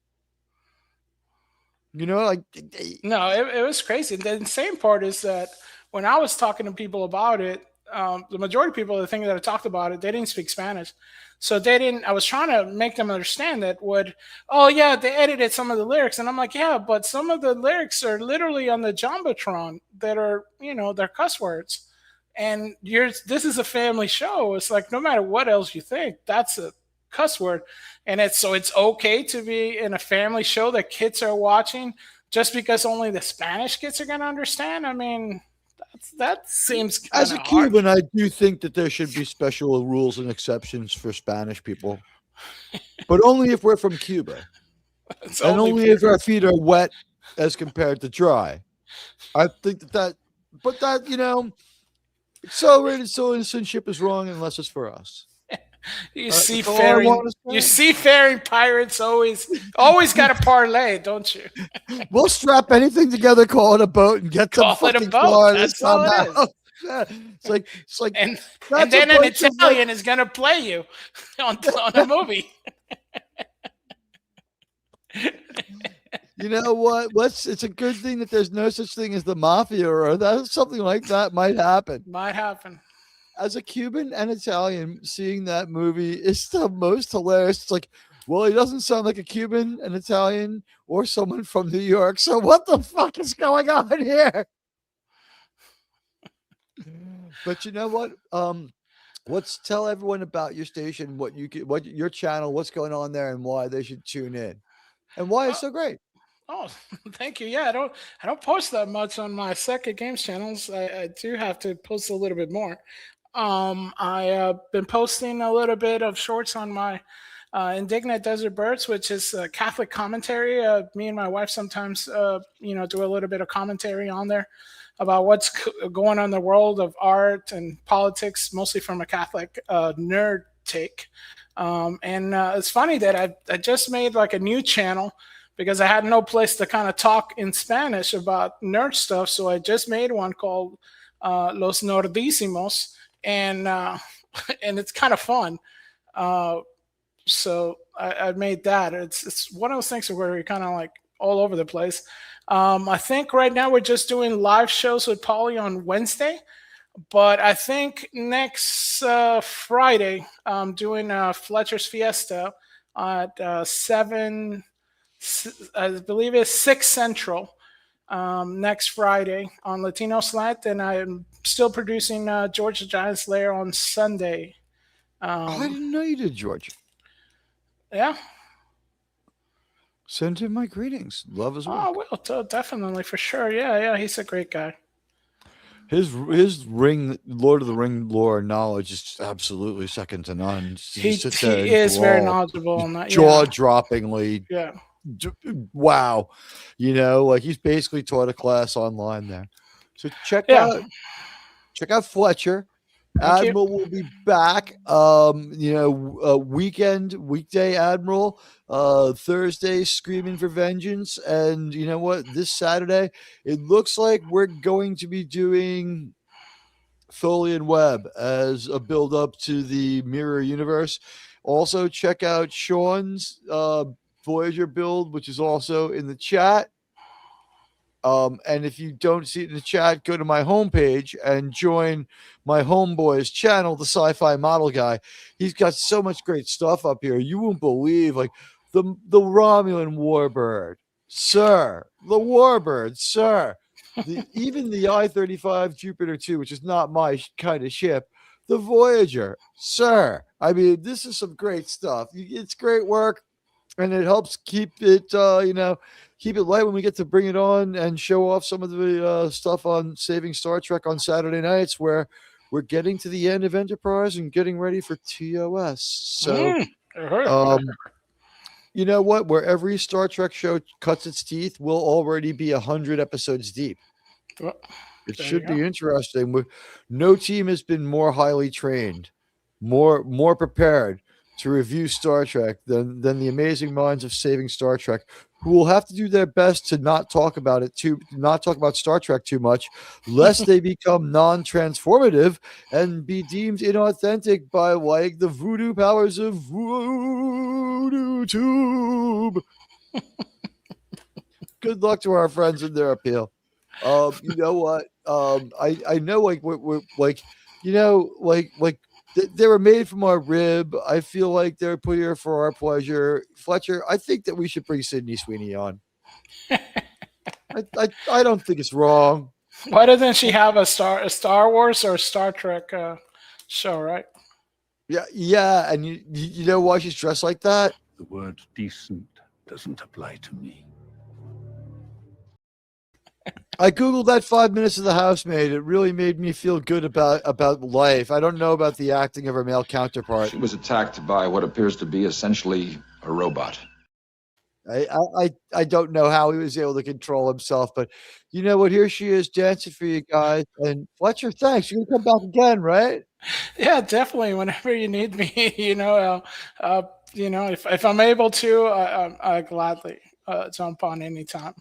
Speaker 6: No, it was crazy. The insane part is that when I was talking to people about it, the majority of people, the thing that I talked about it, they didn't speak Spanish. So I was trying to make them understand that they edited some of the lyrics. And I'm like, yeah, but some of the lyrics are literally on the Jumbotron that are, they're cuss words. And this is a family show. It's like, no matter what else you think, that's a cuss word. And it's okay to be in a family show that kids are watching just because only the Spanish kids are going to understand. I mean, that seems kind of
Speaker 3: as a Cuban, I do think that there should be special rules and exceptions for Spanish people, but only if we're from Cuba, and only if our feet are wet as compared to dry. I think that accelerated citizenship is wrong unless it's for us.
Speaker 6: Seafaring pirates always got a parlay, don't you?
Speaker 3: We'll strap anything together, call it a boat, and get to fucking Florida somehow. Yeah, it's like
Speaker 6: And
Speaker 3: that's a
Speaker 6: then an
Speaker 3: bunch of, like,
Speaker 6: Italian is gonna play you on a movie.
Speaker 3: you know what? It's a good thing that there's no such thing as the mafia, or that something like that might happen.
Speaker 6: Might happen.
Speaker 3: As a Cuban and Italian, seeing that movie is the most hilarious. It's like, well, he doesn't sound like a Cuban, an Italian, or someone from New York. So what the fuck is going on here? But you know what? Let's tell everyone about your station, what your channel, what's going on there, and why they should tune in, and why it's so great.
Speaker 6: Oh, thank you. Yeah, I don't post that much on my second games channels. I do have to post a little bit more. I been posting a little bit of shorts on my Indignant Desert Birds, which is a Catholic commentary. Me and my wife sometimes, do a little bit of commentary on there about what's going on in the world of art and politics, mostly from a Catholic nerd take. And it's funny that I just made like a new channel because I had no place to kind of talk in Spanish about nerd stuff. So I just made one called Los Nordísimos, and it's kind of fun. So I made that. It's one of those things where you're kind of like all over the place. I think right now we're just doing live shows with Polly on Wednesday, but I think next Friday I'm doing Fletcher's Fiesta at 7, I believe it's 6 Central next Friday on Latino Slant, and I'm still producing George the Giant Slayer on Sunday.
Speaker 3: I didn't know you did, George.
Speaker 6: Yeah.
Speaker 3: Send him my greetings. Love his work.
Speaker 6: Oh, I will, definitely, for sure. Yeah, he's a great guy.
Speaker 3: His Lord of the Ring lore knowledge is absolutely second to none.
Speaker 6: He is very knowledgeable on that.
Speaker 3: Jaw-droppingly.
Speaker 6: Yeah.
Speaker 3: Wow. Like he's basically taught a class online there. So check out Fletcher. Admiral will be back. Weekday Admiral, Thursday Screaming for Vengeance, and you know what? This Saturday, it looks like we're going to be doing Tholian Web as a build up to the Mirror Universe. Also, check out Sean's Voyager build, which is also in the chat. And if you don't see it in the chat, go to my homepage and join my homeboy's channel, the Sci-Fi Model Guy. He's got so much great stuff up here. You won't believe, like the Romulan Warbird, sir. The Warbird, sir. Even the I-35 Jupiter 2, which is not my kind of ship. The Voyager, sir. I mean, this is some great stuff. It's great work, and it helps keep it, keep it light when we get to bring it on and show off some of the stuff on Saving Star Trek on Saturday nights, where we're getting to the end of Enterprise and getting ready for TOS. So, you know what? Where every Star Trek show cuts its teeth, we'll already be 100 episodes deep.
Speaker 6: Well,
Speaker 3: it should be interesting. No team has been more highly trained, more prepared to review Star Trek than the amazing minds of Saving Star Trek, who will have to do their best to not talk about Star Trek too much, lest they become non-transformative and be deemed inauthentic by like the voodoo powers of Voodoo Tube. Good luck to our friends in their appeal. You know what? I know, they were made from our rib. I feel like they're put here for our pleasure. Fletcher, I think that we should bring Sydney Sweeney on. I don't think it's wrong.
Speaker 6: Why doesn't she have a Star Wars or Star Trek show, right?
Speaker 3: Yeah, and you know why she's dressed like that?
Speaker 2: The word decent doesn't apply to me.
Speaker 3: I Googled that 5 minutes of the housemaid. It really made me feel good about life. I don't know about the acting of her male counterpart.
Speaker 9: She was attacked by what appears to be essentially a robot.
Speaker 3: I don't know how he was able to control himself, but you know what? Here she is dancing for you guys. And Fletcher, thanks. You're gonna come back again, right?
Speaker 6: Yeah, definitely. Whenever you need me, if I'm able to, I gladly jump on anytime.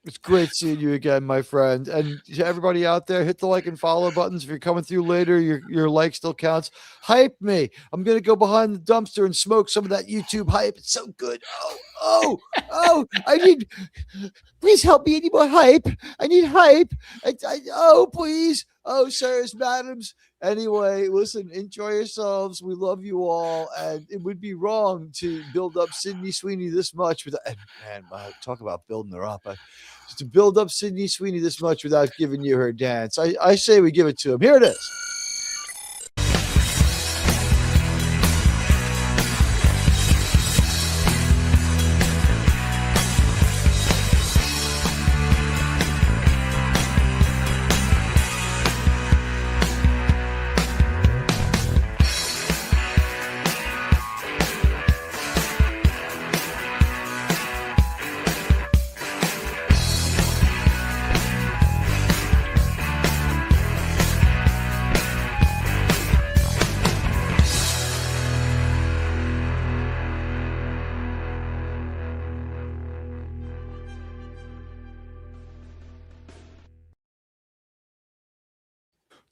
Speaker 3: It's great seeing you again, my friend. And to everybody out there, hit the like and follow buttons. If you're coming through later, your like still counts. Hype me. I'm going to go behind the dumpster and smoke some of that YouTube hype. It's so good. Oh, please help me. I need more hype. I need hype. Please. Oh, sirs, madams. Anyway, listen, enjoy yourselves. We love you all. And it would be wrong to build up Sydney Sweeney this much. Talk about building her up. To build up Sydney Sweeney this much without giving you her dance. I say we give it to him. Here it is.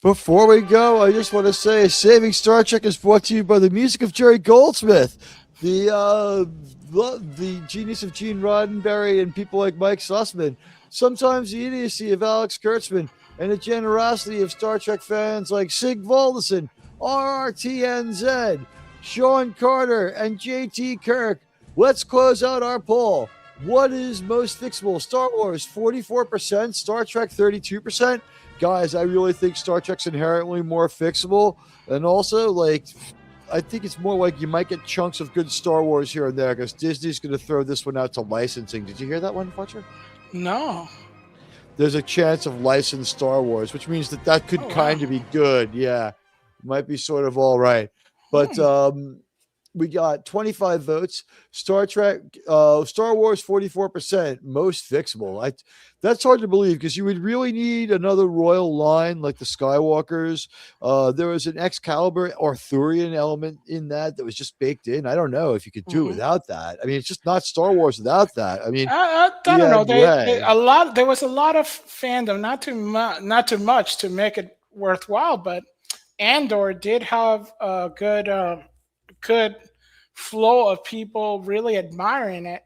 Speaker 3: Before we go, I just want to say Saving Star Trek is brought to you by the music of Jerry Goldsmith, the genius of Gene Roddenberry and people like Mike Sussman, sometimes the idiocy of Alex Kurtzman, and the generosity of Star Trek fans like Sig Voldeson, RRTNZ, Sean Carter, and JT Kirk. Let's close out our poll. What is most fixable? Star Wars, 44%, Star Trek, 32%. Guys, I really think Star Trek's inherently more fixable. And also, I think it's more like you might get chunks of good Star Wars here and there because Disney's going to throw this one out to licensing. Did you hear that one, Fletcher?
Speaker 6: No.
Speaker 3: There's a chance of licensed Star Wars, which means that could kind of be good. Yeah. Might be sort of all right. But we got 25 votes. Star Wars, 44%, most fixable. That's hard to believe because you would really need another royal line like the Skywalkers. There was an Excalibur Arthurian element in that was just baked in. I don't know if you could do it without that. I mean, it's just not Star Wars without that. I mean,
Speaker 6: I don't know. There was a lot of fandom, not too much to make it worthwhile, but Andor did have a good flow of people really admiring it.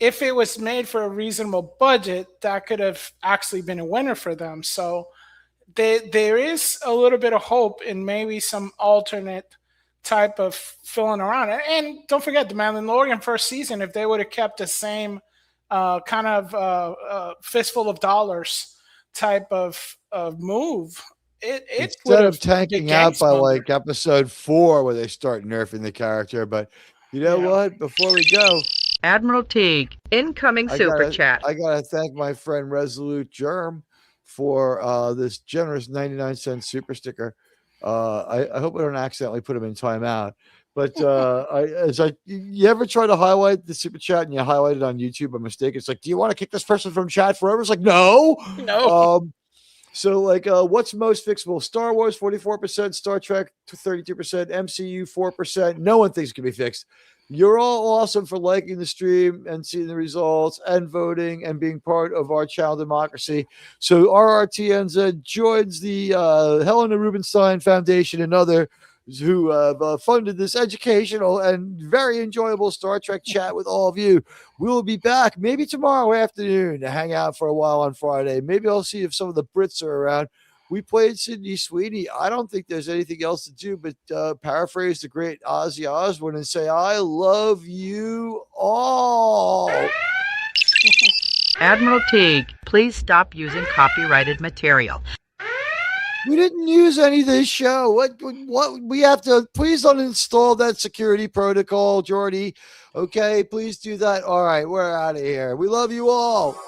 Speaker 6: If it was made for a reasonable budget, that could have actually been a winner for them. So there is a little bit of hope in maybe some alternate type of filling around. And don't forget, the Mandalorian first season, if they would have kept the same kind of fistful of dollars type of move,
Speaker 3: instead of tanking out by episode 4 where they start nerfing the character. But you know what? Before we go,
Speaker 4: Admiral Teag, incoming super chat.
Speaker 3: I gotta thank my friend Resolute Germ for this generous 99-cent super sticker. I hope I don't accidentally put him in timeout. But you ever try to highlight the super chat and you highlight it on YouTube by mistake? It's like, do you want to kick this person from chat forever? It's like, no. So, what's most fixable? Star Wars, 44%, Star Trek, 32%, MCU, 4%. No one thinks it can be fixed. You're all awesome for liking the stream and seeing the results and voting and being part of our channel democracy. So, RRTNZ joins the Helena Rubinstein Foundation and others who have funded this educational and very enjoyable Star Trek chat with all of you. We'll be back maybe tomorrow afternoon to hang out for a while on Friday. Maybe I'll see if some of the Brits are around. We played Sydney Sweeney. I don't think there's anything else to do but paraphrase the great Ozzy Osbourne and say, I love you all.
Speaker 4: Admiral Teag, please stop using copyrighted material.
Speaker 3: We didn't use any of this show. What we have to, please don't install that security protocol, Jordy. Okay, please do that. All right, we're out of here. We love you all.